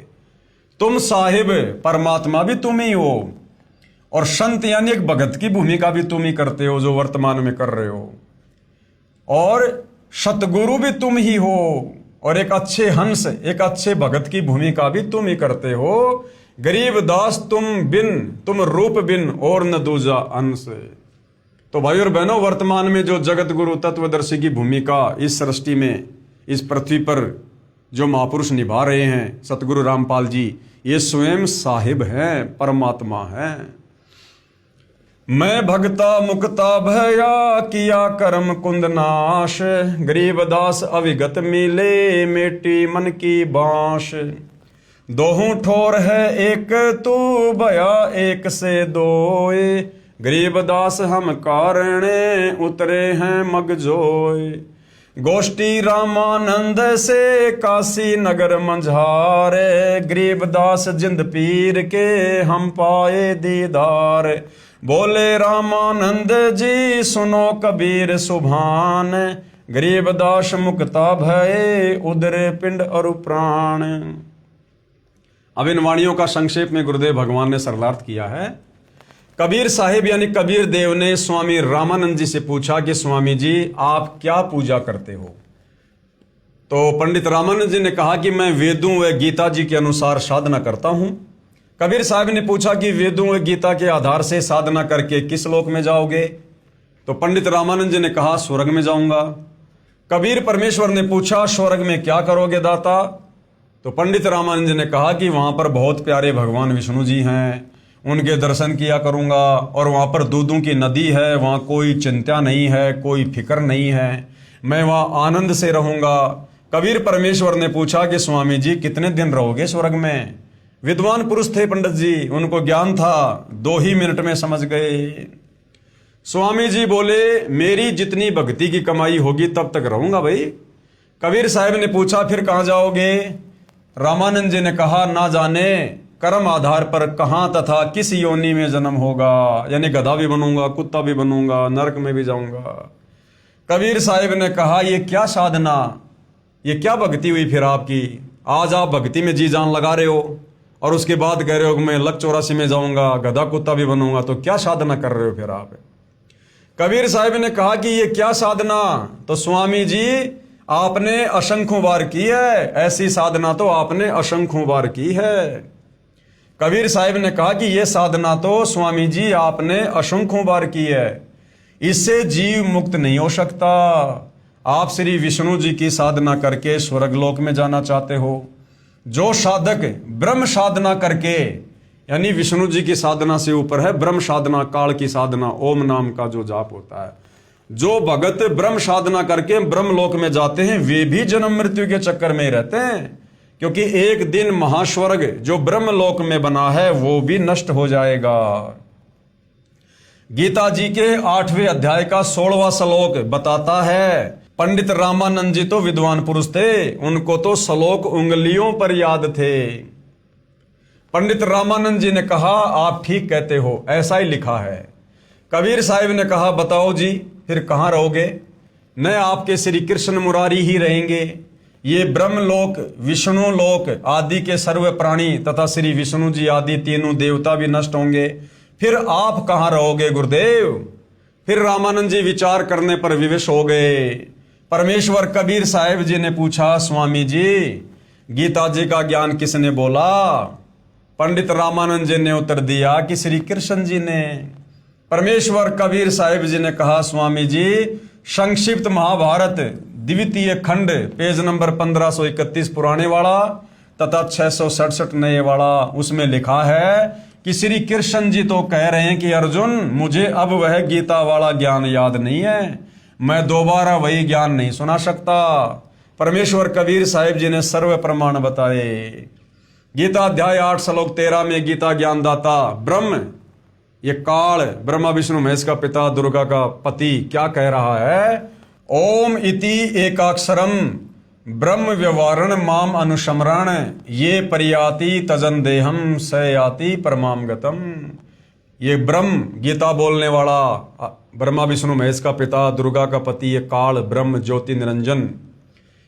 A: तुम साहिब परमात्मा भी तुम ही हो, और संत यानी एक भगत की भूमिका भी तुम ही करते हो जो वर्तमान में कर रहे हो, और सतगुरु भी तुम ही हो, और एक अच्छे हंस एक अच्छे भगत की भूमिका भी तुम ही करते हो। गरीबदास तुम रूप बिन और न दूजा अंश। तो भाई और बहनों, वर्तमान में जो जगत गुरु तत्वदर्शी की भूमिका इस सृष्टि में इस पृथ्वी पर जो महापुरुष निभा रहे हैं सतगुरु रामपाल जी, ये स्वयं साहिब हैं, परमात्मा हैं। मैं भगता मुक्ता भया किया कर्म कुंद नाश, गरीबदास अविगत मिले मेटी मन की बांश। दोहूं ठोर है एक तू भया एक से दोए, गरीबदास हम कारणे उतरे हैं मगजोए। गोष्ठी रामानंद से काशी नगर मंझारे, गरीबदास जिंद पीर के हम पाए दीदार। बोले रामानंद जी सुनो कबीर सुभान, गरीबदास मुक्ता भये उदरे पिंड और प्राण। अब इन वाणियों का संक्षेप में गुरुदेव भगवान ने सरलार्थ किया है। कबीर साहिब यानी कबीर देव ने स्वामी रामानंद जी से पूछा कि स्वामी जी आप क्या पूजा करते हो? तो पंडित रामानंद जी ने कहा कि मैं वेदों व गीता जी के अनुसार साधना करता हूं। कबीर साहब ने पूछा कि वेदों व गीता के आधार से साधना करके किस लोक में जाओगे? तो पंडित रामानंद जी ने कहा स्वर्ग में जाऊंगा। कबीर परमेश्वर ने पूछा स्वर्ग में क्या करोगे दाता? तो पंडित रामानंद जी ने कहा कि वहां पर बहुत प्यारे भगवान विष्णु जी हैं, उनके दर्शन किया करूंगा, और वहां पर दूधों की नदी है, वहां कोई चिंता नहीं है, कोई फिक्र नहीं है, मैं वहां आनंद से रहूंगा। कबीर परमेश्वर ने पूछा कि स्वामी जी कितने दिन रहोगे स्वर्ग में? विद्वान पुरुष थे पंडित जी, उनको ज्ञान था, 2 ही मिनट में समझ गए। स्वामी जी बोले मेरी जितनी भक्ति की कमाई होगी तब तक रहूंगा भाई। कबीर साहब ने पूछा फिर कहां जाओगे? रामानंद जी ने कहा ना जाने कर्म आधार पर कहां तथा किस योनि में जन्म होगा, यानी गधा भी बनूंगा, कुत्ता भी बनूंगा, नरक में भी जाऊंगा। कबीर साहिब ने कहा ये क्या साधना? ये क्या भक्ति हुई फिर आपकी? आज आप भक्ति में जी जान लगा रहे हो और उसके बाद कह रहे हो कि मैं लक 84 में जाऊंगा, गधा कुत्ता भी बनूंगा। तो क्या साधना कर रहे हो फिर आप? कबीर साहब ने कहा कि ये क्या साधना? तो स्वामी जी आपने असंख्यों बार की है, ऐसी साधना तो आपने असंख्यों बार की है। कबीर साहब ने कहा कि ये साधना तो स्वामी जी आपने असंख्यों बार की है, इससे जीव मुक्त नहीं हो सकता। आप श्री विष्णु जी की साधना करके स्वर्गलोक में जाना चाहते हो। जो साधक ब्रह्म साधना करके, यानी विष्णु जी की साधना से ऊपर है ब्रह्म साधना, काल की साधना, ओम नाम का जो जाप होता है, जो भगत ब्रह्म साधना करके ब्रह्म लोक में जाते हैं वे भी जन्म मृत्यु के चक्कर में ही रहते हैं, क्योंकि एक दिन महास्वर्ग जो ब्रह्म लोक में बना है वो भी नष्ट हो जाएगा। गीता जी के 8वें अध्याय का 16वां श्लोक बताता है, पंडित रामानंद जी तो विद्वान पुरुष थे, उनको तो श्लोक उंगलियों पर याद थे। पंडित रामानंद जी ने कहा आप ठीक कहते हो, ऐसा ही लिखा है। कबीर साहिब ने कहा बताओ जी फिर कहाँ रहोगे? न आपके श्री कृष्ण मुरारी ही रहेंगे, ये ब्रह्मलोक विष्णु लोक आदि के सर्व प्राणी तथा श्री विष्णु जी आदि तीनों देवता भी नष्ट होंगे, फिर आप कहाँ रहोगे गुरुदेव? फिर रामानंद जी विचार करने पर विवश हो गए। परमेश्वर कबीर साहिब जी ने पूछा स्वामी जी गीता जी का ज्ञान किसने बोला? पंडित रामानंद जी ने उत्तर दिया कि श्री कृष्ण जी ने। परमेश्वर कबीर साहिब जी ने कहा स्वामी जी संक्षिप्त महाभारत द्वितीय खंड पेज नंबर 1531 पुराने वाला तथा 667 नए वाला, उसमें लिखा है कि श्री कृष्ण जी तो कह रहे हैं कि अर्जुन मुझे अब वह गीता वाला ज्ञान याद नहीं है, मैं दोबारा वही ज्ञान नहीं सुना सकता। परमेश्वर कबीर साहिब जी ने सर्व प्रमाण बताए। गीता अध्याय 8 श्लोक 13 में गीता ज्ञानदाता ब्रह्म, ये काल ब्रह्मा विष्णु महेश का पिता दुर्गा का पति क्या कह रहा है? ओम इति एकाक्षरम ब्रह्म व्यवहारण माम अनुशमरण ये परियाति तजन देहम स याति परमाम गतम। ये ब्रह्म गीता बोलने वाला ब्रह्मा विष्णु महेश का पिता दुर्गा का पति, ये काल ब्रह्म ज्योति निरंजन,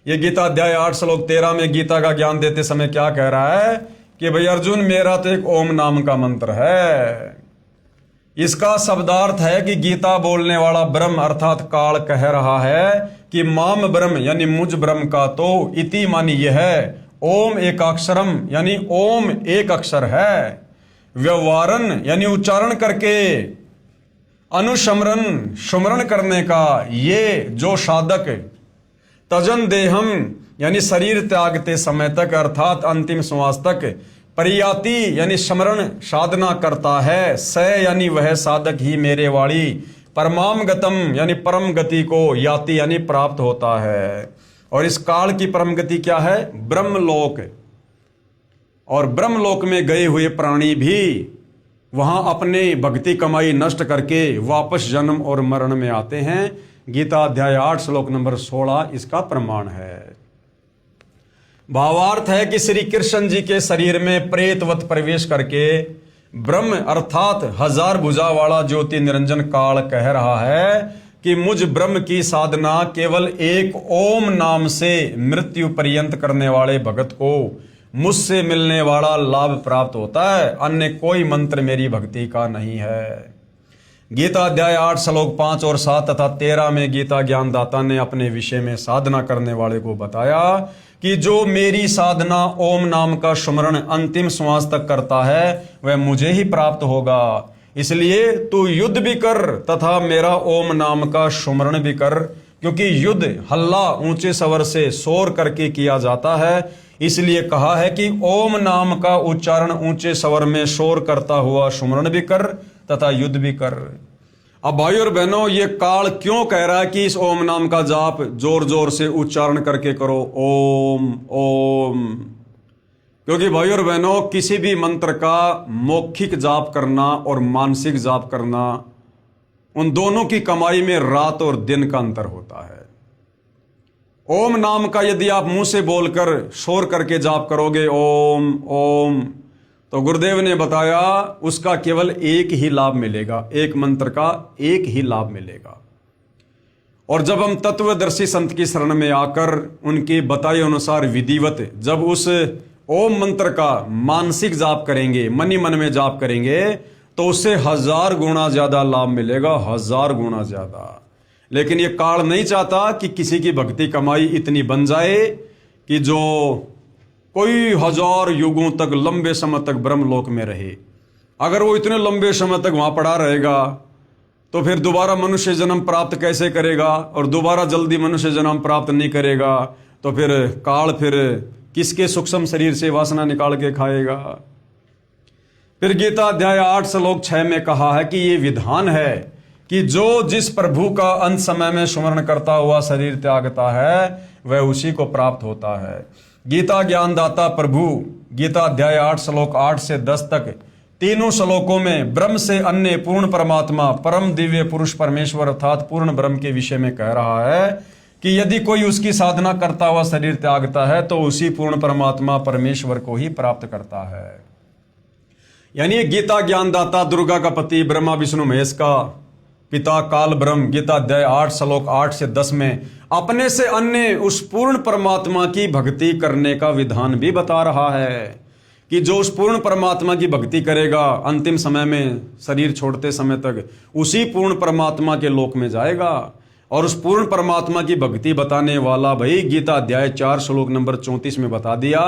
A: ये गीता अध्याय 8 श्लोक 13 में गीता का ज्ञान देते समय क्या कह रहा है कि भाई अर्जुन मेरा तो एक ओम नाम का मंत्र है। इसका शब्दार्थ है कि गीता बोलने वाला ब्रह्म अर्थात काल कह रहा है कि माम ब्रह्म यानी मुझ ब्रह्म का तो इति मानी यह है, ओम एकाक्षरम यानी ओम एक अक्षर है, व्यवहारन यानी उच्चारण करके, अनुशमरन सुमरण करने का ये जो साधक, तजन देहम यानी शरीर त्यागते समय तक अर्थात अंतिम श्वास तक, परियाति यानी स्मरण साधना करता है, स यानी वह साधक ही मेरे वाली, परमाम गतम यानी परम गति को, याति यानी प्राप्त होता है। और इस काल की परम गति क्या है? ब्रह्मलोक। और ब्रह्मलोक में गए हुए प्राणी भी वहां अपने भक्ति कमाई नष्ट करके वापस जन्म और मरण में आते हैं। गीता अध्याय 8 श्लोक नंबर 16 इसका प्रमाण है। भावार्थ है कि श्री कृष्ण जी के शरीर में प्रेतवत प्रवेश करके ब्रह्म अर्थात 1000 भुजा वाला ज्योति निरंजन काल कह रहा है कि मुझ ब्रह्म की साधना केवल एक ओम नाम से मृत्यु पर्यंत करने वाले भगत को मुझसे मिलने वाला लाभ प्राप्त होता है, अन्य कोई मंत्र मेरी भक्ति का नहीं है। गीता अध्याय 8 श्लोक 5 और 7 तथा 13 में गीता ज्ञानदाता ने अपने विषय में साधना करने वाले को बताया कि जो मेरी साधना ओम नाम का स्मरण अंतिम श्वास तक करता है वह मुझे ही प्राप्त होगा। इसलिए तू युद्ध भी कर तथा मेरा ओम नाम का स्मरण भी कर, क्योंकि युद्ध हल्ला ऊंचे स्वर से शोर करके किया जाता है। इसलिए कहा है कि ओम नाम का उच्चारण ऊंचे स्वर में शोर करता हुआ स्मरण भी कर तथा युद्ध भी कर। अब भाई और बहनों, ये काल क्यों कह रहा है कि इस ओम नाम का जाप जोर जोर से उच्चारण करके करो, ओम ओम? क्योंकि भाई और बहनों, किसी भी मंत्र का मौखिक जाप करना और मानसिक जाप करना, उन दोनों की कमाई में रात और दिन का अंतर होता है। ओम नाम का यदि आप मुंह से बोलकर शोर करके जाप करोगे ओम ओम, तो गुरुदेव ने बताया उसका केवल एक ही लाभ मिलेगा, एक मंत्र का एक ही लाभ मिलेगा। और जब हम तत्वदर्शी संत की शरण में आकर उनके बताए अनुसार विधिवत जब उस ओम मंत्र का मानसिक जाप करेंगे, मन ही मन में जाप करेंगे, तो उससे 1000 गुना ज्यादा लाभ मिलेगा, 1000 गुना ज्यादा। लेकिन ये काल नहीं चाहता कि किसी की भक्ति कमाई इतनी बन जाए कि जो कोई 1000 युगों तक लंबे समय तक ब्रह्मलोक में रहे। अगर वो इतने लंबे समय तक वहां पड़ा रहेगा तो फिर दोबारा मनुष्य जन्म प्राप्त कैसे करेगा, और दोबारा जल्दी मनुष्य जन्म प्राप्त नहीं करेगा तो फिर काल फिर किसके सूक्ष्म शरीर से वासना निकाल के खाएगा। फिर गीता अध्याय 8 श्लोक 6 में कहा है कि ये विधान है कि जो जिस प्रभु का अंत समय में स्मरण करता हुआ शरीर त्यागता है वह उसी को प्राप्त होता है। गीता ज्ञानदाता प्रभु गीता अध्याय 8 श्लोक 8 से 10 तक तीनों श्लोकों में ब्रह्म से अन्य पूर्ण परमात्मा परम दिव्य पुरुष परमेश्वर अर्थात पूर्ण ब्रह्म के विषय में कह रहा है कि यदि कोई उसकी साधना करता हुआ शरीर त्यागता है तो उसी पूर्ण परमात्मा परमेश्वर को ही प्राप्त करता है। यानी गीता ज्ञानदाता दुर्गा का पति ब्रह्मा विष्णु महेश का पिता काल ब्रह्म गीता अध्याय 8 श्लोक 8 से 10 में अपने से अन्य उस पूर्ण परमात्मा की भक्ति करने का विधान भी बता रहा है कि जो उस पूर्ण परमात्मा की भक्ति करेगा अंतिम समय में शरीर छोड़ते समय तक उसी पूर्ण परमात्मा के लोक में जाएगा। और उस पूर्ण परमात्मा की भक्ति बताने वाला भाई गीता अध्याय 4 श्लोक नंबर 34 में बता दिया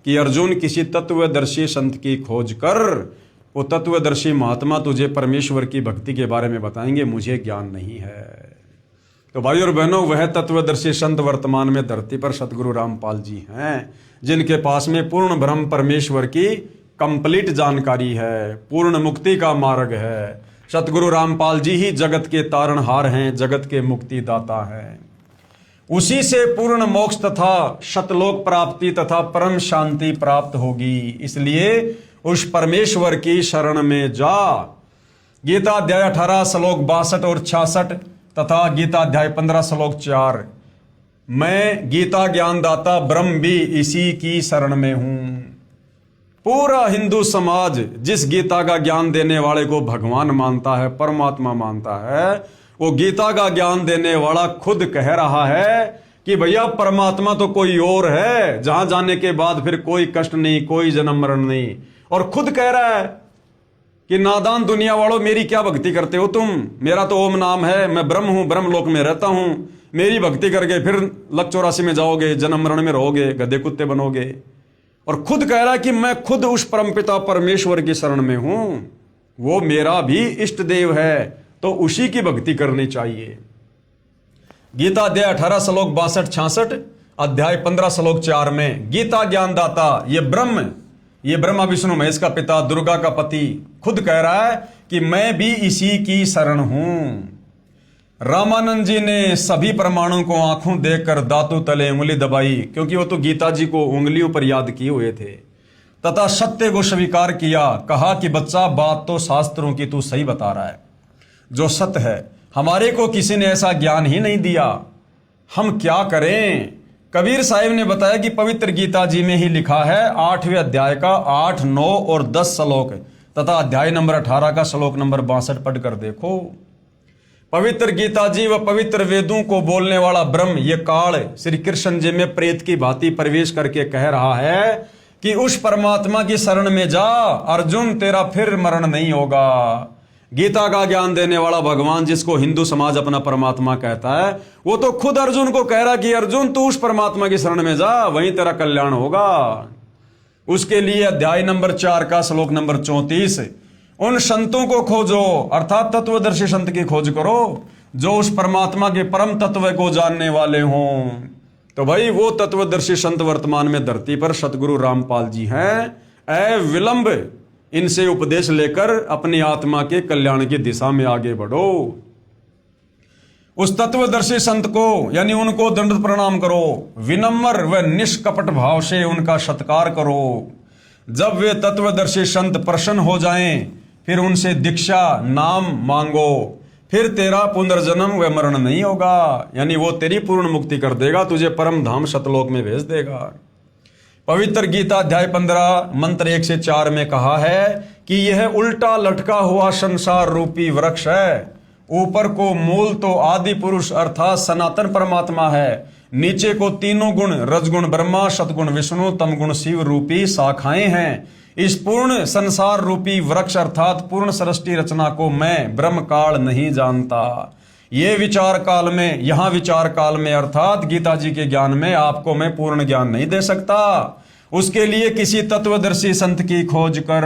A: कि अर्जुन किसी तत्वदर्शी संत की खोज कर, वो तत्वदर्शी महात्मा तुझे परमेश्वर की भक्ति के बारे में बताएंगे, मुझे ज्ञान नहीं है। तो भाई और बहनों, वह तत्वदर्शी संत वर्तमान में धरती पर सतगुरु रामपाल जी हैं जिनके पास में पूर्ण ब्रह्म परमेश्वर की कंप्लीट जानकारी है, पूर्ण मुक्ति का मार्ग है। सतगुरु रामपाल जी ही जगत के तारणहार हैं, जगत के मुक्ति दाता हैं। उसी से पूर्ण मोक्ष तथा शतलोक प्राप्ति तथा परम शांति प्राप्त होगी। इसलिए उस परमेश्वर की शरण में जा। गीता अध्याय 18 श्लोक 62 और 66 तथा गीता अध्याय 15 श्लोक 4, मैं गीता ज्ञानदाता ब्रह्म भी इसी की शरण में हूं। पूरा हिंदू समाज जिस गीता का ज्ञान देने वाले को भगवान मानता है, परमात्मा मानता है, वो गीता का ज्ञान देने वाला खुद कह रहा है कि भैया परमात्मा तो कोई और है, जहां जाने के बाद फिर कोई कष्ट नहीं, कोई जन्म मरण नहीं। और खुद कह रहा है कि नादान दुनिया वालों, मेरी क्या भक्ति करते हो तुम, मेरा तो ओम नाम है, मैं ब्रह्म हूं, ब्रह्म लोक में रहता हूं, मेरी भक्ति करके फिर लक 84 में जाओगे, जन्म मरण में रहोगे, गधे कुत्ते बनोगे। और खुद कह रहा है कि मैं खुद उस परमपिता परमेश्वर की शरण में हूं, वो मेरा भी इष्ट देव है, तो उसी की भक्ति करनी चाहिए। गीता अध्याय 18 श्लोक 62-66, अध्याय 15 श्लोक 4 में गीता ज्ञानदाता ये ब्रह्मा विष्णु महेश का पिता दुर्गा का पति खुद कह रहा है कि मैं भी इसी की शरण हूं। रामानंद जी ने सभी प्रमाणों को आंखों देखकर दांतों तले उंगली दबाई, क्योंकि वो तो गीता जी को उंगलियों पर याद किए हुए थे, तथा सत्य को स्वीकार किया। कहा कि बच्चा, बात तो शास्त्रों की तू सही बता रहा है, जो सत्य है हमारे को किसी ने ऐसा ज्ञान ही नहीं दिया, हम क्या करें। कबीर साहिब ने बताया कि पवित्र गीता जी में ही लिखा है 8वें अध्याय का 8, 9 और 10 श्लोक तथा अध्याय नंबर 18 का श्लोक नंबर 62 पढ़कर देखो। पवित्र गीता जी व पवित्र वेदों को बोलने वाला ब्रह्म ये काल श्री कृष्ण जी में प्रेत की भांति प्रवेश करके कह रहा है कि उस परमात्मा की शरण में जा अर्जुन, तेरा फिर मरण नहीं होगा। गीता का ज्ञान देने वाला भगवान, जिसको हिंदू समाज अपना परमात्मा कहता है, वो तो खुद अर्जुन को कह रहा कि अर्जुन तू उस परमात्मा की शरण में जा, वहीं तेरा कल्याण होगा। उसके लिए अध्याय नंबर 4 का श्लोक नंबर 34, उन संतों को खोजो, अर्थात तत्वदर्शी संत की खोज करो जो उस परमात्मा के परम तत्व को जानने वाले हों। तो भाई वो तत्वदर्शी संत वर्तमान में धरती पर सतगुरु रामपाल जी हैं। विलंब इनसे उपदेश लेकर अपनी आत्मा के कल्याण की दिशा में आगे बढ़ो। उस तत्वदर्शी संत को यानी उनको दंड प्रणाम करो, विनम्र व निष्कपट भाव से उनका सत्कार करो। जब वे तत्वदर्शी संत प्रसन्न हो जाएं, फिर उनसे दीक्षा नाम मांगो, फिर तेरा पुनर्जन्म व मरण नहीं होगा, यानी वो तेरी पूर्ण मुक्ति कर देगा, तुझे परम धाम सतलोक में भेज देगा। पवित्र गीता अध्याय 15 मंत्र 1 से 4 में कहा है कि यह उल्टा लटका हुआ संसार रूपी वृक्ष है, ऊपर को मूल तो आदि पुरुष अर्थात सनातन परमात्मा है, नीचे को तीनों गुण रजगुण ब्रह्मा, सतगुण विष्णु, तमगुण शिव रूपी शाखाएं हैं। इस पूर्ण संसार रूपी वृक्ष अर्थात पूर्ण सृष्टि रचना को मैं ब्रह्म काल नहीं जानता। ये विचार काल में, यहाँ विचार काल में अर्थात गीता जी के ज्ञान में आपको मैं पूर्ण ज्ञान नहीं दे सकता। उसके लिए किसी तत्वदर्शी संत की खोज कर।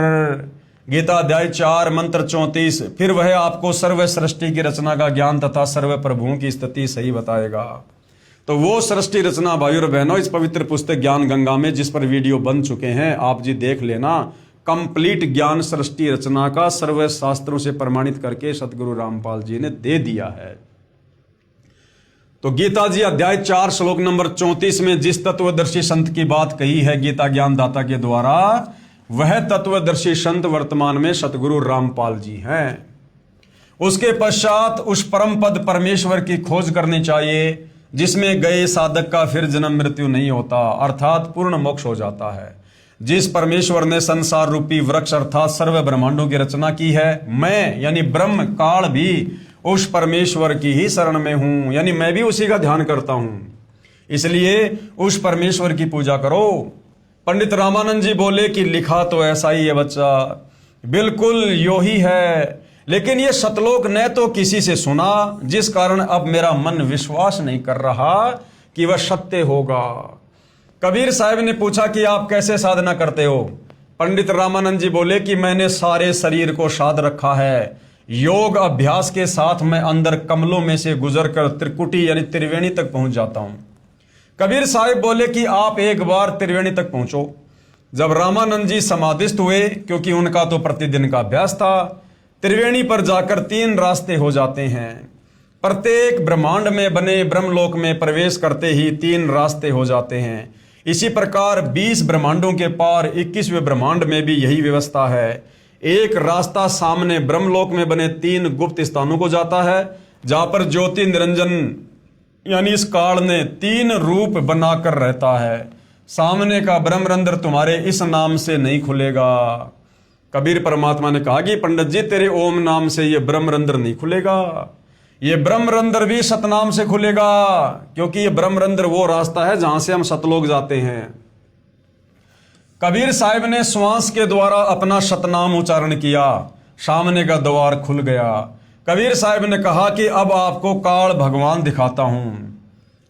A: गीता अध्याय 4 मंत्र 34। फिर वह आपको सर्व सृष्टि की रचना का ज्ञान तथा सर्व प्रभुओं की स्थिति सही बताएगा। तो वो सृष्टि रचना भाई और बहनों इस पवित्र पुस्तक ज्ञान गंगा में, जिस पर वीडियो बन चुके हैं, आप जी देख लेना। कंप्लीट ज्ञान सृष्टि रचना का सर्व शास्त्रों से प्रमाणित करके सतगुरु रामपाल जी ने दे दिया है। तो गीता जी अध्याय 4 श्लोक नंबर 34 में जिस तत्वदर्शी संत की बात कही है गीता ज्ञान दाता के द्वारा, वह तत्वदर्शी संत वर्तमान में सतगुरु रामपाल जी हैं। उसके पश्चात उस परम पद परमेश्वर की खोज करनी चाहिए जिसमें गए साधक का फिर जन्म मृत्यु नहीं होता, अर्थात पूर्ण मोक्ष हो जाता है। जिस परमेश्वर ने संसार रूपी वृक्ष अर्थात सर्व ब्रह्मांडों की रचना की है, मैं यानी ब्रह्म काल भी उस परमेश्वर की ही शरण में हूं, यानी मैं भी उसी का ध्यान करता हूं। इसलिए उस परमेश्वर की पूजा करो। पंडित रामानंद जी बोले कि लिखा तो ऐसा ही है बच्चा, बिल्कुल यो ही है, लेकिन ये सतलोक ने तो किसी से सुना, जिस कारण अब मेरा मन विश्वास नहीं कर रहा कि वह सत्य होगा। कबीर साहब ने पूछा कि आप कैसे साधना करते हो? पंडित रामानंद जी बोले कि मैंने सारे शरीर को साध रखा है। योग अभ्यास के साथ मैं अंदर कमलों में से गुजरकर त्रिकुटी यानी त्रिवेणी तक पहुंच जाता हूं। कबीर साहब बोले कि आप एक बार त्रिवेणी तक पहुंचो। जब रामानंद जी समाधिस्थ हुए, क्योंकि उनका तो प्रतिदिन का अभ्यास था, त्रिवेणी पर जाकर 3 रास्ते हो जाते हैं। प्रत्येक ब्रह्मांड में बने ब्रह्मलोक में प्रवेश करते ही 3 रास्ते हो जाते हैं। इसी प्रकार 20 ब्रह्मांडों के पार 21वें ब्रह्मांड में भी यही व्यवस्था है। एक रास्ता सामने ब्रह्मलोक में बने 3 गुप्त स्थानों को जाता है, जहां पर ज्योति निरंजन यानी इस काल ने 3 रूप बनाकर रहता है। सामने का ब्रह्मरंध्र तुम्हारे इस नाम से नहीं खुलेगा। कबीर परमात्मा ने कहा कि पंडित जी तेरे ओम नाम से ये ब्रह्मरंध्र नहीं खुलेगा, ये ब्रह्मरंध्र भी सतनाम से खुलेगा, क्योंकि ये ब्रह्मरंध्र वो रास्ता है जहां से हम सतलोक जाते हैं। कबीर साहब ने श्वास के द्वारा अपना सतनाम उच्चारण किया, सामने का द्वार खुल गया। कबीर साहब ने कहा कि अब आपको काल भगवान दिखाता हूं।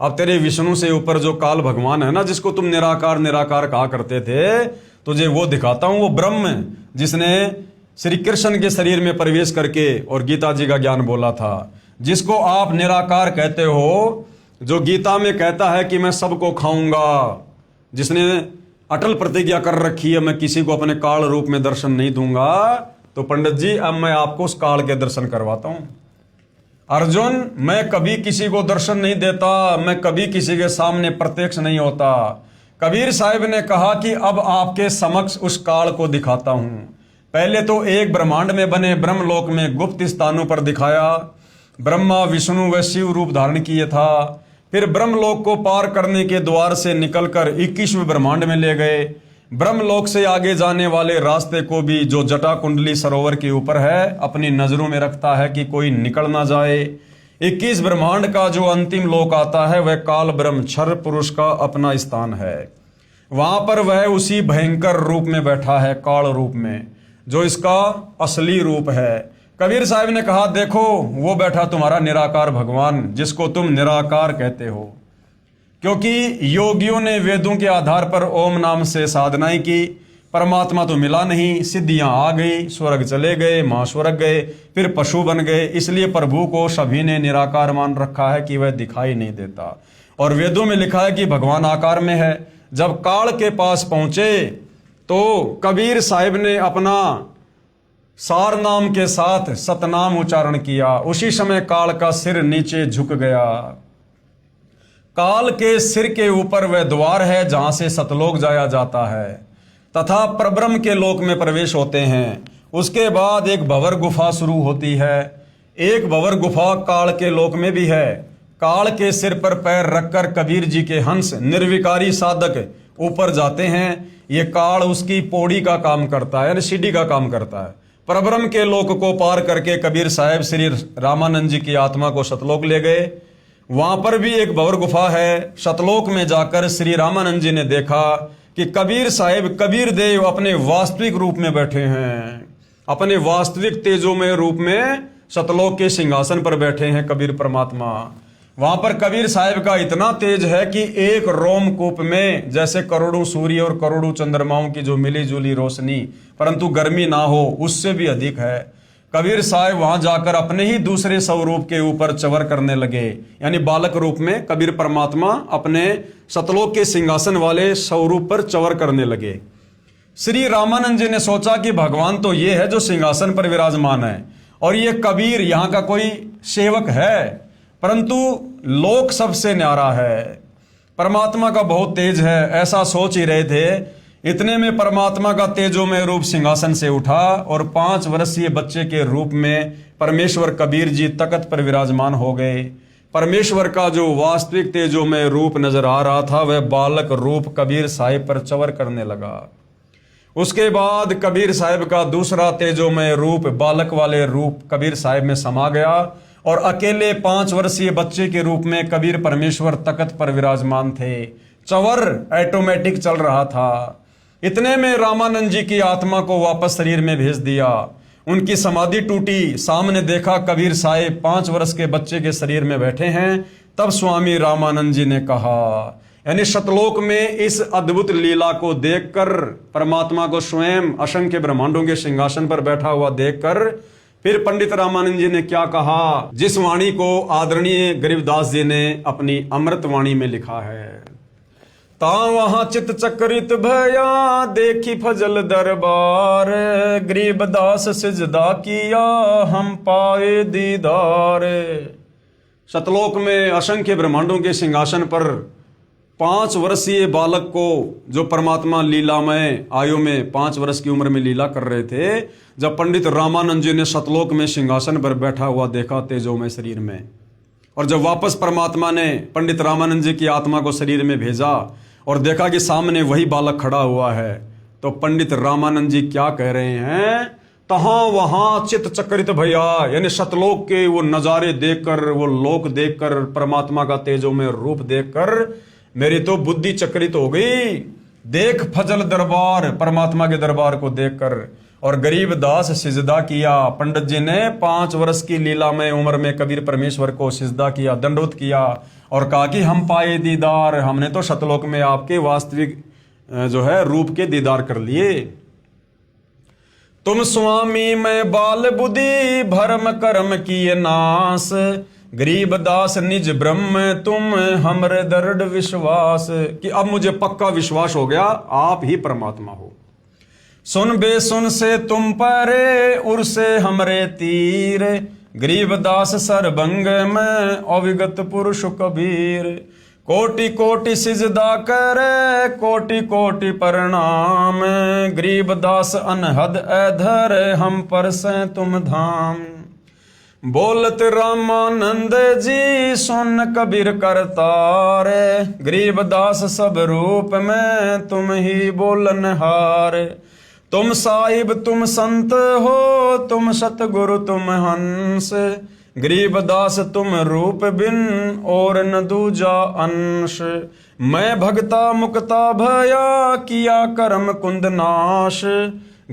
A: अब तेरे विष्णु से ऊपर जो काल भगवान है ना, जिसको तुम निराकार निराकार कहा करते थे, तुझे वो दिखाता हूं। वो ब्रह्म जिसने श्री कृष्ण के शरीर में प्रवेश करके और गीता जी का ज्ञान बोला था, जिसको आप निराकार कहते हो, जो गीता में कहता है कि मैं सबको खाऊंगा, जिसने अटल प्रतिज्ञा कर रखी है मैं किसी को अपने काल रूप में दर्शन नहीं दूंगा। तो पंडित जी अब मैं आपको उस काल के दर्शन करवाता हूं। अर्जुन, मैं कभी किसी को दर्शन नहीं देता, मैं कभी किसी के सामने प्रत्यक्ष नहीं होता। कबीर साहब ने कहा कि अब आपके समक्ष उस काल को दिखाता हूं। पहले तो एक ब्रह्मांड में बने ब्रह्मलोक में गुप्त स्थानों पर दिखाया, ब्रह्मा विष्णु व शिव रूप धारण किए था। फिर ब्रह्मलोक को पार करने के द्वार से निकलकर 21वें ब्रह्मांड में ले गए। ब्रह्मलोक से आगे जाने वाले रास्ते को भी, जो जटा कुंडली सरोवर के ऊपर है, अपनी नजरों में रखता है कि कोई निकल ना जाए। 21 ब्रह्मांड का जो अंतिम लोक आता है वह काल ब्रह्म क्षर पुरुष का अपना स्थान है। वहां पर वह उसी भयंकर रूप में बैठा है, काल रूप में, जो इसका असली रूप है। कबीर साहब ने कहा देखो वो बैठा तुम्हारा निराकार भगवान, जिसको तुम निराकार कहते हो। क्योंकि योगियों ने वेदों के आधार पर ओम नाम से साधनाएं की, परमात्मा तो मिला नहीं, सिद्धियां आ गई, स्वर्ग चले गए, महास्वर्ग गए, फिर पशु बन गए। इसलिए प्रभु को सभी ने निराकार मान रखा है कि वह दिखाई नहीं देता। और वेदों में लिखा है कि भगवान आकार में है। जब काल के पास पहुंचे तो कबीर साहिब ने अपना सार नाम के साथ सतनाम उच्चारण किया। उसी समय काल का सिर नीचे झुक गया। काल के सिर के ऊपर वह द्वार है जहां से सतलोक जाया जाता है तथा परब्रह्म के लोक में प्रवेश होते हैं। उसके बाद एक भंवर गुफा शुरू होती है। एक भंवर गुफा काल के लोक में भी है। काल के सिर पर पैर रखकर कबीर जी के हंस निर्विकारी साधक ऊपर जाते हैं। ये काल उसकी पौड़ी का काम करता है, यानी सीढ़ी का काम करता है। परब्रह्म के लोक को पार करके कबीर साहब श्री रामानंद जी की आत्मा को सतलोक ले गए। वहां पर भी एक भंवर गुफा है। सतलोक में जाकर श्री रामानंद जी ने देखा कि कबीर साहब कबीर देव अपने वास्तविक रूप में बैठे हैं, अपने वास्तविक तेजोमय रूप में सतलोक के सिंहासन पर बैठे हैं कबीर परमात्मा। वहां पर कबीर साहब का इतना तेज है कि एक रोमकूप में जैसे करोड़ों सूर्य और करोड़ों चंद्रमाओं की जो मिली जुली रोशनी परंतु गर्मी ना हो, उससे भी अधिक है। कबीर साहब वहां जाकर अपने ही दूसरे स्वरूप के ऊपर चवर करने लगे, यानी बालक रूप में कबीर परमात्मा अपने सतलोक के सिंहासन वाले स्वरूप पर चवर करने लगे। श्री रामानंद जी ने सोचा कि भगवान तो ये है जो सिंहासन पर विराजमान है और ये कबीर यहाँ का कोई सेवक है, परंतु लोक सबसे न्यारा है, परमात्मा का बहुत तेज है, ऐसा सोच ही रहे थे। इतने में परमात्मा का तेजोमय रूप सिंहासन से उठा और 5 वर्षीय बच्चे के रूप में परमेश्वर कबीर जी तख्त पर विराजमान हो गए। परमेश्वर का जो वास्तविक तेजोमय रूप नजर आ रहा था वह बालक रूप कबीर साहिब पर चवर करने लगा। उसके बाद कबीर साहिब का दूसरा तेजोमय रूप बालक वाले रूप कबीर साहिब में समा गया और अकेले 5 वर्षीय बच्चे के रूप में कबीर परमेश्वर तख्त पर विराजमान थे। चवर ऑटोमेटिक चल रहा था। इतने में रामानंद जी की आत्मा को वापस शरीर में भेज दिया। उनकी समाधि टूटी, सामने देखा कबीर साहिब 5 वर्ष के बच्चे के शरीर में बैठे हैं। तब स्वामी रामानंद जी ने कहा, यानी सतलोक में इस अद्भुत लीला को देखकर परमात्मा को स्वयं असंख्य ब्रह्मांडों के सिंहासन पर बैठा हुआ देखकर फिर पंडित रामानंद जी ने क्या कहा, जिस वाणी को आदरणीय गरीबदास जी ने अपनी अमृत वाणी में लिखा है। ता वहां चित चक्रित भया देखी फजल दरबार, गरीबदास सिजदा किया हम पाए दीदार। सतलोक में असंख्य ब्रह्मांडों के सिंहासन पर 5 वर्षीय बालक को जो परमात्मा लीलामय आयु में 5 वर्ष की उम्र में लीला कर रहे थे, जब पंडित रामानंद जी ने सतलोक में सिंहासन पर बैठा हुआ देखा तेजोमय शरीर में, और जब वापस परमात्मा ने पंडित रामानंद जी की आत्मा को शरीर में भेजा और देखा कि सामने वही बालक खड़ा हुआ है, तो पंडित रामानंद जी क्या कह रहे हैं, तहां वहां चित चक्रित भैया, यानी सतलोक के वो नजारे देखकर, वो लोक देखकर, परमात्मा का तेजोमय रूप देखकर मेरी तो बुद्धि चक्रित हो गई। देख फजल दरबार, परमात्मा के दरबार को देखकर, और गरीबदास सिजदा किया। पंडित जी ने 5 वर्ष की लीलामय उम्र में कबीर परमेश्वर को सिजदा किया, दंडवत किया और कहा कि हम पाए दीदार, हमने तो सतलोक में आपके वास्तविक जो है रूप के दीदार कर लिए। तुम स्वामी मैं बाल बुद्धि भरम कर्म किए नाश, गरीबदास निज ब्रह्म तुम हमरे दृढ़ विश्वास, कि अब मुझे पक्का विश्वास हो गया आप ही परमात्मा हो। सुन बेसुन से तुम परे उर से हमरे तीर, गरीबदास सरभंग में अविगत पुरुष कबीर। कोटि कोटि सिजदा करे कोटि कोटि प्रणाम, गरीबदास अनहद अधर हम पर से तुम धाम। बोलत रामानंद जी सुन कबीर करतार, गरीबदास सब रूप में तुम ही बोलनहार। तुम साहिब तुम संत हो तुम सतगुरु तुम हंस, गरीबदास तुम रूप बिन और न दूजा अंश। मैं भगता मुक्ता भया किया कर्म कुंद नाश,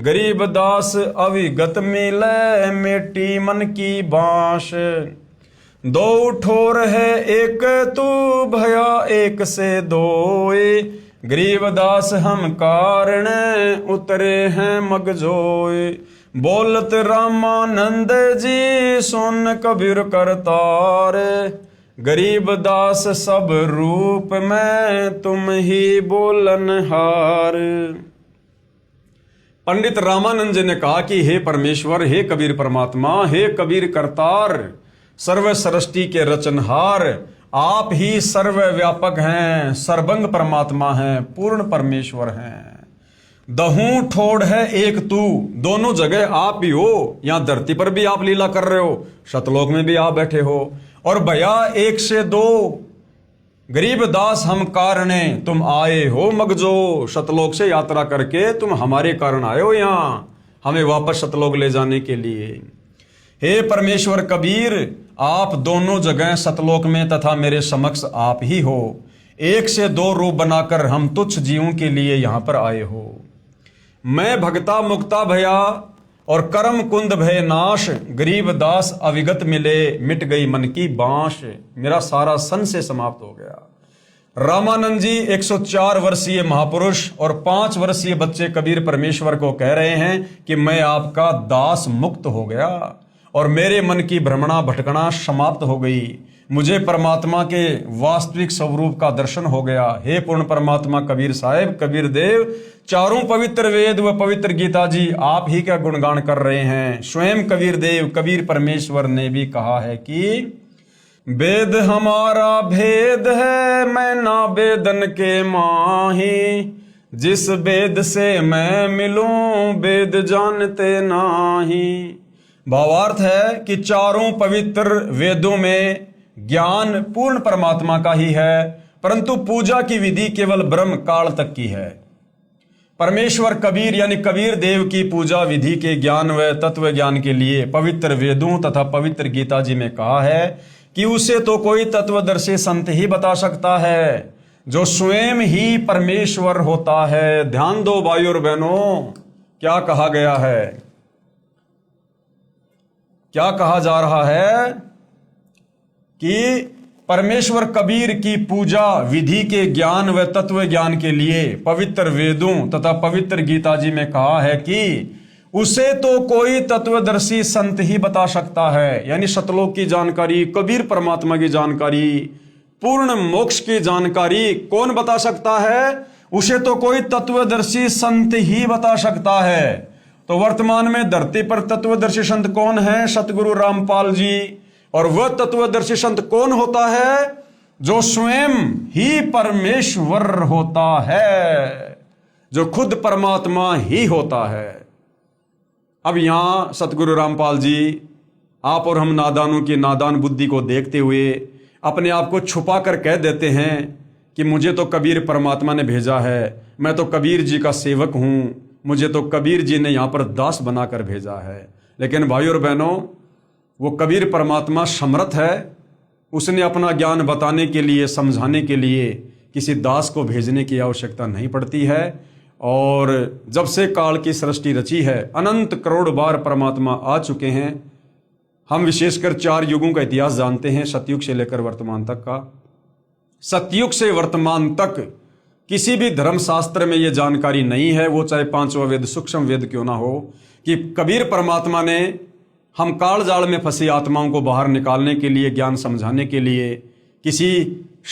A: गरीबदास अविगत मिले मेटी मन की बांश। दो ठोर है एक तू भया एक से दोए, गरीबदास हम कारण उतरे हैं मगजोए। बोलत रामानंद जी सुन कबीर करतार, गरीबदास सब रूप में तुम ही बोलनहार। पंडित रामानंद जी ने कहा कि हे परमेश्वर, हे कबीर परमात्मा, हे कबीर करतार, सर्व सृष्टि के रचनहार, आप ही सर्वव्यापक हैं, सर्वंग परमात्मा हैं, पूर्ण परमेश्वर हैं। दहू ठोड़ है एक तू, दोनों जगह आप ही हो। यहां धरती पर भी आप लीला कर रहे हो, सतलोक में भी आप बैठे हो। और भया एक से दो, गरीबदास हम कारणे तुम आए हो मगजो, सतलोक से यात्रा करके तुम हमारे कारण आए हो यहाँ। हमें वापस सतलोक ले जाने के लिए। हे परमेश्वर कबीर, आप दोनों जगह सतलोक में तथा मेरे समक्ष आप ही हो। एक से दो रूप बनाकर हम तुच्छ जीवों के लिए यहां पर आए हो। मैं भगता मुक्ता भया और कर्म कुंद भय नाश, गरीब दास अविगत मिले, मिट गई मन की बांश। मेरा सारा संशय समाप्त हो गया। रामानंद जी 104 वर्षीय महापुरुष और 5 वर्षीय बच्चे कबीर परमेश्वर को कह रहे हैं कि मैं आपका दास मुक्त हो गया और मेरे मन की भ्रमणा भटकना समाप्त हो गई। मुझे परमात्मा के वास्तविक स्वरूप का दर्शन हो गया। हे पूर्ण परमात्मा कबीर साहेब, कबीर देव, चारों पवित्र वेद व पवित्र गीता जी आप ही का गुणगान कर रहे हैं। स्वयं कबीर देव कबीर परमेश्वर ने भी कहा है कि वेद हमारा भेद है, मैं ना वेदन के माही, जिस वेद से मैं मिलूं वेद जानते नाही। भावार्थ है कि चारों पवित्र वेदों में ज्ञान पूर्ण परमात्मा का ही है, परंतु पूजा की विधि केवल ब्रह्म काल तक की है। परमेश्वर कबीर यानी कबीर देव की पूजा विधि के ज्ञान व तत्व ज्ञान के लिए पवित्र वेदों तथा पवित्र गीता जी में कहा है कि उसे तो कोई तत्वदर्शी संत ही बता सकता है जो स्वयं ही परमेश्वर होता है। ध्यान दो भाई और बहनों, क्या कहा गया है, क्या कहा जा रहा है कि परमेश्वर कबीर की पूजा विधि के ज्ञान व तत्व ज्ञान के लिए पवित्र वेदों तथा पवित्र गीता जी में कहा है कि उसे तो कोई तत्वदर्शी संत ही बता सकता है। यानी सतलोक की जानकारी, कबीर परमात्मा की जानकारी, पूर्ण मोक्ष की जानकारी कौन बता सकता है? उसे तो कोई तत्वदर्शी संत ही बता सकता है। तो वर्तमान में धरती पर तत्वदर्शी संत कौन है? सतगुरु रामपाल जी। और वह तत्वदर्शी संत कौन होता है? जो स्वयं ही परमेश्वर होता है, जो खुद परमात्मा ही होता है। अब यहां सतगुरु रामपाल जी, आप और हम नादानों की नादान बुद्धि को देखते हुए अपने आप को छुपा कर कह देते हैं कि मुझे तो कबीर परमात्मा ने भेजा है, मैं तो कबीर जी का सेवक हूं, मुझे तो कबीर जी ने यहां पर दास बनाकर भेजा है। लेकिन भाई और बहनों, वो कबीर परमात्मा समर्थ है, उसने अपना ज्ञान बताने के लिए, समझाने के लिए किसी दास को भेजने की आवश्यकता नहीं पड़ती है। और जब से काल की सृष्टि रची है, अनंत करोड़ बार परमात्मा आ चुके हैं। हम विशेषकर 4 युगों का इतिहास जानते हैं, सतयुग से लेकर वर्तमान तक का। सतयुग से वर्तमान तक किसी भी धर्मशास्त्र में यह जानकारी नहीं है, वो चाहे 5वां वेद सूक्ष्म वेद क्यों ना हो, कि कबीर परमात्मा ने हम काल जाल में फंसी आत्माओं को बाहर निकालने के लिए, ज्ञान समझाने के लिए किसी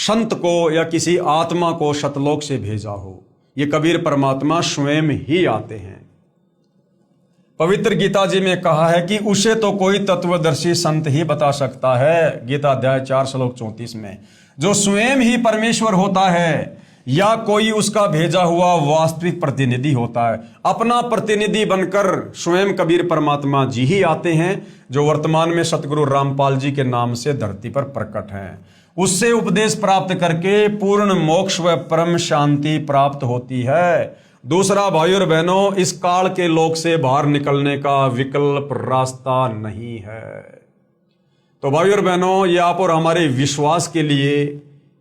A: संत को या किसी आत्मा को सतलोक से भेजा हो। ये कबीर परमात्मा स्वयं ही आते हैं। पवित्र गीता जी में कहा है कि उसे तो कोई तत्वदर्शी संत ही बता सकता है, गीता अध्याय 4 श्लोक 34 में, जो स्वयं ही परमेश्वर होता है या कोई उसका भेजा हुआ वास्तविक प्रतिनिधि होता है। अपना प्रतिनिधि बनकर स्वयं कबीर परमात्मा जी ही आते हैं, जो वर्तमान में सतगुरु रामपाल जी के नाम से धरती पर प्रकट हैं। उससे उपदेश प्राप्त करके पूर्ण मोक्ष व परम शांति प्राप्त होती है। दूसरा भाई और बहनों, इस काल के लोक से बाहर निकलने का विकल्प रास्ता नहीं है। तो भाई और बहनों, ये आप और हमारे विश्वास के लिए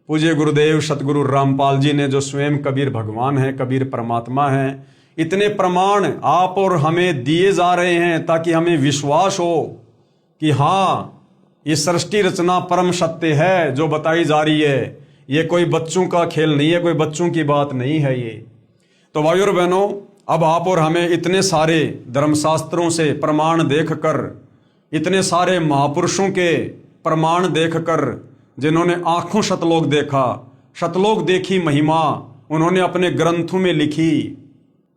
A: पूज्य गुरुदेव सतगुरु रामपाल जी ने, जो स्वयं कबीर भगवान हैं, कबीर परमात्मा हैं, इतने प्रमाण आप और हमें दिए जा रहे हैं ताकि हमें विश्वास हो कि हाँ, ये सृष्टि रचना परम सत्य है जो बताई जा रही है। ये कोई बच्चों का खेल नहीं है, कोई बच्चों की बात नहीं है ये। तो भाई और बहनों, अब आप और हमें इतने सारे धर्मशास्त्रों से प्रमाण देखकर, इतने सारे महापुरुषों के प्रमाण देखकर, जिन्होंने आंखों सतलोक देखा, सतलोक देखी महिमा उन्होंने अपने ग्रंथों में लिखी,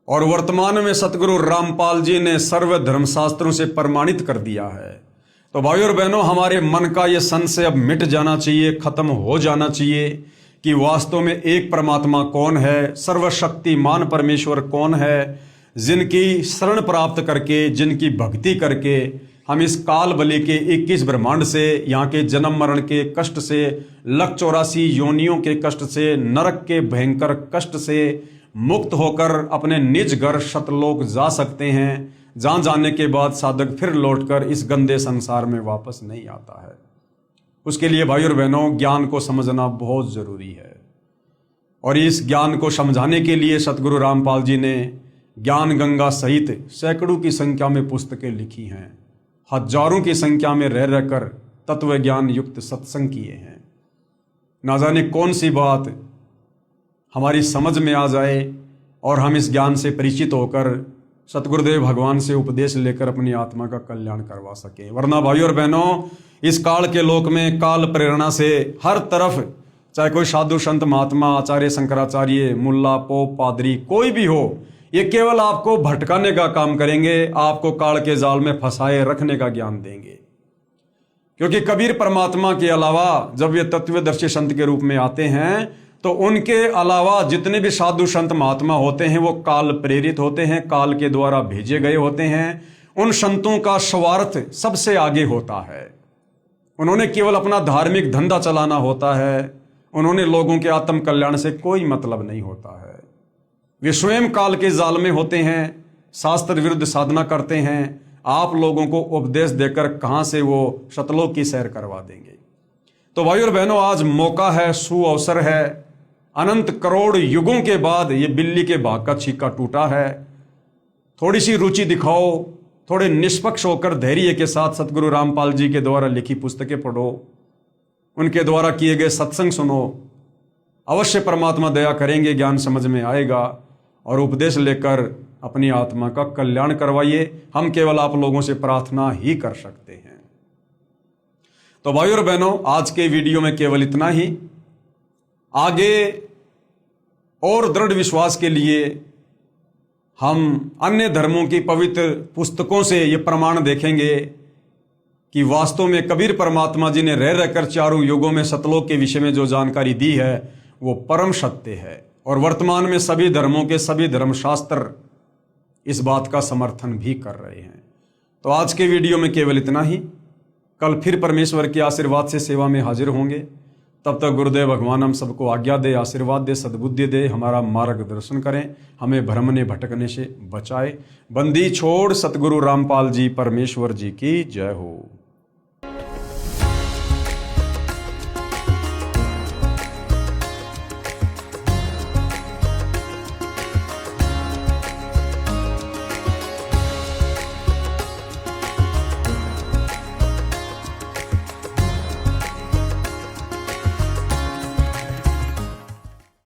A: और वर्तमान में सतगुरु रामपाल जी ने सर्व धर्मशास्त्रों से प्रमाणित कर दिया है। तो भाई और बहनों, हमारे मन का ये संशय अब मिट जाना चाहिए, खत्म हो जाना चाहिए कि वास्तव में एक परमात्मा कौन है, सर्वशक्तिमान परमेश्वर कौन है, जिनकी शरण प्राप्त करके, जिनकी भक्ति करके हम इस काल बलि के 21 ब्रह्मांड से, यहाँ के जन्म मरण के कष्ट से, 184 योनियों के कष्ट से, नरक के भयंकर कष्ट से मुक्त होकर अपने निज घर सतलोक जा सकते हैं, जहाँ जाने के बाद साधक फिर लौटकर इस गंदे संसार में वापस नहीं आता है। उसके लिए भाई और बहनों ज्ञान को समझना बहुत ज़रूरी है, और इस ज्ञान को समझाने के लिए सतगुरु रामपाल जी ने ज्ञान गंगा सहित सैकड़ों की संख्या में पुस्तकें लिखी हैं, हजारों की संख्या में रह रहकर तत्व ज्ञान युक्त सत्संग किए हैं। ना जाने कौन सी बात हमारी समझ में आ जाए और हम इस ज्ञान से परिचित होकर सतगुरुदेव भगवान से उपदेश लेकर अपनी आत्मा का कल्याण करवा सकें। वरना भाइयों और बहनों, इस काल के लोक में काल प्रेरणा से हर तरफ, चाहे कोई साधु संत महात्मा, आचार्य शंकराचार्य, मुल्ला पोप पादरी, कोई भी हो, ये केवल आपको भटकाने का काम करेंगे, आपको काल के जाल में फंसाए रखने का ज्ञान देंगे। क्योंकि कबीर परमात्मा के अलावा जब ये तत्वदर्शी संत के रूप में आते हैं तो उनके अलावा जितने भी साधु संत महात्मा होते हैं वो काल प्रेरित होते हैं, काल के द्वारा भेजे गए होते हैं। उन संतों का स्वार्थ सबसे आगे होता है। उन्होंने केवल अपना धार्मिक धंधा चलाना होता है, उन्होंने लोगों के आत्म कल्याण से कोई मतलब नहीं होता है। वे स्वयं काल के जाल में होते हैं, शास्त्र विरुद्ध साधना करते हैं। आप लोगों को उपदेश देकर कहां से वो सतलोक की सैर करवा देंगे। तो भाई और बहनों, आज मौका है, सुअवसर है। अनंत करोड़ युगों के बाद ये बिल्ली के भाग का छीका टूटा है। थोड़ी सी रुचि दिखाओ, थोड़े निष्पक्ष होकर धैर्य के साथ सतगुरु रामपाल जी के द्वारा लिखी पुस्तकें पढ़ो, उनके द्वारा किए गए सत्संग सुनो। अवश्य परमात्मा दया करेंगे, ज्ञान समझ में आएगा और उपदेश लेकर अपनी आत्मा का कल्याण करवाइए। हम केवल आप लोगों से प्रार्थना ही कर सकते हैं। तो भाइयों और बहनों, आज के वीडियो में केवल इतना ही। आगे और दृढ़ विश्वास के लिए हम अन्य धर्मों की पवित्र पुस्तकों से ये प्रमाण देखेंगे कि वास्तव में कबीर परमात्मा जी ने रह रहकर चारों युगों में सतलोक के विषय में जो जानकारी दी है वो परम सत्य है। और वर्तमान में सभी धर्मों के सभी धर्मशास्त्र इस बात का समर्थन भी कर रहे हैं। तो आज के वीडियो में केवल इतना ही। कल फिर परमेश्वर के आशीर्वाद से सेवा में हाजिर होंगे। तब तक गुरुदेव भगवान हम सबको आज्ञा दे, आशीर्वाद दे, सद्बुद्धि दे, हमारा मार्गदर्शन करें, हमें भ्रमने भटकने से बचाए। बंदी छोड़ सतगुरु रामपाल जी परमेश्वर जी की जय हो।